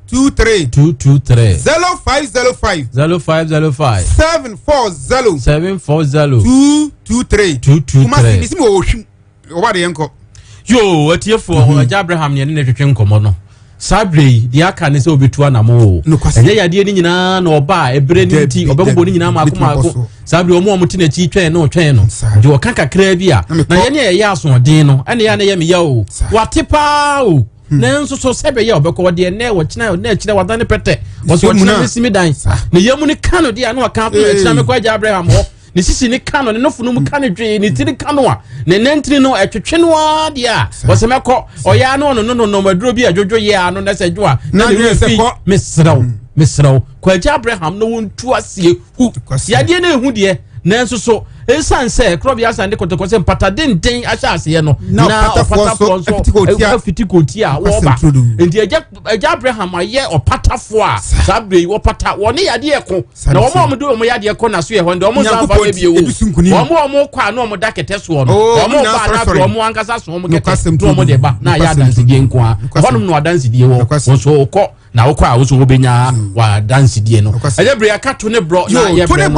223 0505 740 223 kuma si mo ohwim oba de yenko yo atiefo Abraham ne ne twetwe nkomo no sabre di aka ne se obetu anamo enye yade ni nyina na oba ebre ni ti obebbo ni nyina maako sabre omo ti na chi twɛn no de o kan kakra bi a na ye ne ye aso den no ene ya na ye me ya o watepa o na nso so sebe ye obekɔ de ne wo kyina na kyina wadane pete wo so kyina mesimi dan ne yemu ni kano de anu aka to kyina me kwa Abraham ho ne sisi ni kano ne nofunu mu kano dwe ne tiri kano a ne nantiri no etwetwe no a dia wo se mekɔ oya no maduro bi adwodwo ye ano na se dwo a na ne fi mesraw kwa Abraham no wontu asie hu yade na ehu de na nso so esanse Krobea Asante kotokose mpata den ahyase no na opatafo so afitikoti a wo ba enti eja Abraham aye opatafo a sabre wo pata woni yade eko na wo mo do mo yade eko na so ye ho nde mo san fa bie wo mo kwa na mo dakete so no wo mo ba na so mo ankasa so mo kete to mo de ba na ya dance die nko a honum no dance die wo so ko na wo kwa wo so obenya wa dance die no ejebre akato ne bro na ye bro no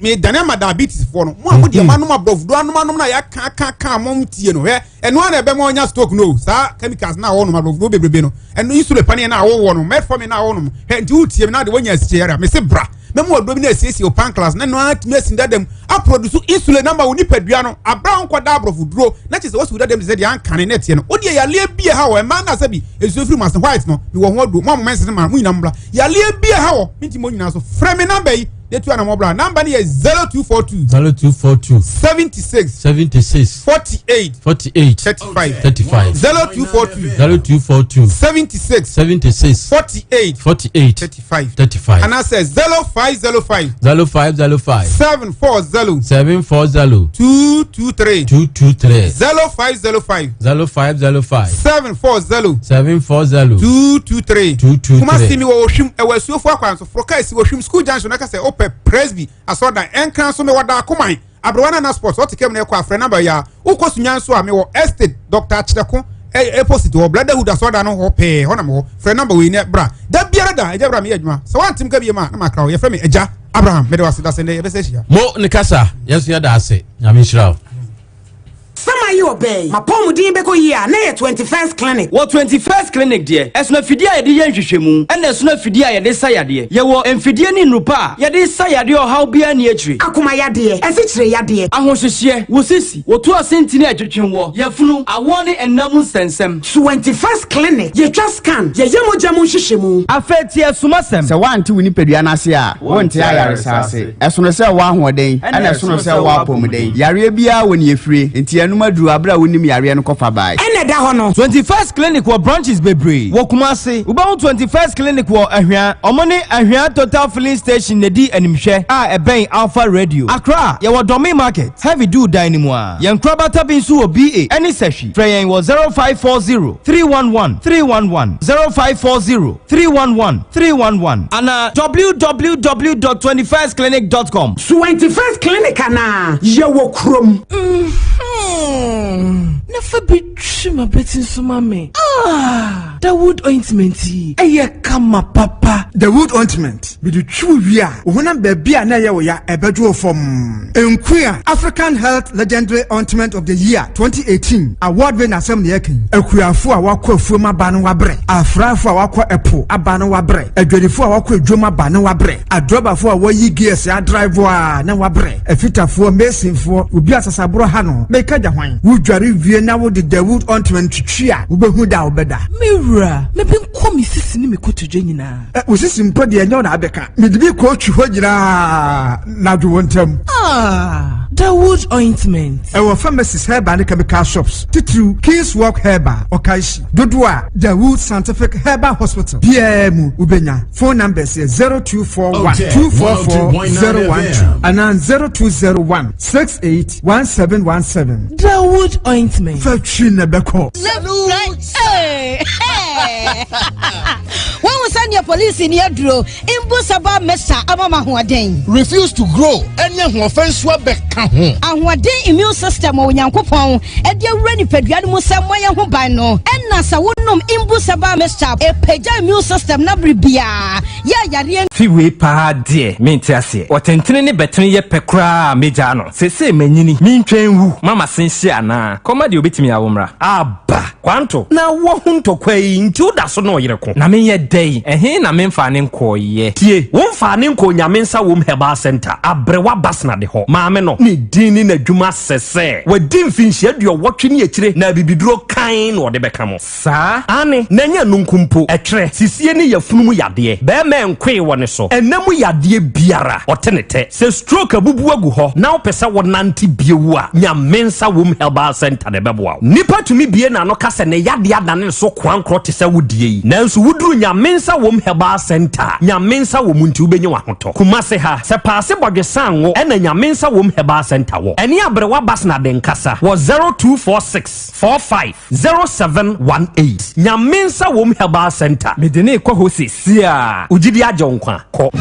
me dane diabetes for no mo amudi manum abrofudo anum na ya ka mom tie no he eno na ebe mo nya stock no sa chemicals na wo no abrofudo bebrebe no eno insulin pani na wo no metformin na wo no he nti utie na de wonya asikyere me se bra memo odo bi na asiesi o pancreas na no atumi asindadam a produce insulin number woni padua no abra nko da abrofudo na chese wosu dadam ze de ankane na tie no odi ya le bie ha wo e ma na sabi esuofiri mas white no mi wo ho odo mo mense ma mo nyina mbla ya le bie ha wo minti mo nyina so frame number yi Detu ana mobile number ni 0242 76 48 35 0242 76 48 35 and I says 0505 740 223 0505 740 223 kuma simi wo hwim e wasuofo akwanso froka esi wo hwim school junction na ka se Presby asoda enkran so me wada akoman abrowana na sports what kem na ekwa afre number ya ukosunyan so a me wo estate Dr. Chideko opposite wo brotherhood asoda no ho pe ho na me ho frɛ number we ne bra da biara da eja bra me adwuma so wantim ka bi ma na makra wo ye frɛ me eja Abraham me de wasida sende ye bese hia mo ne kasa yeso ya da ase nyame nhyira Sama yi obey. Mapom din beko yi a na 21st clinic. Wo 21st clinic de. Esuna fidie a ye de yenhwehwemu. Ena esuna fidie a ye de sayade. Ye wo emfidie ni nupa. Ye de sayade o haw bia ni akire. Akoma yade. Esikyire yade. Ahohwehye. Wo sisi. Wo to asenti na atwetwenwo. Ye funu awone enam nsensem. 21st clinic. Ye twa scan. Ye yemojamu hyehyemu. Afeti esumasem. Se wanti woni pedua na ase a. Wonte ayare sase. Esuno se wa hoden. Ena esuno se wa apomden. Yare bia woni efire. Enti enuma duro aduru abra wonim yare no kofa bai ene da ho no 21st clinic wɔ branches bebree wɔ Kumasi ubahu 21st clinic wɔ Ahwea ɔmone Ahwea total filling station nedi animhwɛ a ɛbɛn Alpha Radio Accra yɛwɔ Domi market heavy do dining mu a yɛn krabata bi nso wɔ BA ɛne sɛhwi frɛ yɛn wɔ 0540 311 311 0540 311 311 ana www.21stclinic.com 21st clinic ana yewo krom Never be trim a bit in sumame. The wood ointment. Kama papa. The wood ointment. Be the true ya. Una baby and ya a bedroom from Queer African Health Legendary Ointment of the Year 2018. Award winner Asem Yakin. A queer for a walk of Fuma Banowabre. A fra for a walk epo. A Banowabre. A dready for a walk with Juma Banowabre. A dropper for a way ye gears. A driver. Nawabre. A fitter for mason for Ubiasa Sabro Hano. Make a wine. Would you Vienna with the wood ointment to cheer? Ubehuda Obeda. Mira, maybe come Mrs. Nimiko to Jenina. Was this in Pody and Yona Abeka? Maybe coach Hojira. Now you want them. The wood ointment. Our pharmacist herb and chemical shops. Titru, King's Walk Herba, Okaishi, Dodua, The Wood Scientific Herba Hospital. PM Ubenya. Phone numbers 0241 244 012 and 0201 681717. The wood ointment. Fetchina Beko. When we send your police in your draw, Imbusaba Mesa Amama Huaden. Refuse to grow. Any offense will be and what day immune system or Yankopon, and you're ready for Yamusa Maya Hubano, and Nasa Wunum Imbusaba Mesa, a Peja immune system Nabria. Ya Fiwe pa dear, Mintiasi, or Tentini Betrini Pecra, Mijano, Sese Menini, Mintrain, Mama Sensiana, Comedy Bitimi Awumra. Abba, Quanto, now won't to quay into that so no yako. Namia day, and he namin fanning koi ye. Tie, won't fanning ko Yaminsa wom heba center, Abrewa Basna de ho, Mameno, ni dini na Juma sese. We dim finch yet you're watching ye tre, na bibidro kind or the becamo. Sa, Anne, Nanya Nunkumpo, a tre, Sisiani ya fumu yadie, bear man quay one so, and namu yadie biara, or tenete, se stroke a bubu ho, now pesa one nanti biwa, Yaminsa wom heba center de bebwa. Nipa to me bien no kase ne yadia dane so kwan kroti se wudie nanso wuduru nyamensa wom heba center nyamensa wom nti ubenye wahoto Kumase ha se paase bodwesan wo ena nyamensa wom heba center wo ene abrewa bas na den kasa wo 0246 450718 nyamensa wom heba center medene kwa hosi sia ugidi ajonkwa ko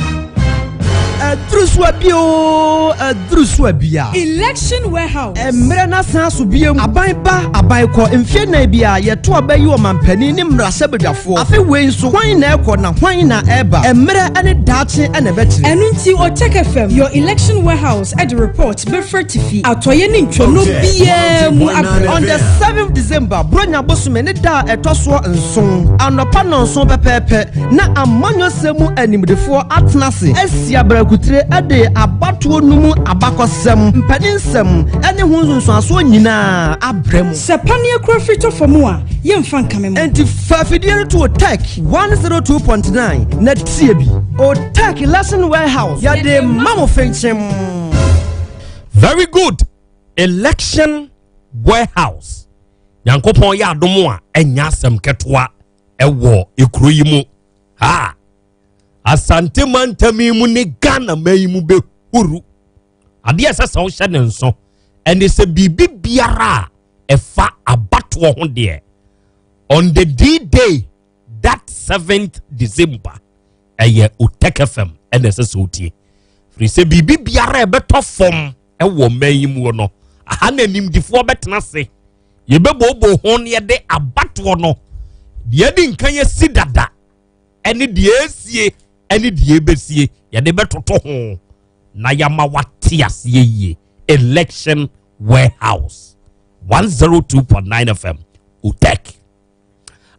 Druswabia Election warehouse. Emrena Sansu Bium Abaiba Abaiko Infiena Bia Yeto Abayu Mampeni Nimra Sebedafo Afi Wensu Wine Airco na Wine Eba Emre and a Dachi and a veteran Enunti or Tech FM your election warehouse at the report Befer Tifi Atoyenin Chono BM on the 7th December Bronya Bosumene da Etoswa and Son and Panon Son Pepe na Amanyo Semu Animdefo Atnasi Esiabra Kutre ade abatuo numu abakosem mpaninsem ene hunzunso aso nyina abrem sepania crofito famua yemfa nkamem enti fafidie to attack 102.9 na tiebi attack lesson warehouse ya de mamo fenchem. Very good. Election warehouse yankopon ya adomo a enya asem ketwa ewo ekuro yi mu ha Asante mantami mu ne Ghana mai mu be huru ade asesa wo hye ne nso ene se bibi biara efa abato ho de on the D-Day that 7th December eye Utek FM ene se so tie free se bibi biara ebeto fom ewo mai mu no aha na nimdifo betena se ye bebobo ho ne de abato no de di nkan ye sidada ene de esie ene die besie ya de betoto ho na yama watias ye election warehouse 102.9 FM Utek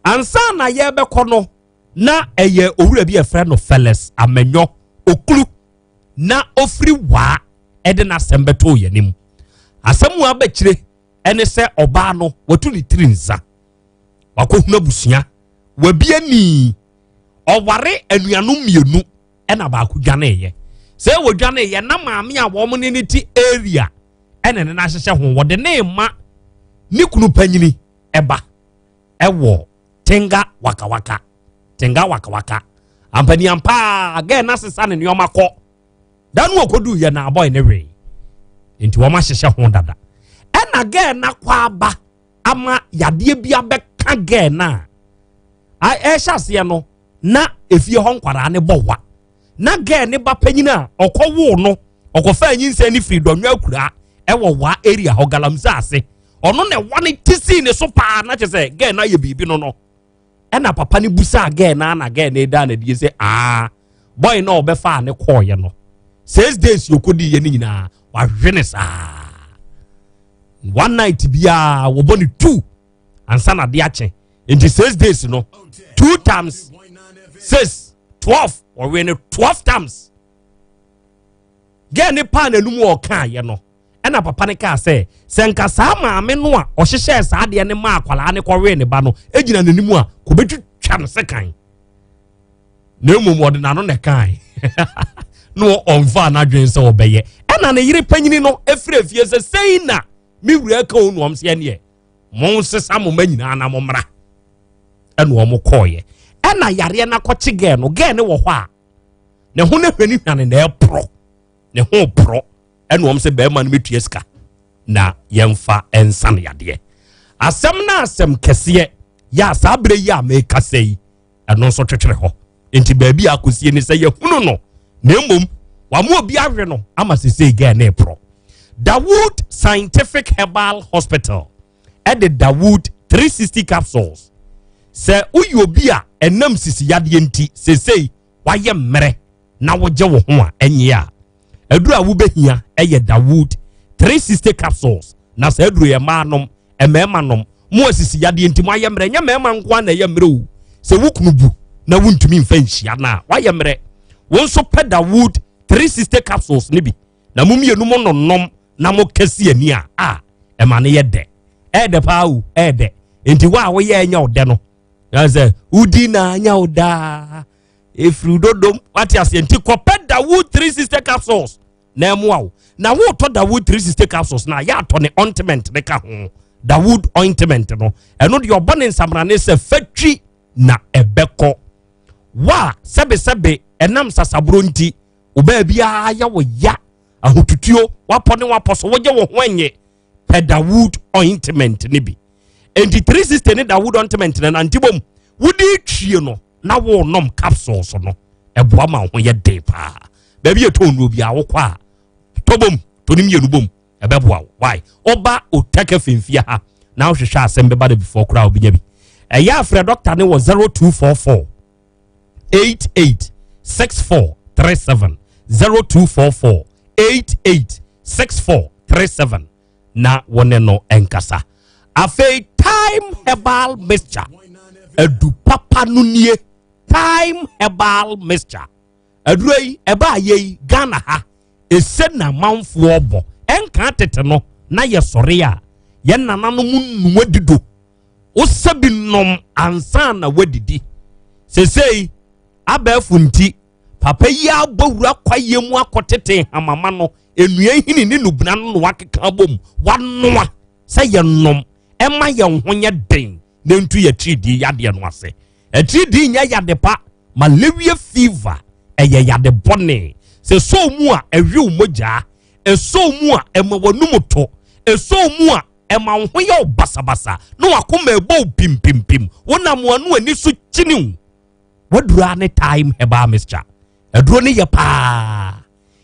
ansa na ye bekono na eye owura bi efre no Feles Amenyo okulu na ofri wa ede na sembeto yanim asemu abekire ene se oba no watu ni trinza wakohuna busia wabia ni oware anuanu mienu ena ba ku dwane ye se wo dwane ye na maame a wo mo ne ti area ene ne na hyehye ho wo de ne ma ni kunu panyini eba ewo tenga waka waka ampani ampa ge na sesa ne nyoma kɔ danu okodu ye na boy ne we enti wo ma hyehye ho dada ɛna ge na kwa aba ama yade bia bɛka ge na a ɛhyase no na efie ho nkwara ne bɔwa na ge ne ba panyina ɔkɔwo no ɔkɔfa anyinse ne firi donwa akura ɛwɔ wa area ho galamsa ase ɔno ne wane tisi ne so pa na kyese ge na ye bibi no ɛna papa ne busa ge na ge ne da na die se boy na obefa ne kɔɔye no 6 days yokodi ye ni nyina wa hwene saa one night bia wo boni 2 ansa na de ache into 6 days no 2 times 6 12 or when 12 times ge ne pa na numu oka ye no ɛna papa ne ka sɛ senka saa maame no a ɔhyehyɛ saa de ne ma akwala ne kɔwe ne ba no egina nanimu a kobetwitwa no sekan na emom ɔde na no ne kan no ɔmfa na dwen sɛ ɔbɛyɛ ɛna ne yere panyini no efire fie sɛ sei na mi wura ka onu ɔm sɛ ne mo sesa mo manyina na mo mra ɛna ɔmo kɔɔye ɛna yare na kɔkye gɛ no gɛ ne wɔ hɔ a ne ho ne hwani hwane na ɛpro ne ho pro ɛna ɔm sɛ bɛrima no metua sika na yɛmfa ɛnsa no yadeɛ asɛm na asɛm kɛseɛ ya saa bere yi a meka sɛ yi ɛno nso twetwere hɔ enti baabi a akosie ne sɛ yɛhunu no na mmom wamo obi ahwe no ama sesei gɛ ne pro Dawood Scientific Herbal Hospital at the Dawood 360 capsules sɛ uyi obi a ɛnam sisi yadeɛ nti sesei wayɛ mmerɛ na wogye wo ho a ɛnyɛ a aduru a wobɛhia ɛyɛ Dawood 360 capsules na sɛ aduru yɛ maanom ɛmɛɛma nom mo asisi yadeɛ nti mo ayɛ mmerɛ nyɛ mɛɛma nko na ɛyɛ mmerɛ o sɛ wokunu bu na wontumi mfa nhyia na wayɛ mmerɛ wo nso pɛ Dawood 360 capsules ne bi na mo mienu mo nonnom na mo kɛse ani a ɛma ne yɛ dɛ ɛdɛ paa o ɛdɛ enti wa a woyɛ anya ɔdɛ no na sɛ udi na anya ɔda efiri dodom wate ase enti kɔpɛ Dawood 360 capsules na ɛmoa wo na wo tɔ Dawood 360 capsules na ya atɔ ne ointment ne ka ho Dawood ointment no ɛno de ɔbɔ ne nsamrane sɛ fatwi na ɛbɛkɔ wa sɛbesɛbe ɛnam sasaburo nti obaa biara ya wo ya ahotutuo wapɔ ne wapɔ so wogye wo ho enye pɛ Dawood ointment ne bi enti 360 ne Dawood ointment na antibom wodi twie no na wo nom capsules no ɛboa ma ho yɛ den paa baabi ɛtɔ no bi a wo kwa tobom tonim yɛ nubom ɛbɛboa wo why oba otaka fimfia ha na wo hwehwɛ asɛm bɛba da before kora obinya bi ɛyɛ afrɛ doctor ne wɔ 0244 886437 0244 886437 na wone no enkasa afei time herbal mixture adu papa no nie time herbal mixture adurei eba yi Ghana ha ese na manfo obo enka tete no na ye sore a ye nananom nnuwa dido osabi nom ansa na wadidi sesei abafu nti papa yi abawura kwaye mu akotete hamama no enua hini ne nubna no wakeka bom wanoa sɛ ye nom ɛma ye ho nye den na ntu ye tridi yade no ase tridi nya yade pa malaria fever ɛyɛ yade bɔne sɛ so mu a ɛhwe mogya ɛso mu a ɛmawanum to ɛso mu a ɛma ho yɛ basabasa no akoma ɛbɔ pimpim wonam wanu ani so kyiniw wadura ne time herbal mixture aduro ne yɛ paa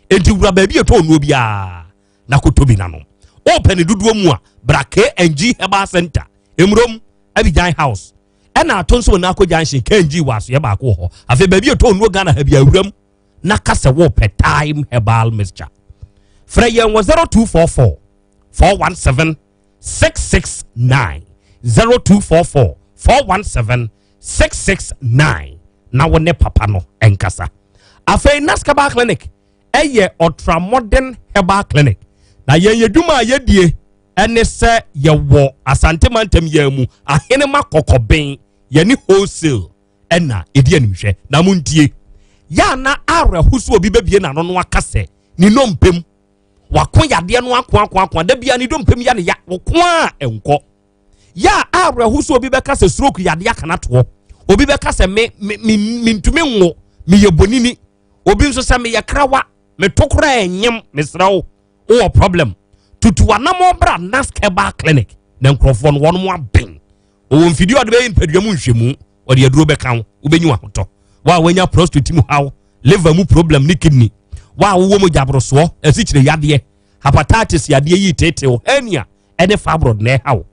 enti wura baabi ɛtɔ no bia na kotobi nanom open duduo mu a brake NG herbal center emrom Abidjan house ɛna atonso na akɔ junction KNG waso yɛ baako hɔ afi baabi ɛtɔ no Ghana ha bia wuram na kase wo pe time herbal mixture frɛ yɛn wɔ 0244 417 669 0244 417 669 na wone papa no enkasa afei Naskaba clinic eye ultramodern herbal clinic na yen yeduma yedie ene se ye wo Asante mantem yamu ahene makokoben ye ni wholesale ena edi animhwe na muntie ya na ara husu obi bebie na no akase ni nompem wako yade no ako da bia ni dompem ya ne ya woko a enko ya abre hu so obi beka se stroke yade aka to obi beka se me ntumi nwo me yebonini obi nso se me yekrawa me tokora enyem me srawo o problem tutu anamo bra naskeba clinic na nkrofo no won mo aben o mfidi ode be mpaduamu nhwemu ode aduro beka wo obenyi wahoto wa wanya prostate mu hawo liver mu problem ni kidney wa wo mo jabroso asichire yade hepatitis yade yi tete hernia ene fibroid na hawo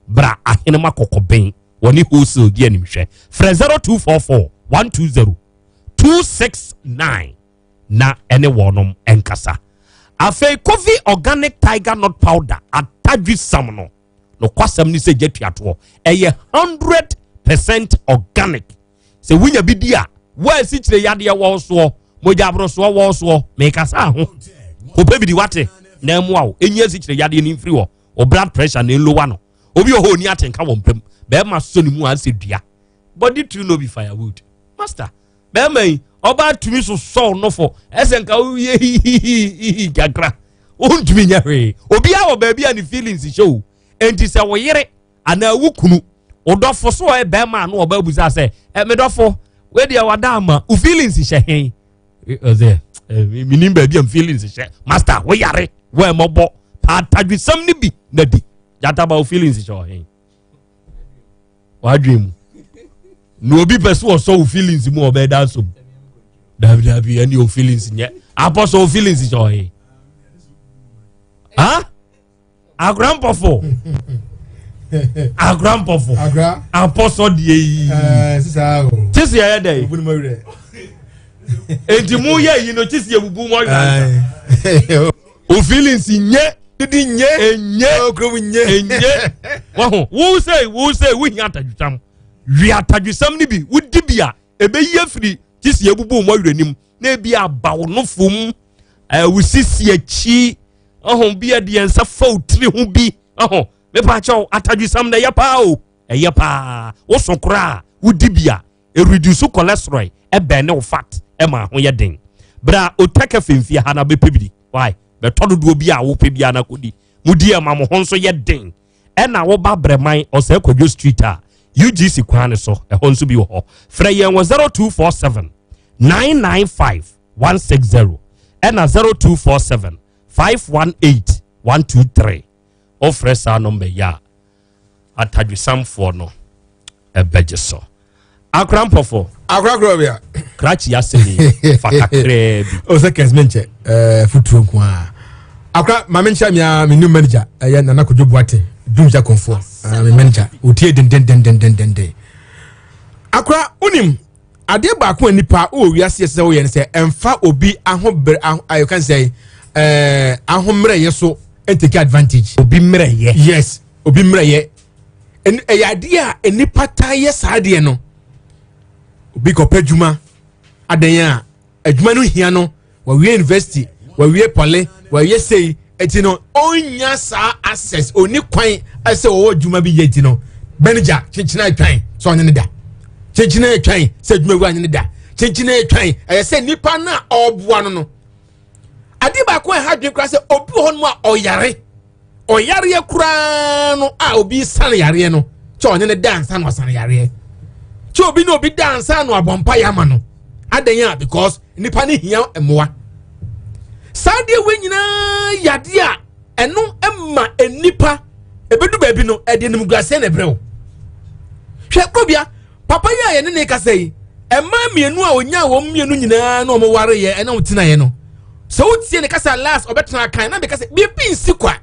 bra ahene makokoben woni wholesale die animhwe fra 0244 120 269 na ene wonom enkasa afei coffee organic tiger nut powder atadwi samno no kwasam ni se jetuato eye 100% organic se wunya bidia wa sichire yade wo so mojabro so wo so mekasa ho obebidi wate na emuawo enye sichire yade ni mfiri wo o blood pressure na low no obi o ho ni atenka wo mpem be ma so ni mu anse dua body to no be firewood master be mai oba tumi so no for esenka ye gakra o ntumi nya hwe obi a wo ba bia ni feelings show enti se wo yere ana wukunu odofo so e be ma no oba buza se me dofo we dia wadama u feelings she hen oze minim ba bia feelings she master wo yare we mobo atadwi sam ni bi na di jata ba feelings she hen wa dream no obi person so feelings mu oba da so dabi any of feelings nye apostle feelings she hen ha a grandpofo a grandpofo apostle die sisa o tisi ya dey obu mo re enti mu ye yi no tisi ebubu mo yan o feelings nye di nye enye okrom nye enye wo say wo hi atadwutam wi atadwusam ni bi wo di bia ebe yi afiri tisi ebubu mo wuranim na bi abawo no fom wo sisi achi bia de ensa fautri hu bi me pa chaw atadwusam na yepa o yepa wo sokora wo di bia e reduce cholesterol e bene wo fat e ma ho ye den bra o take femfia ha na be pebidi why be tododo bi a wo pebia na kodi mudi e ma mo ho so ye den e na wo ba breman o se kwadwo street a UGC kwan so e ho nso bi wo ho fra yen wo 0247 995 160 e na 0247 518-123 ofre sa number ya atadwisam for no ebejeso akrampofo Krobea krachi asemi fakakrebi o se kesmenche futuo kwa akra mamencha mi new manager ya nana kojobuate dumja konfo mi manager otie den akra unim ade ba ko nipa o wiase se wo ye se emfa obi ahobre I can say ahomre yeso and take advantage obi mre ye yes obi mre ye en eyade a enipa ta ye saade no obi ko padwuma adan a adwuma no hia no wa we university wa we pole wa we sei eti no onya sa access oni kwan ase wo adwuma bi yeti no manager chinchina atwan so onye ne da chinchina atwan se adwuma wi anye ne da chinchina atwan se nipa na oboa no adi ba ko ha dwen kra se obi ho no a oyare kura no a obi san yare no che onye ne dance no san yare che obi no obi dance no abompa yama no adan because nipa ne hia emoa sade we nyina yade a eno emma enipa ebedu ba bi no ede nim guase na brew hwe Krobea papa ya ye ne ka sei emma mienu a onya wo mienu nyina na omo ware ye ena utina ye no so utie ne kasa last obetena kan na be kasa bi pinsi kwa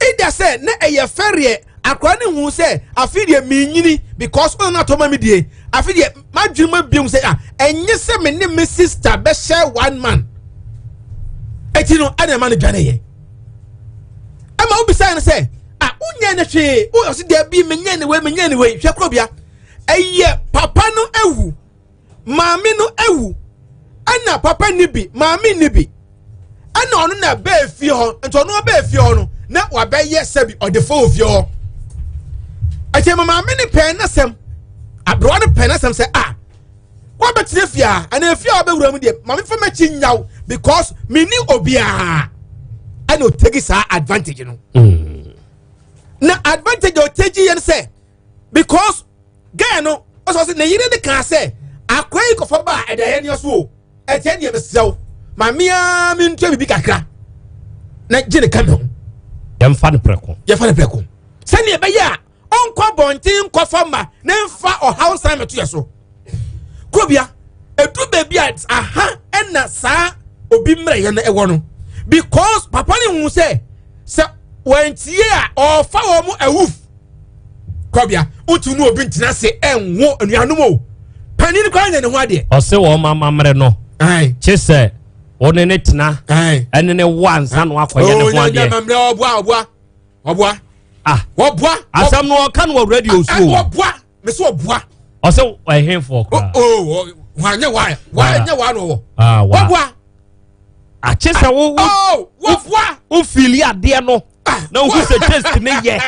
ida say na eye ferie akwa ne hu say afidie minyini because on na to ma medie afidie madwuma biom say enye se me ne me sister be share one man etino ana ma ne dwane ye ama obi say na say unya ne hwe o se dia bi menye ne we hwe Krobea eye papa no ewu maami no ewu ana papa nibi maami nibi ana onu na be fie ho nto onu be fie ho no na wa be ye sebi odefo fie ho ache maami ni pen na sem abro ne pen na sem say wa betire fie ana fie ho be wura mu de maami fa machi nyaw because me ni obia ana o take sa advantage no na advantage o take yen say because guy no also say na yire de kan say akwai ko fa ba eda yen so e tie ne be sew ma mia mi ntwe bi kakra na gine kame yam fa ne preko se ne be ya onko bontin ko fa ma na mfa o house time to yeso Krobea edu baby at aha na sa obi mre ye na ewo no because papa ne hu say when tie or fa wo mu awuf Krobea utu no obi ntina se enwo anuanom o panin kwa ne ho ade o se wo mama mre no ai chese one ne tena ene ne once anu akoye ne ho ade o mre obua obua asam no kan wo radio so obua me so obua o se ehim for kra wanya why no obua a chese wo obua o fili ade no na wo se test ne ye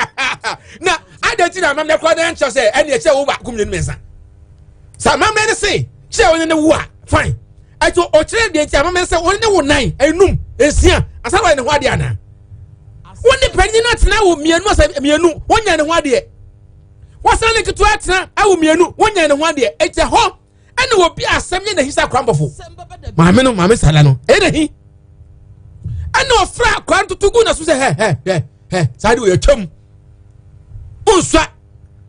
na adenti na mamle kwa na ncho se ene che wo ba kumye mensa sa mamle ne se che woni ne wo fine ato o kire de ntia mamle se woni ne wo nan enum esia asa wa ne ho ade ana woni panyi na tena wo mienu asa mienu wonya ne ho ade wasa ne kitu atena awo mienu wonya ne ho ade eche ho ene wo bi asem ye na hisa krambofo maame sala no e na hi ene ofra kwanto tugu na so se he sadi wo yetwam unswa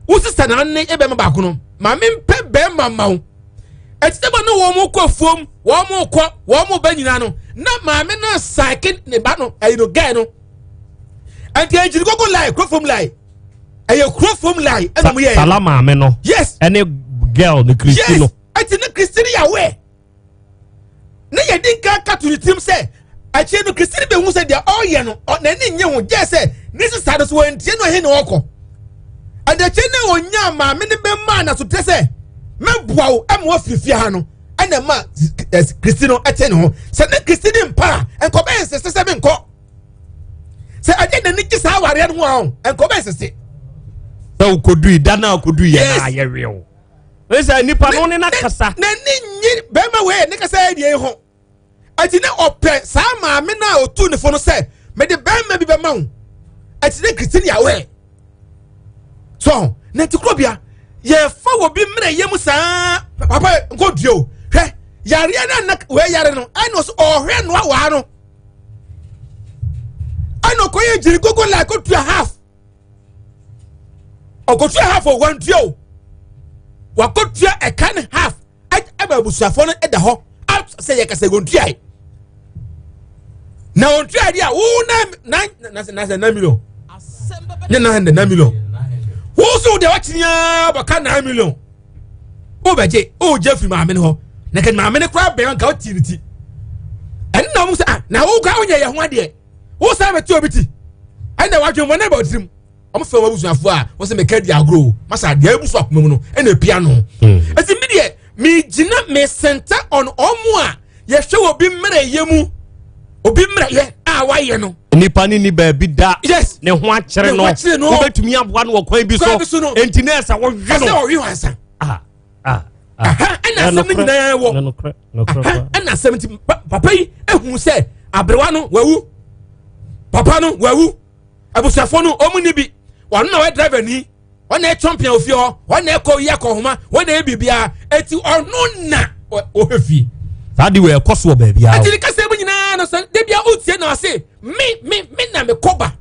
usista na ne ebe ma ba kono maame mpe be mamawo etiteba no wo mo kofom wo mo ba nyina no na maame na sakin ne ba no ayi no guy no anti ejiri gogo lie krofom lie ayi krofom lie ena mo ye sala maame no yes ene girl ne Christino yes ati ne Christine ya we na ye dinka katuni tim se achi no Christine be hu se dia all ye no na ni nye hu je se ni se sade so entie no he no okọ adachi ne onya maame ne be ma na so tese mebua wo am wo fifia ha no ana ma Christino ate ne ho se ne Christine mpa enko be nsese se be nko se aje na ni kisa aware no ho enko be nsese so ukodu dana ukodu ye na ye real esa nipa no ne na kasa na ni nyi be ma we ne kasa die ho ati ne ope sa maame na otu ne fo no se me de be ma bi be ma wo ati ne Christine ya we so na ti Krobea ye fa wo bi mre yem sa papa nko duo hwe yare na we yare no ai no so ohwe no awa no ai no ko ye jiri gogo la ko tua half o ko tua half o one duo wa ko tua e kan half ai ba busuafo no e da ho out say ye kase go tua ai na on tua dia wo na million na million wo de watinya baka 9 million o beje o Jeffrey maame ne ho na kan maame ne kra be nka otiriti en na mu sa na wo ka onye ye ho ade wo sa be ti obiti ai na wadwe mo na ba otirim o mo fe mo busuafo a wo se me ka di agro masa de abusu akoma mu no e na pia no eti mi de mi gina me center on omo a ye hwe obi mre yemu obi mre ye a wa ye no nipa ni ba bi da yes ne ho akere no wo betumi aboa no kwan bi so entinesa wo hwe no wo hwe ansa ana asem nyina wo ana asem ti papa yi ehun se abrewa no wawu papa no wawu abusuafo no omu ni bi wonu na we driver ni wona e champion ofio wona e ko ye ko homa wona e bibia eti onu na o hefi sadi we ekoso ba bia eti ni kase mu nyina no so de bia otie na ase me na me koba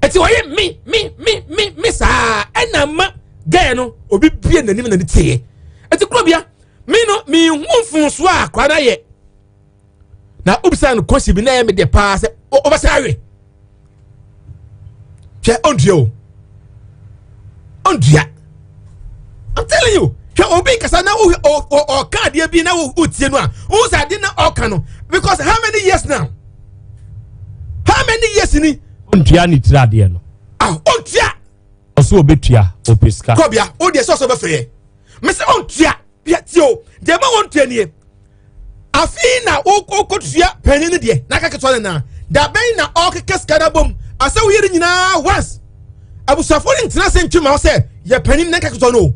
eti oye me sa ena ma guy no obi bie nanim na tie eti Krobea me no me hunfun so a kwa na ye na obisa no kosi bi na ye me de pa se obasa awe che ondio I'm telling you obi kasa na o card ye bi na o tie no a o sa de na o ka no because how many years ni ontua ni tira de no ontua oso obetua opeska Krobea o de so be fe me se ontua bia tio de ma ontua ni afi na o kotua panin de na ka keto na da ben na o keke skada bom asa wo yiri nyina once abusafo ni ntina se ntwema o se ye panin na ka keto no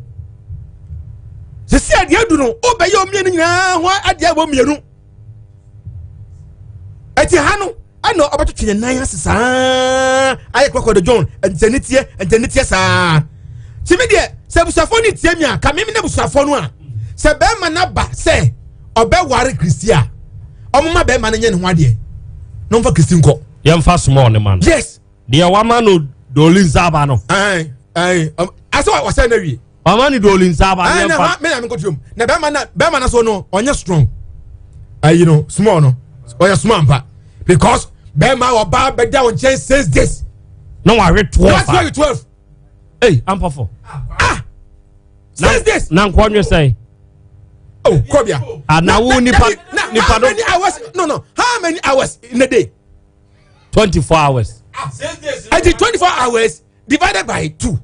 se si ade adu no o be ye o mienu nyina ho ade abo mienu eti ha no I know about to nine sa I crocodile John and Zenitia sa Timidia Sabusafoni Temia Kamina Busafona Sabema Naba say or Be Wari Christia Oma Be Manayan Wadi no for Christinko Young fast morning man yes dear Wamano Dolin Zabano I saw what was saying Amani Dolin Zabano I'm going to na Bemana so no on your strong you know small no or your small because Bema or Bab down change says this no I read 12 that's 12 hey I'm for says this now what you say oh Krobea and now how many hours no how many hours in a day 24 hours I did 24 hours divided by 2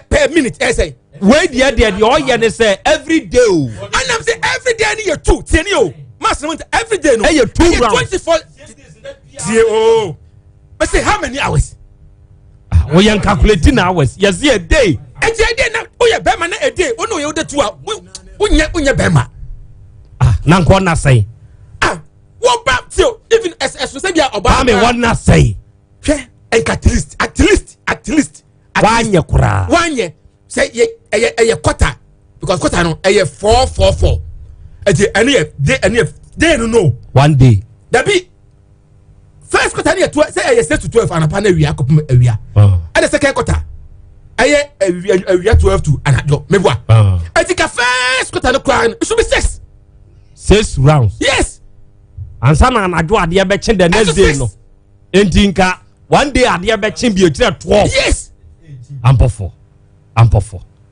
per minute essay wait the all you say every day and I'm saying every day I need 2 10 master every day no hey 2 24 oh but say how many hours we are calculating hours yes a day a day na oh yeah Bema na a day oh no you the 2 unya Bema na nko na say what back till even as we say dia oba me what na say at least one year kura 1 year say a quarter because quarter no 4 any day no 1 day Dabi first quarter near 12 say 6 to 12 and upon a week area and the second quarter area 12 to another meboa I think a first quarter no cry it should be 6 rounds yes and sana anadwo ade be chen the next day no entinka 1 day ade be chen bi o 12 yes ampofo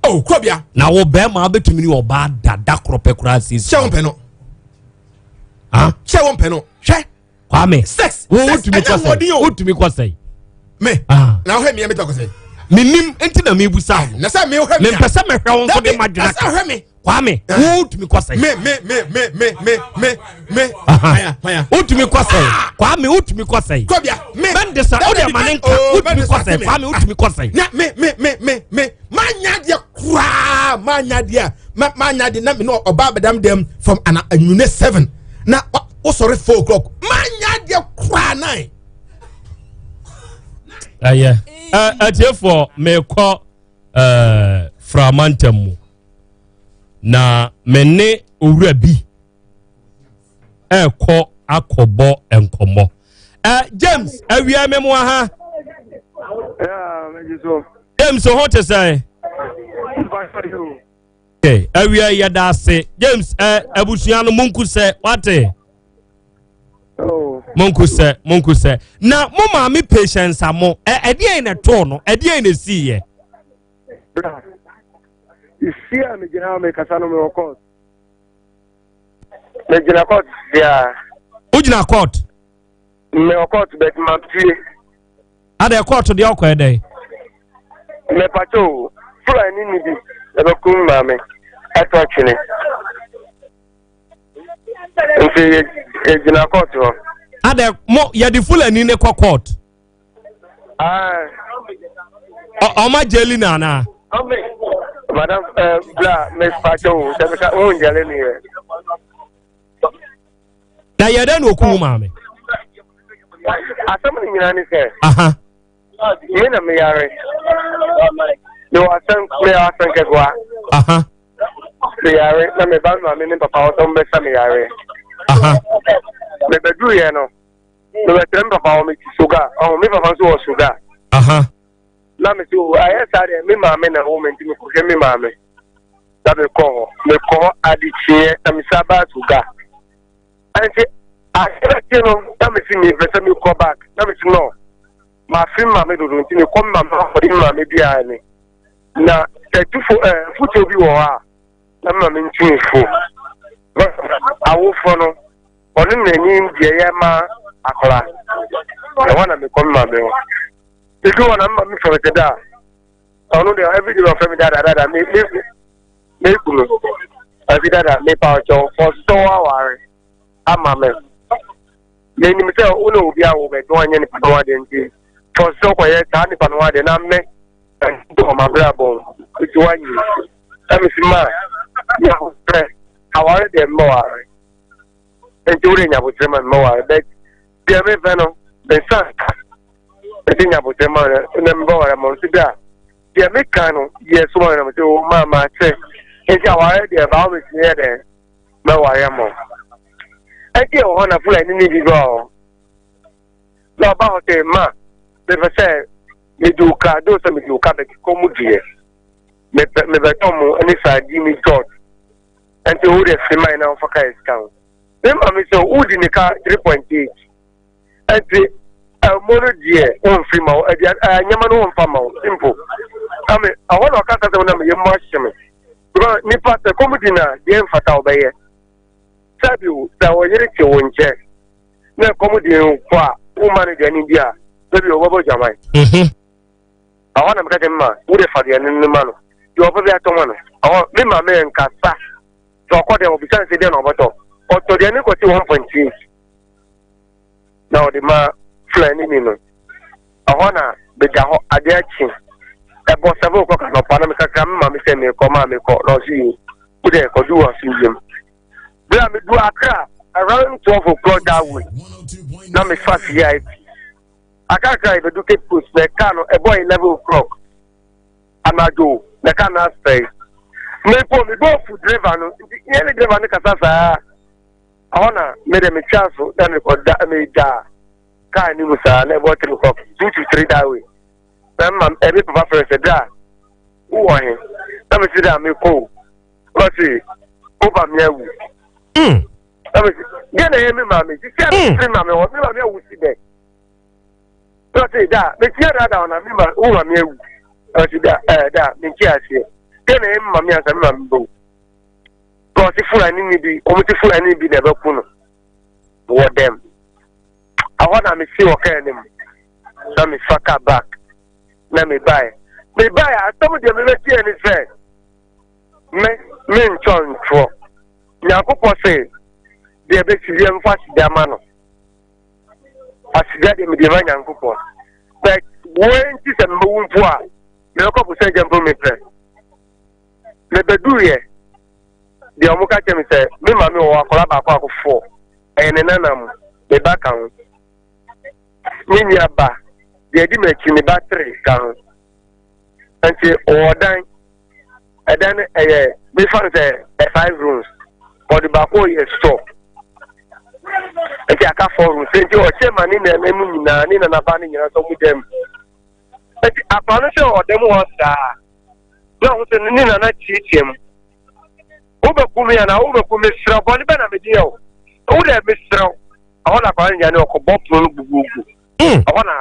oh Krobea na wo be ma betumi ni oba dada kropekura sis che won pe no che won pe no hwe kwame sex wo utumi kwasai me na hwe me talk say minim enti na me busa na say me hwe me pesa me hwe won so de madwena na hwe me kwame wo utumi kwasai me utumi kwasai kwame utumi kwasai Krobea me bendesa o de manenka utumi kwasai kwame utumi kwasai na me manya dia kura manya dia na me no oba bedam dem from an anune 7 na o sorry 4 o'clock manya dia kura 9 yeah for me ko framantam na mene owura bi ko akobo enkomo James awia memo ha James so to say okay awia yada se James abusua no munku se wate munku se na mo ma me patience amo ede na to no ede na si ye isi a me gina me kasa no me court me gina court ya ujina court me court bet ma pie ada court de okọ ede me pacho fura ni bi e be kum ma me ato chine nti e gina court ho ada mo ya di fulani ne court o ma jeli na na madam bla me pacho se ka o njale ni e na ya den oku ma me asem ni nyina ni se aha me na me yare no asan ke gwa aha me yare na me ba ma me ni papa o to me sa me yare aha me bedu ye no me betrem papa o me sugar o me papa so sugar aha na me so aye sare me ma me na o me ntimi ko me ma me da me ko adichie na me saba sugar anti I no na me see me verse me call back na me see no ma film ma me do ntimi ko ma ma me bia ni na futo bi wo ha na ma me ntimi fu awo fo no oni na ni die ye ma akola e wana me ko ma me o e do wana ma me for da onu de every day of me da me kunu every da me pa cho for so aware ama me me ni me say uno obi awo be do anya ni pa no ade nti for so ko ye ta ni pa no ade na me do ma bra bon ti wanyi am si ma ya pre aware de mo are nti ure nya bo trema mo are but deɛ mefɛ no mensa ɛde nyabotɛma na mbɛware ma nso da deɛ meka no yɛ soma no msɛ wo mama kyɛ nti aware deɛ ba wo bɛtumi yɛ dɛ mɛware ma ɛdeɛ wɔ hɔ na fulani ne bi bɛ hɔ na ɔba hɔ sɛ ma mepɛ sɛ mede wo ka do sɛ mede wo ka bɛkekɔ mu deɛ mebɛtɔ mo ne saadi me george ɛnti wode fiman na wofa ka yɛ sika ho mema me sɛ wodi ne ka 3.8 ɛnti mono deɛ womfiri ma wo nyɛma no womfa ma wo simple ame ɛhɔ na ɔkasa sɛ wo na meyɛ mu ahye me because nipa sɛ kɔmudi no a deɛ mfata wobɛyɛ sɛbi wo sɛ wɔyere te wo nkyɛ na kɔmudi no kɔ a woma no duane bi a sɛbi wɔbɛbɔ dwaman ɛhɔ na meka kyɛ mema wode fa duane no ma no deɛ ɔbɛ bi atɔma no ɛhɔ mema me nkasa sɛ ɔkɔ deɛ wɔbisa sɛ deɛ na ɔbɛtɔ ɔtɔ duane kɔsi 1.8 na ɔde ma fulani ni no ɛhɔ na bɛgya hɔ ade akyi ɛbɔ 7 o'clock anɔpa na mekakra mema me sɛ mekɔ ma mekɔ na ɔso yi wode kɔdu wɔ so yam bere a medu akra around 12 o'clock that way na mefa VIP akakra ibɛdu Cape Coast na ɛka no ɛbɔ 11 o'clock anadwo na ɛka no asɛe mebɔ food driver no nti yɛne driver no kasa saa ɛhɔ na mede metwa so na meda kaa ni mu saa na ɛbɔ 3 o'clock 2 to 3 that way na mma ɛbi papa fɛrɛ sɛ da wowɔ he na mesi da mekɔ ɔse woba me awu na mesi deɛ na ɛyɛ me maame sisi a mesiri maame hɔ me maame awu si dɛ ɔse da metia dada ɔna woba me awu ɔse da menki aseɛ deɛ na ɛyɛ me maame ansa me maame bɛwu na ɔse fulani ni bi ɔmote fulani bi na ɛbɛku no wɔ dɛm ahɔ na mesi wɔ kaa anim na mefa kaa back na mebae asɛm deɛ mebɛtie ne sɛ mentɔ ntorɔ nyankopɔn sɛ deɛ bɛsideɛ mfa asidia ma no asidia deɛ mede ma nyankopɔn but woe nti sɛ mebɛwu mpo a mebɛkɔ po sɛ gya mpo mepɛ mebɛduuyɛ deɛ ɔmo ka kyɛ me sɛ me ma me wɔ akɔla baako akofoɔ ɛyɛ ne nanam meba ka ho ne nua ba deɛ di m'akyi ne ba 3 ka ho nti ɔwɔ dan ɛdan no ɛyɛ mefa no sɛ 5 rooms ɔde baako yɛ store nti aka 4 rooms nti ɔkyɛ ma ne nana mu nyinaa ne nana ba ne nyinaa sɛ ɔmo dam nti akwa no sɛ ɔdam hɔ saa na ɔho sɛ ne nana tietie mu wobɛku me ana wobɛku me serɛ bɔne bɛ na mede yɛ wo wodɛ meserɛ ɛhɔ na akwa no nyane ɔkɔbɔ pono no gugugu ɛhɔ na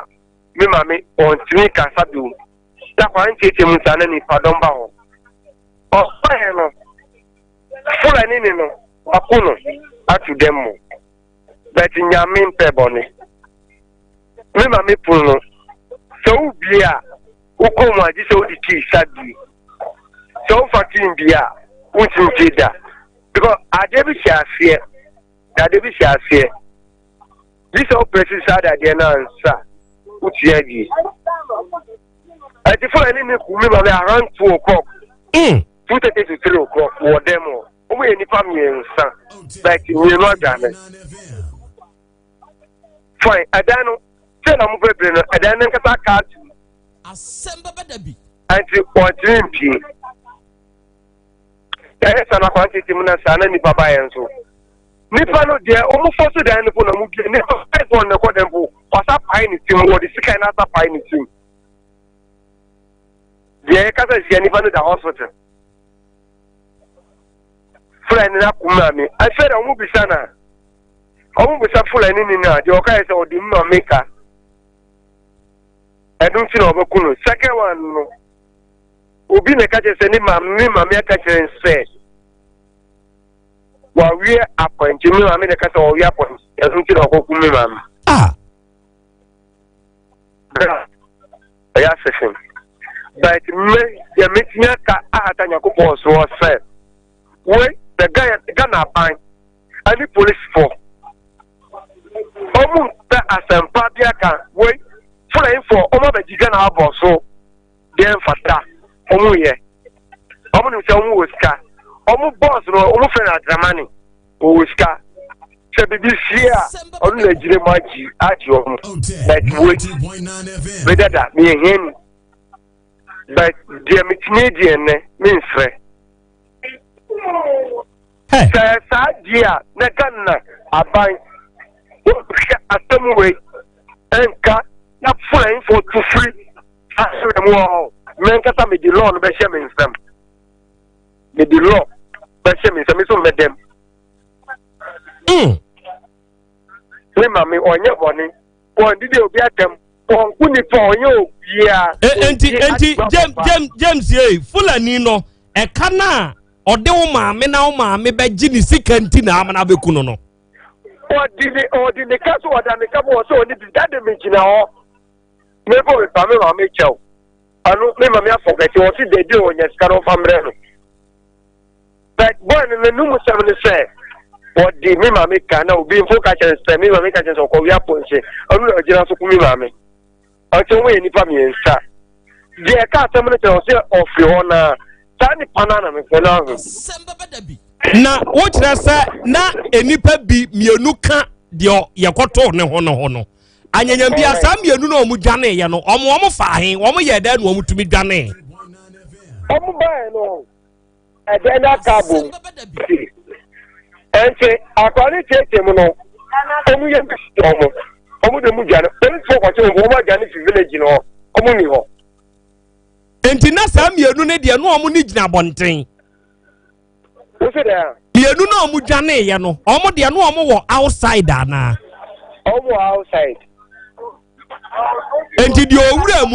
me maame ɔntumi kasa bio na akwa no tietie mu saa na nipa dɔm ba hɔ ɔkɔɛ no fulani ni no wako no ato dɛm mu bɛti nyame mpɛ bɔne me maame pono no sɛ wobie a wokɔ mu agye sɛ wode kii sa bie sɛ wofa kii bie a wontumi gye da because adeɛ bi hyɛ aseɛ bi sɛ wopɛsi saa dadeɛ no ansa wotua die ɛti fulani ni ku me maame around 2 o'clock 2:30 to 3 o'clock wɔ dɛm hɔ ɔmo yɛ nipa mmiɛnsa like mmienu adwane fine ɛdan no sɛ na mo bebree no ɛdan no nkasa kaa to Asem bɛbɛ Dabi ɛnti ɔntiri mpie ɛyɛ sa na kwan tete mu na saa na nipa ba yɛn so nipa no deɛ ɔmo fɔ so dan no po na mo bie nipa ɛfɔ ne kɔ dɛm po ɔsa pae ne tim wɔde sika na asa pae ne tim deɛ kasa sia nipa no da hospital fulani na kumami afere omu bisa na omu bisa fulani ni na de oka ese odi mma meka edun ti na obeku no second one no obi na ka je se ni mama ka je se wa wi appoint mi mama na ka se wa wi appoint edun ti na okoku mi mama ya session but me ya metinya ka ahata nyakopo so se we the guy Ghana bank any police for omu the Asem bia kan we flying for omo be Ghana abo so dem fata omu ye omu ni se omu woska omu boss no omu friend Adramani o woska sɛ bibi sie a ɔno na agyire mu agye ɔmo but wait me dada meyɛhia ni but deɛ metumi deɛ nnɛ mensrɛ sɛ saa gye a na ka nna aban wohwɛ asɛm wei ɛnka na foraimfo to firi asɛm mu wɔ hɔ menkasa mede law no bɛhyɛ me nsɛm mede law bɛhyɛ me nsɛm me so mmɛdɛm me mami onye boni won dide obi atem won ku nipa onye obi a enti James ye fulani no e kana ode wo maame na wo maame beji ni sika nti na amana beku no no odi kaso oda ne kabo so oni dade me gina ho me bo me pame maame chew anu me mami afogati o si de onya sika no famre no but boy ne numu 7 say what the me mama can now be for catch and me mama catch so ko wi aponse onu na ojira so ku me mama o che we ni pa mi nsa de ka atem no che o se ofri ho na ta ni panana me fe na ho na wo kire se na enipa bi mienu ka de ye koto ne ho no anyanyam bi asa mienu na omu dwane ye no omo fa he omo ye da na omu tumi dwane omu ba no e de na kabo ente akwani tete mu no omu ye omu omu de mu jana eni fo kwache omu ma jana fi village no omu ni ho enti na sa mienu ne de no omu ni gina bonten o se da mienu na omu jana ye no omu de no omu wo outside ana omu outside enti de owura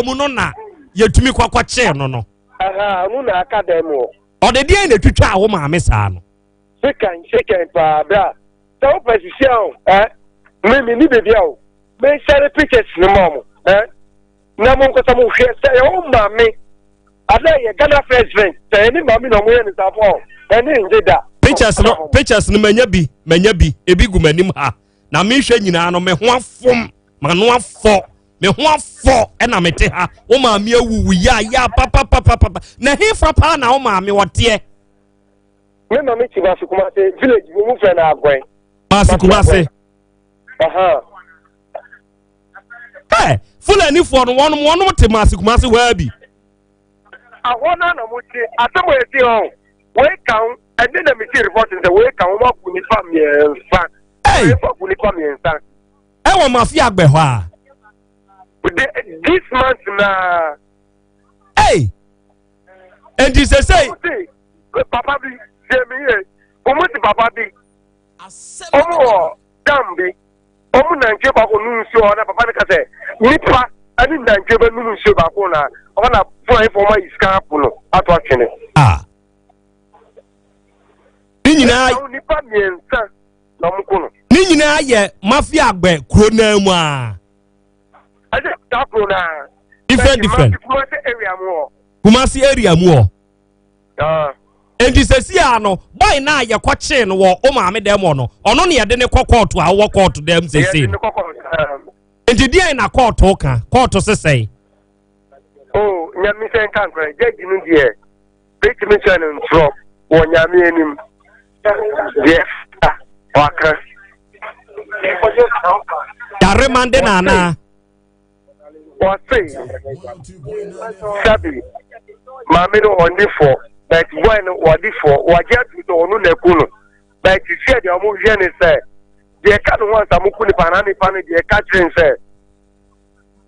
mu no na yetumi kwakwache no aha mu na academy o de de na twitwa awo maame saa no second pa bra so position me ni baby o me share pictures no mom na mo ko tamu hwe say o ma me ada ye Ghana president say ni ma me no mo ye ni safo eni nje da pictures no manya bi ebi gu manim ha na me hwe nyina no me ho afom ma no afo me ho afo e na me te ha o ma me awuwu ya papa na he fra pa na o ma me wote me mama ti ba Kumase village wo mu fe na agwen Kumase aha fulani for no one te Kumase wa bi ahona na mo ti atamo eti ho we kan and then me ti report say we kan wo ku ni fam ye nfa we ku ni fam ye nfa e wo mafia agbe ho a this month na and this say papa bi omo ti baba bi omo dambi omo nanje ba ko nunsu na papa ne ka se nipa ani nanje ba nunsu ba ko na ona fo informa iska puno ato atwene ni nyina nipa miensa na mo ko no ni nyina ye mafia agbe kuro na mu a aje ta kuro na different Kumasi area mu enti sesi a no boy na ye kwache no wo o maame dem no ono ne ye de ne court a wo court dem sesi enti dia na court ka court sesei nyami sen kan kra jeji nu die beti me chan ntro wo nyami enim die waka yare mande na na wase sabi maame no on the for but when what for what get to onu na kuno but you said you mo hwe ne say de ka no wan samuku ni panani pani de ka train say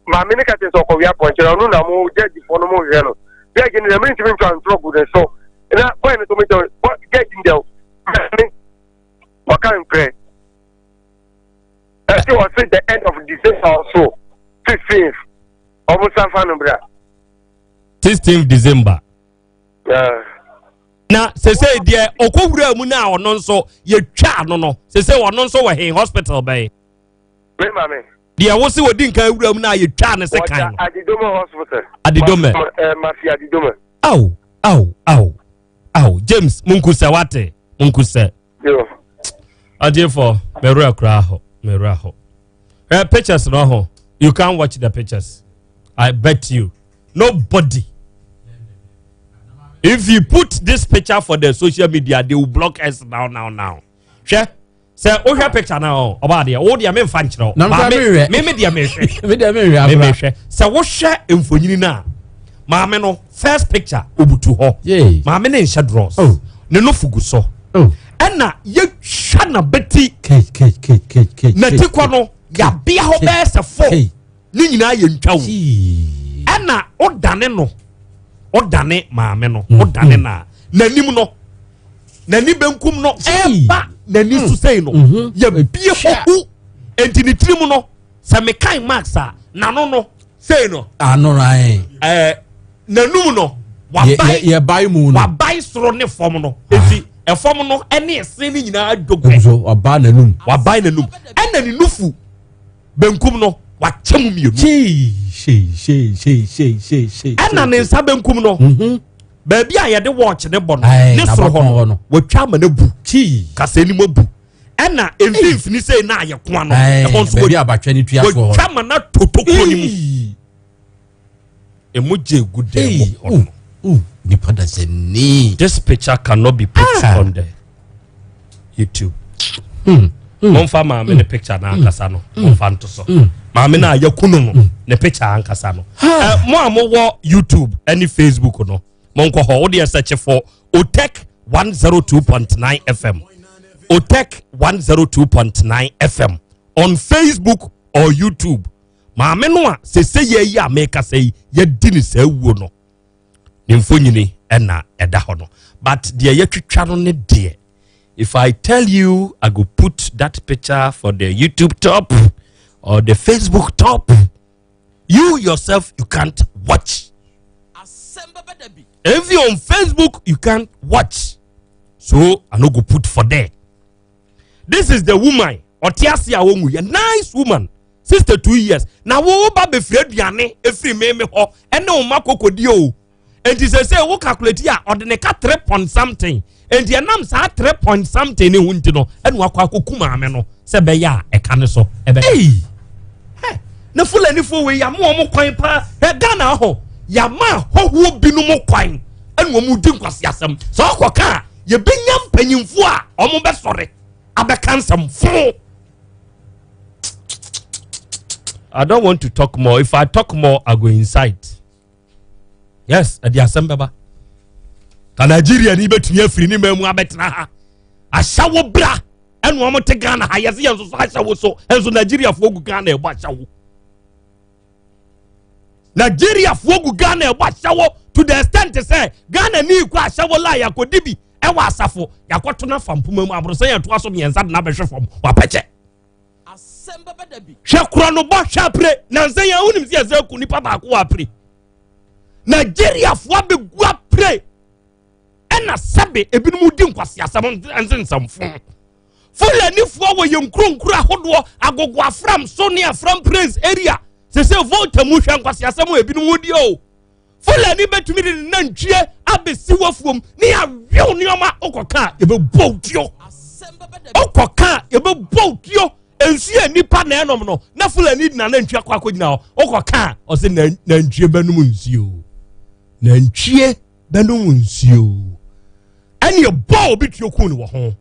maame ne ka te so ko wi aponche onu na mo jeji for no mo hwe no de ge ni me ntimi twan trouble de so na when to me do get in there what can pray it was the end of December also 15th almost afano bra 16th December na sese die okowura mu na ono nso ye twa no no sese wono nso we hospital bay me mame die wo se wodi nka wura mu na ye twa ne se kan Adidome hospital Adidome mafia Adidome au James munkusa wate munkusa yo adie for meru ho pictures no ho you can't watch the pictures I bet you nobody. If you put this picture for the social media, they will block us now. Sure? Say o hwe picture na o oba de o de me mfa nkyerɛ me de me hwe me de me hwe say wo hwe emfonyini na maame no first picture obutu ho maame ne nhye draws ne no fugu so ɛna ye hwa na beti na tikwa no ya bia ho be se fo ni nyina ye ntwa wo ɛna odane maame no odane na nanim no nani benkum no eba nani su sei no ya bie ho enti ni tirim no se me kan max a nano no sei no anorai nanum no ye bai mu no wabai soro ne fom no enti e fom no ene ese ni nyina adogwe waba nanum wabai nanum ena ni nufu benkum no wachemu mienu she ena ne nsa benkum no baby a yede watch ne bo no ne soro ho no watwa ma na bu kasa ni mabu ena emfimfini sei na aye kwa no e ho so baby abatwa ni tua so watwa ma na totoko ni mu emoje good day ni pada se ni this picture cannot be put on the YouTube monfa maame ne picture na ankasa no monfa nto so maame na yakunu no ne picture ankasa no mo amowo YouTube any Facebook no monko ho wo de search for Otek 102.9 FM Otek 102.9 FM on Facebook or YouTube maame no a sese ye yi ameka sei ye di ni se wuo no ne mfonyini ena eda ho no but de ye twetwa no ne de if I tell you I go put that picture for the YouTube top or the Facebook top you yourself you can't watch. If you're on Facebook you can't watch, so I no go put for there. This is the woman Otiasia Wongu, a nice woman 62 years now wo ba be freduane efri meme ho ene o makokodi o enti say wo calculate ya ordinary 3 point something enti enam sa 3 point something ne hunti no ene wakwa kokum ame no se be ya e kane so e be na fulani fo we ya mo kwan pa e Ghana ho ya ma ho binu mo kwan ene wo di nkwase asem so akoka ye benyam panyimfo a omo be sore abekansam fo. I don't want to talk more. If I talk more, I go inside. Yes, at the Asem Beba. Ka Nigeria ni betumi afiri ni memu abetna ha. Ashawo bra. Enu omo te Ghana ha yesi enso so ashawo so. Enso Nigeria fo gu Ghana e bo ashawo. Nigeria fo gu Ghana e bo ashawo to the extent say Ghana ni ku ashawo la yakodibi e wa asafo. Yakoto na fampuma mu abro say yanto aso miensa na behwe fom. Wa peche. Shakura no ba shapre na nse ya unim si eze ku nipa ba ko apre Nigeria fo be gu apre ena sabe ebinumu di nkwase asam nsensamfo fulani fo wo yenkronkura hodo agogo afram so ne afram praise area se vote mu hwa nkwase asam ebinumu di o fulani betumi di nantwie abesi wafuom ne awew ne oma okoka ebe botio okoka ebe botio ensuye nipa na enom no na fulani na nantwie akwa nyina okoka o se nantwie benum nsuo nantwie benum nsuo ani ebo obi tioku ni wo ho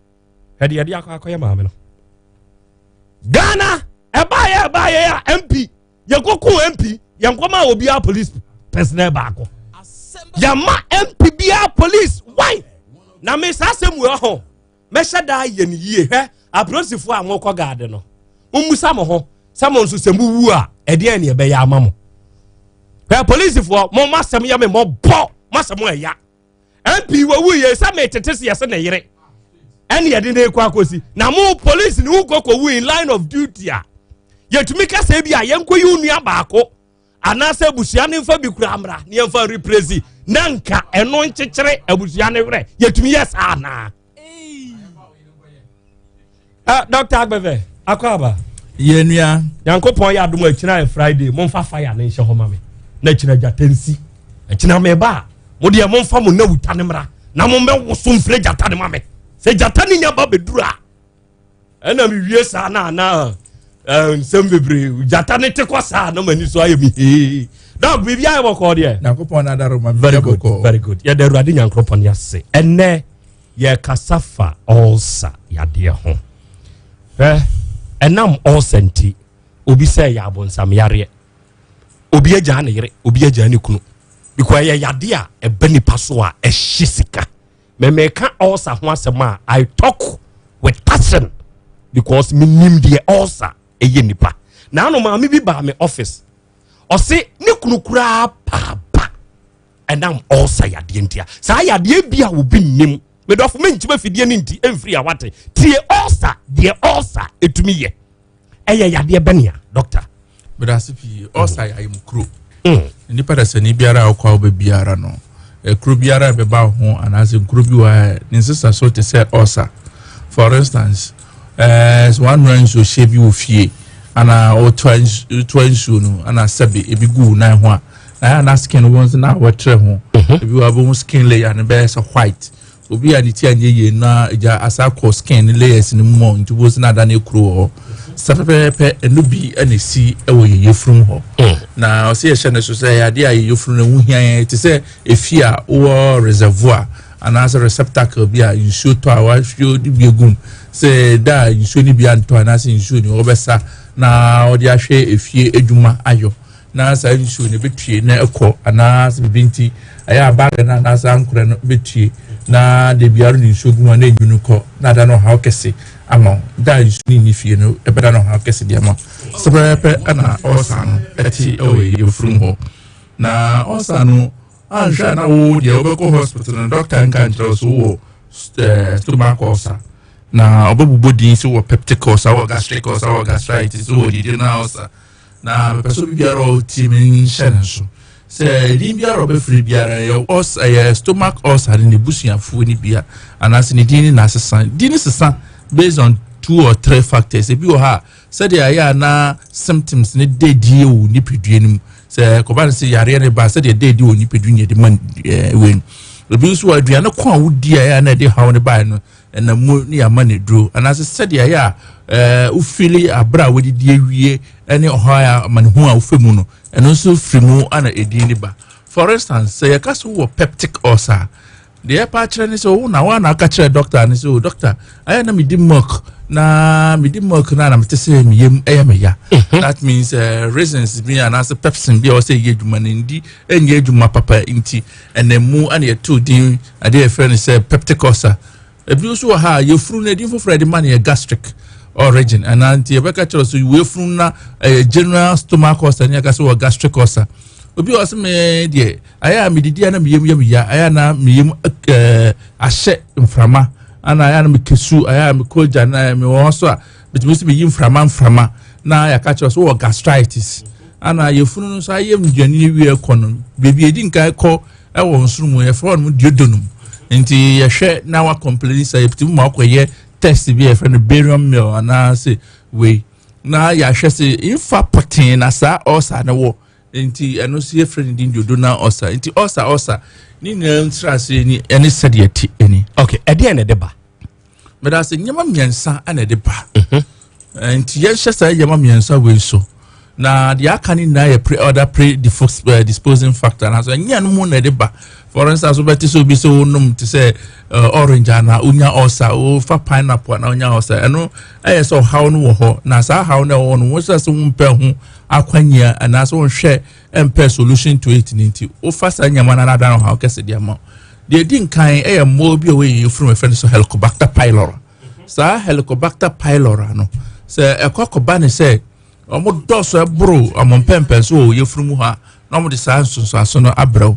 hede akwa maame no Ghana eba ya MP yekoku MP yankoma obi a police personnel baako yama MP bia police why na me Asem we ho me shada ye ni yie he aprosifo a nwokọ gaade no mumusa mo ho samo nso sembu wu a ede an ye be ya amamo he police fo mo masem ya me mo bo masem ya MP wo wu ye sa me tetese ye se ne yire en ye de ne kwa kosi na mo police ni wu kokko wu in line of duty a yetumi ka se bi a yenko yi unu abaako anase abusia ne mfa bi kura amra ne mfa represi nanka eno nkyekere abusia ne wre yetumi yes ana Dr. Agbeve akwaba yenua yankopon ya adom akina Friday momfa fire ne nhye ho mame na kina jatansi akina meba mo de momfa mo na wuta ne mra na mo be woso mfre jata ne mame se jata ne nya ba bedura ena mi wie sa na nsem bebre jata ne te kwasa na mani so ayemi dog bibia e boko de yankopon na daro ma very good ya daru ade yankopon ya se enne ye kasafa also ya de ho enam Asante obi say ya abonsam yare obi agya ne yere obi agya ne kunu because ya yade a ebe nipa so a ehye me ka ulcer ho asema I talk with passion because me nim the ulcer eye nipa na no ma me bi ba me office o se ne kunu kura pa enam ulcer yade ntia sa yade bia obi nim me do me ntima fidie ne nti emfiri a wate tie ulcer the ulcer etumi ye eye yade benia doctor but asipi ulcer ya imkro nipa da sani biara akwa oba biara no kro biara beba ho anase kro bi wa ninsisa so te say ulcer for instance one run so shebi ofie ana o twansu no ana sabi ebi gu na ho na skin wons na watre ho ebi wa bo skin layer ne be so white obi ani ti anye ye na ja asako skin layers ni mo ntubo na da na ekro ho sapepe enubi anesi ewo ye from ho na o se ye hye ne so say ade a ye from na wuhian ti say efia o reservoir anasa receptacle bi a nsuo to a wa hwio di biegum say da nsuo ni bi anto anasa nsuo ni obesa na o di ahwe efie edwuma ayo na sa nsuo ni betue na ekọ anasa bibinti aya bag na anasa ankure no betue na de biaru ni nsuo guma na enwunu kọ na da no ha okese ama da nsuo ni fie no ebeda no ha okese di ama sepepe ana osano eti owe yefrum ho na osano ansha na wo de obeko hospital na doctor nka njero so wo stomach ulcer na obabubo din so wo peptic ulcer wo gastric ulcer wo gastritis wo duodenal ulcer na person biara timin shenso se din biara obefri biara yo ulcer stomach ulcer ni busuafo ni bia anase ni din na sesa based on 2 or 3 factors e bi wo ha said ya na symptoms ni dedie wo ni pedua se ko ba se yare ne ba se de dedi oni pedunye de man wen obi so aduane ko awudi ya na de hawo ne ba no na mu ni ama ne dro ana se de ya ufili abra wodi de awie ene oha ya man hu a ufemu no eno so frimu ana edi ni ba for instance se yakaso wo peptic ulcer de pa kire ni so na wa na ka kire doctor ni so doctor aya na mi di milk na na mtese miyem eyameya that means reasons be and as pepsin be or say yeduma ndi enye eduma papa nti enemu and ye two din ade friend say peptic ulcer ebi so ha ye furu na din for the man ye gastric origin and anti ebeka chiro so we furu na general stomach ulcer nya ka so gastric ulcer obi o se me de aya mi didi na miyem ya aya na miyem ahye mframa ana ya na mekesu aya me koja na me won so a bitimi be yimframa na ya ka so wo gastritis ana yefunu no so ayem dwane wi ekono bebi edi nka ekọ e won surumu ye fro no diodonum nti ye hwe na wa complain say bitimi ma akoye test bi e friend barium meal ana say we na ya hwe say infa protein na sa ulcer na wo nti eno so ye friend din diodona ulcer nti ulcer ni na ntrase ni ene sede ati eni okay ede ene de ba me da se nyama miensa ene de ba nti ye hye sa nyama miensa we so na the akani na ye disposing factor na so nya no mu na de ba for instance so beti so bi so num to say orange na unya ulcer o fa pineapple na unya ulcer eno aye so how no wo ho na sa how na wo no wo so mpe ho akwanya na so hwe empe solution to it nti o fa sa nyama na da no how kese dia ma de din kan mo bi we you from a friend so Helicobacter pylori sa Helicobacter pylori no se ekokoba ne se omo doso ebro amompempe so ye from ha na omo de sa so no abrew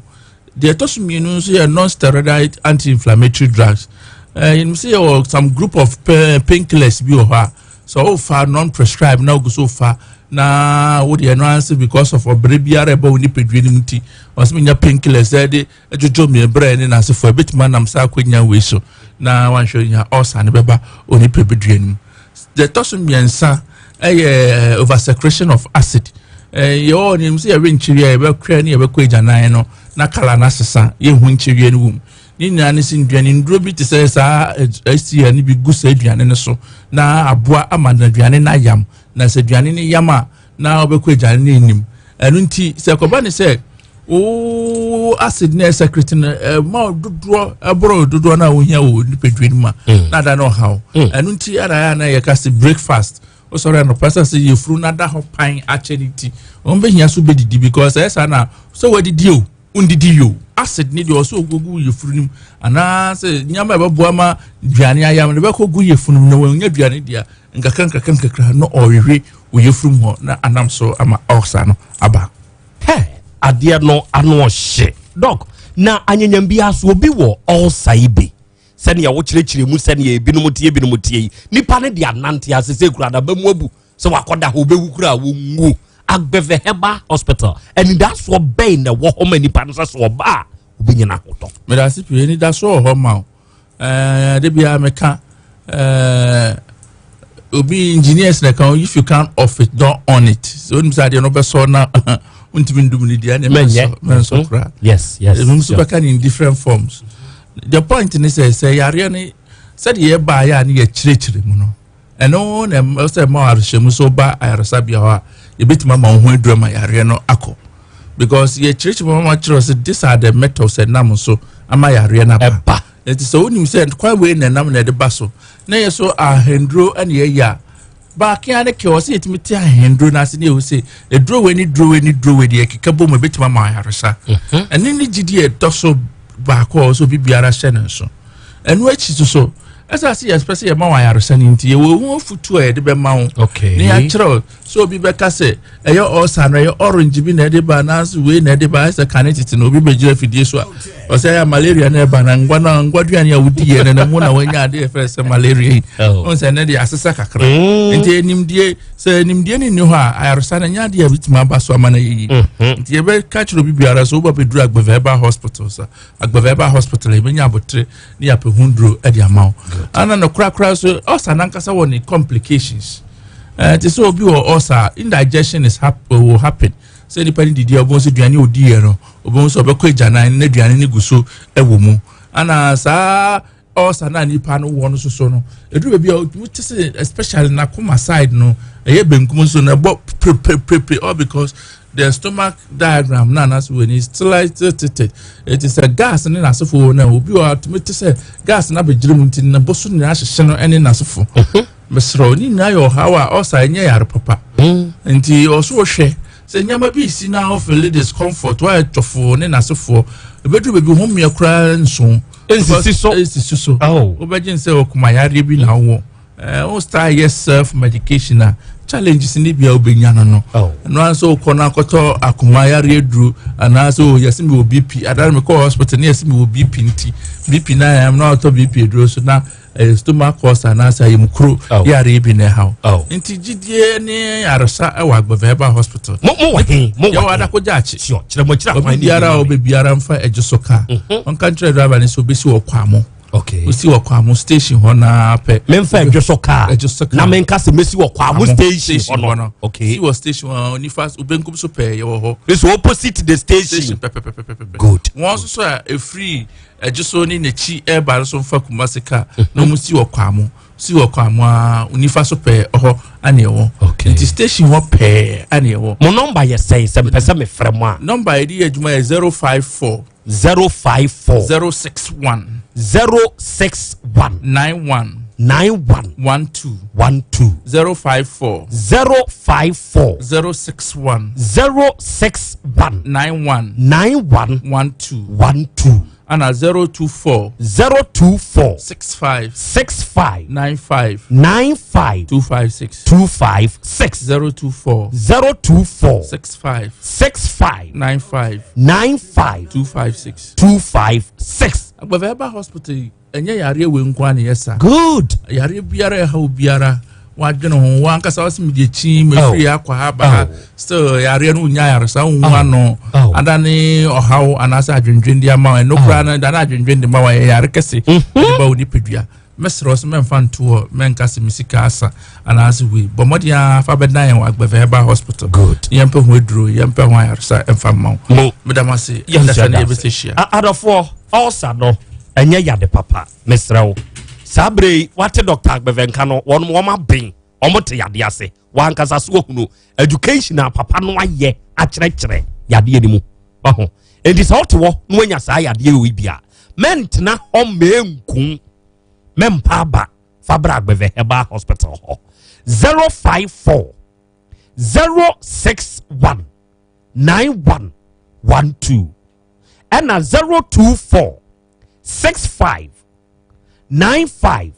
the tosuminu so non steroid anti-inflammatory drugs you see some group of painkillers bi o ha so far non prescribed now go so far na what the answer because of a brebiare about ni pedwini mti was me painkillers de ejojo me brain na se for bit man am sa kwenya we so na wan show nya ulcer ne beba oni pedwini the tosum yensa over secretion of acid you ni msi ya winchiri ya be kra ni ya be kweja nan no na kala na sesa ye hu nchiri ni wum ni nyane sin duane ndro bi te se sa esi ani bi gusa duane ne so na aboa amana duane na yam na se duane ne yama na obekweja ne nim enu nti se koba ne se o acid na secretary na ma dodo abro dodo na wo hia wo nipedwe ma na da no how enu nti ara na ye ka se breakfast o sorry no person say ye fru na da ho pan actually on be hia so be didi because esa na so we didi o undidi yo acid ni de o so ogogu ye fru nim ana se nyama be boa ma duane ayam ne be ko gu ye fru nim na wo nya duane dia nkakra no ohwe wo ye fru ho na anam so ama oxa no aba adeɛ no ano hye dog na anyanyam bi aso obi wo ɔsaibe sɛnea wo kyerɛkyerɛ mu sɛnea ebinom tie nipa ne de anante asese kura da ba mu abu sɛ wakɔda ho obewu kura wo ngu agbɛvɛ heba hospital and that's what bɛn na wo homa nipa no sɛ so ɔba obenyina hotɔ me da sipi ni da so ho ma de bia meka obi engineers na kan if you can't off it don't on it so nim say de no be so na untimi ndum ni dia men so kra yes so be can in different forms the point is say yare ni said ye ba ya ni ye chirechire mu no eno na say ma arhwemu so ba ayarsa bia ho ye betima ma ho adurama yare no akọ because ye chirechire ma chiro say these are the methods and nam so ama yare na ba it is so nim say kwa we na nam na de ba so na ye so ahendro and ye ya ba kia ne ke o se etimi ti ahendro na se ne o se e draw we ni de keka bom e betima ma yaresa ene ni gidi e doso ba ko so bibiara hye ne so enu achi so esa se express ye ma yaresa ni nti ye wo futu e de be ma wo ne ya kire so bi be ka se e yo osa na ye orange bi na de ba na so we na de ba esa kanetiti no bi be gira fidie so o se ya malaria na ba na ngwaduane ya wudi ye na mu na wanya de first malaria on se na de asesa kakra nti enimdie se enimdie ni ho a ayaresa na nya de ya bitima ba so amana yi nti ye be ka kire bi biara so ba be duru Agbeveba hospital sa Agbeveba hospital e benya abotre ni ya pe hundro e de amaw ana no kra so osa nankasa woni complications it is obi or osa indigestion will happen say the party did obon so duane odi e no obon so obekọ ejana na duane ni guso ewo mu ana sa osa na nipa no wo no so no edu be especially na kuma side no eye benkum so na bo pre all because the stomach diagram na so when is still it is a gas na asofo na obi o automate say gas na be jirim ntin na boso na ahyehye no ene na asofo mesro ni na yo hawa osa enye yare papa nti oso hwe se nyama bi si na of discomfort why tofo ne na asofo ebedu bebi hom ye kra nso ensisi so obegin say okuma yare bi na wo o start yes self medication na challenges ni bia obenya no no anso kona koto akuma yare eduru anaso yasimi BP adare me call hospital ne yasimi BP nti BP na am na to BP eduru so na stomach ulcer na say imkro yare bi na how nti gidie ni arsa e wa Agbeveba hospital mo wahin ya wada ko jachi sure kira biara obebiara mfa ejisoka on country driver ni so besi wo kwamo okay we see what kwamo station ho na pe memfa ejosoka na menka se mesi wo kwamo station ho okay see what station oni fast ubenkum so pe ye wo ho this opposite the station good once so a free ejoso ni nechi e ba so mfa kumasika no mu see wo kwamo unifa so pe ho ane wo the station ho pe ane wo mo number ye say se pese me fremo a number e di adwuma 054 061 91 12 054 061 91 12 and 024 65 95 256 024 65 95 256 Agbeveba hospital enye yare we nkwa ne yesa good yare biara ha obiara wadwene ho wankasa wasimi de chi mefiri akwa ha ba still yare no nya yare sa nwa no adane ohaw anasa adwendwende ama no kra na dana adwendwende ma wa yare kese ba oni pedua mesros menfanto menkase misika asa anasa we bomodia fa bedan wa Agbeveba hospital good yempe ho eduro yempe ho yare sa emfa ma medamase yanda na yebeteshia adofo also no enye yade papa mesrew sabre wate Dr. Agbevenka no won ben omote yade ase wankasa so hunu education papa no aye akyerɛkyerɛ yade animu baho enti sɛ wote wɔ no anya saa yadeɛ wɔ bia mentena hɔ menku mempa aba fabra agbɛvɛ herbal hospital hɔ 054 061 9112 ɛna 024 65 95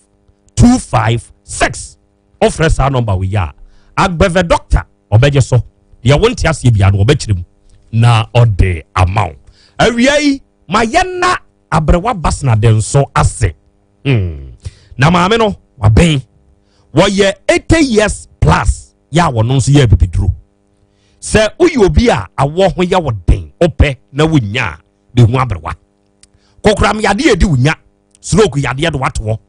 256 offer saa number we ya agbɛvɛ doctor ɔbɛgye so deɛ wonte aseɛ bia no ɔbɛkyerɛ mu na ɔde amount awia yi ma yɛna abrewa basna den so ase na maame no wabɛn wɔyɛ 80 years plus ya wɔno nso yɛ bibiduro sɛ woyɛ obi a awɔ ho yɛ wɔ den opɛ na wonya be hu abrewa kokram yade edi wonya stroke yade do wato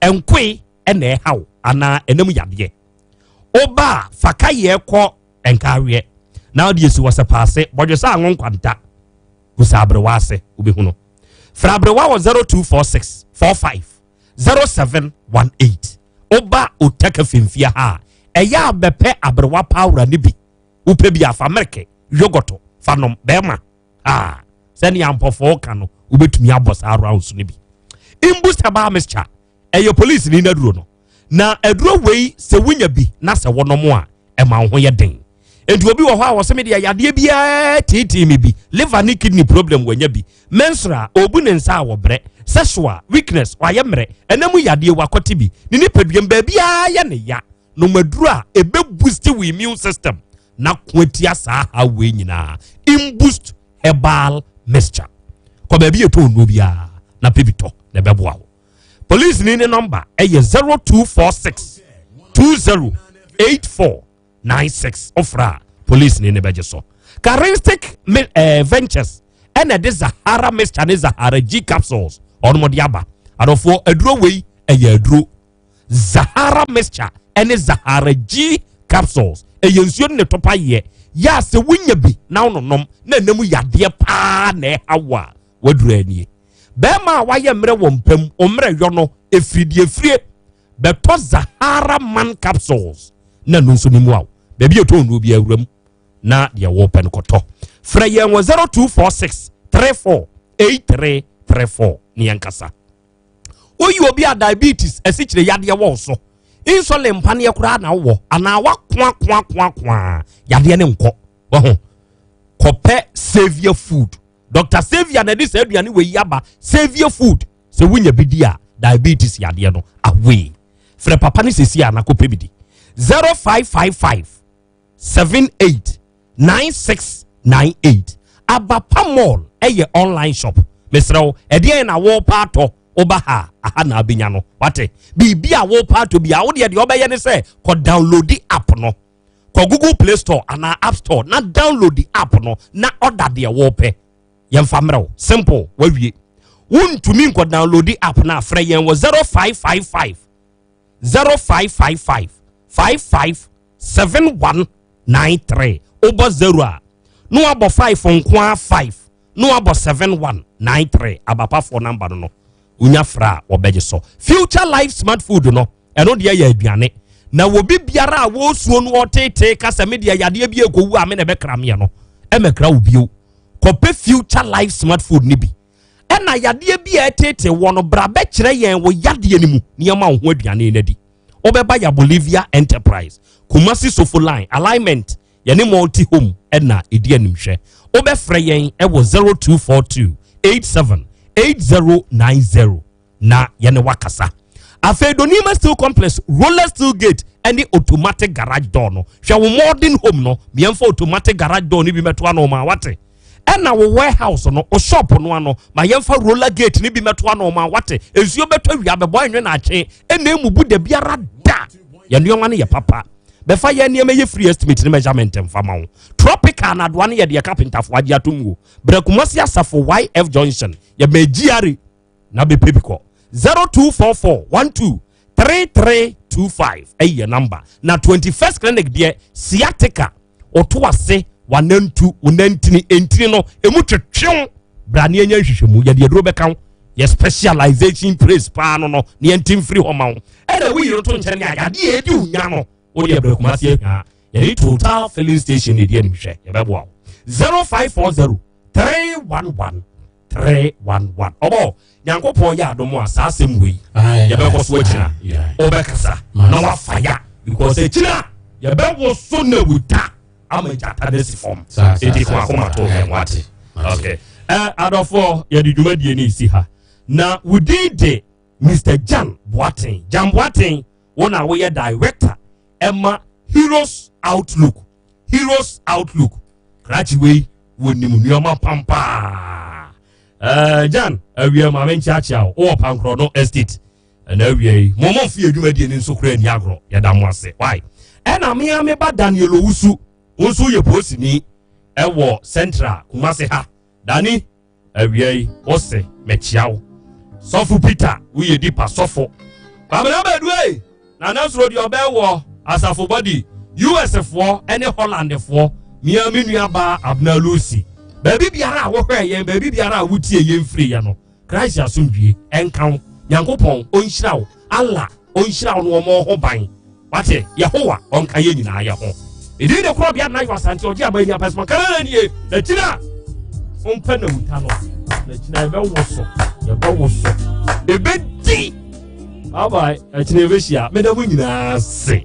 enkwe ena ɛhaw ana enam yade oba faka ye kɔ enkawe na odi esi wose paase bodwesa anwon kwanta kusa abrewa ase obehu no fra abrewa wɔ 0246 45 0718 oba otaka fimfia ha ɛya bepe abrewa power ni bi upe bi afa merke yogoto fanom bema sɛne yampɔfo ka no wobɛtumi abɔ saa rounds no bi imbooster ba mixture ɛyɛ police ni naduro no na aduro wei sɛ wonya bi na sɛ wɔnom a ɛma ho yɛ den enti obi wɔ hɔ a wɔsɛ me de yadeɛ bia titi me bi liver ni kidney problem wanya bi menstrual obu ne nsa a wɔbrɛ sexual weakness wayɛ mmerɛ ɛnam yadeɛ wakɔte bi ne nipaduam baabia yɛ ne ya no maduro a ebe boost we immune system na kwatia saa ha we nyina imboost herbal mixture ko ba bi eto no bia na pebito na beboa wo police ni ne number eye 0246 208496 ofra police ni ne beje so charistic ventures and the Zahara mixture ne Zahara G capsules on mo diaba adofo aduro wei eye aduro Zahara mixture and Zahara G capsules eye nsuo ne topa ye ya se wunya bi na ononom na namu yade pa na hawa waduru ani bema waye mre wompam omre yo no efridie beto Zahara man capsules na no nso ni mu aw ba bi eto no bi awuram na de wo pen koto fra ye 0246 348334 ni yankasa oyi obi a diabetes esichire yade wo so insulin pane kura na wo ana wa kwa yade ne nko ho kope savior food Dr. Savior na dis aduane we yaba savior food se wunya bidi a diabetes yade no away frɛ papa ne sesi a na kope bidi 0555 78 9698 Abapamol eye online shop mesrew ede na wo pato oba ha aha na abenya no wate bibia wo pato bia wo de obeye ne se ko download the app no ko Google Play Store ana App Store na download the app no na order de wo pe yemfa mrew simple wawie wontumi ko download the app na frɛ yen wo 0555 0555 557193 obo 0 a no abo 5 nkwa 5 no abo 7193 abapa for number no unya fra obeje so future life smart food no eno de ya aduane na wo bibiara a wo suo no otete kasa media yade bi ekowu a me na be kramye no emekra wo bio kope future life smart food ni bi ena yade bi etete wo no bra be kire yen wo yade ni mu niam ho aduane na di obeba ya Bolivia Enterprise Kumasi Sofoline alignment yani multi home ena edi animhwe obefre yen ewo 0242 878090 na yene wakasa Afedonima Steel Complex roller steel gate any automatic garage door no hwe wo modern home no miemfa automatic garage door ni bi meto ano ma wate ena wo warehouse no o shop no ano ma yemfa roller gate ni bi meto ano ma wate ensuo beto awia bebo anwe na ache ena emubu de biara da ye nneoma ne ye papa befa ye nneema ye free estimate ne measurement mfama wo tropical na do ane ye de carpenter fo agi atomwo Brekumasi Asafo YF Junction ye megiare na be pepiko 0244 123325 eye number na 21st clinic de sciatica otoase wanantu unantini entini no emu twetwew brane anya hwehwemu ye de dro beka ye specialization place pa no ne entim free homa wo ere we yiro to nkyere ne agade edi unya no o de Brekumasi ya ye total filling station de animhwe ye bebo 0540 311 311 obo nyankopon ya adomo asa asem we ye be ko so akira obekasa na wa fire because akira ye be wo so na wuta amajata desi form edi ko akoma to he wate okay adofo ye di dwumadie ni si ha na wudide Mr. Jan Boateng wona we ye director Emma Heroes Outlook krachi we woni mu nyoma pampa Jan awie ma men chiachia o pankro no estate na awie momo fie dwumadie ni nsokra ni agro ye da mo ase why na me ba Daniel Owusu onso ye posini ewo central Kumase ha dani awie ose mechiawo Sofu Peter we di pa sofo Pamela bedwe na nasro di obewo asafo body US for any Holland for Miami nuaba Abna Lucy baby biara wo hwe ye baby biara wutie ye mfiri ye no Christ asundwie enkan Yankopon onhyirawo Allah onhyirawo no mo ho ban wate Yehowa onka ye nyina ye ho edi de Krobea na Asante oji abani apesma kana nie na tira onpa na wuta no na tira ebe woso yeba woso ebe di bye bye atineveshia medamu nyina se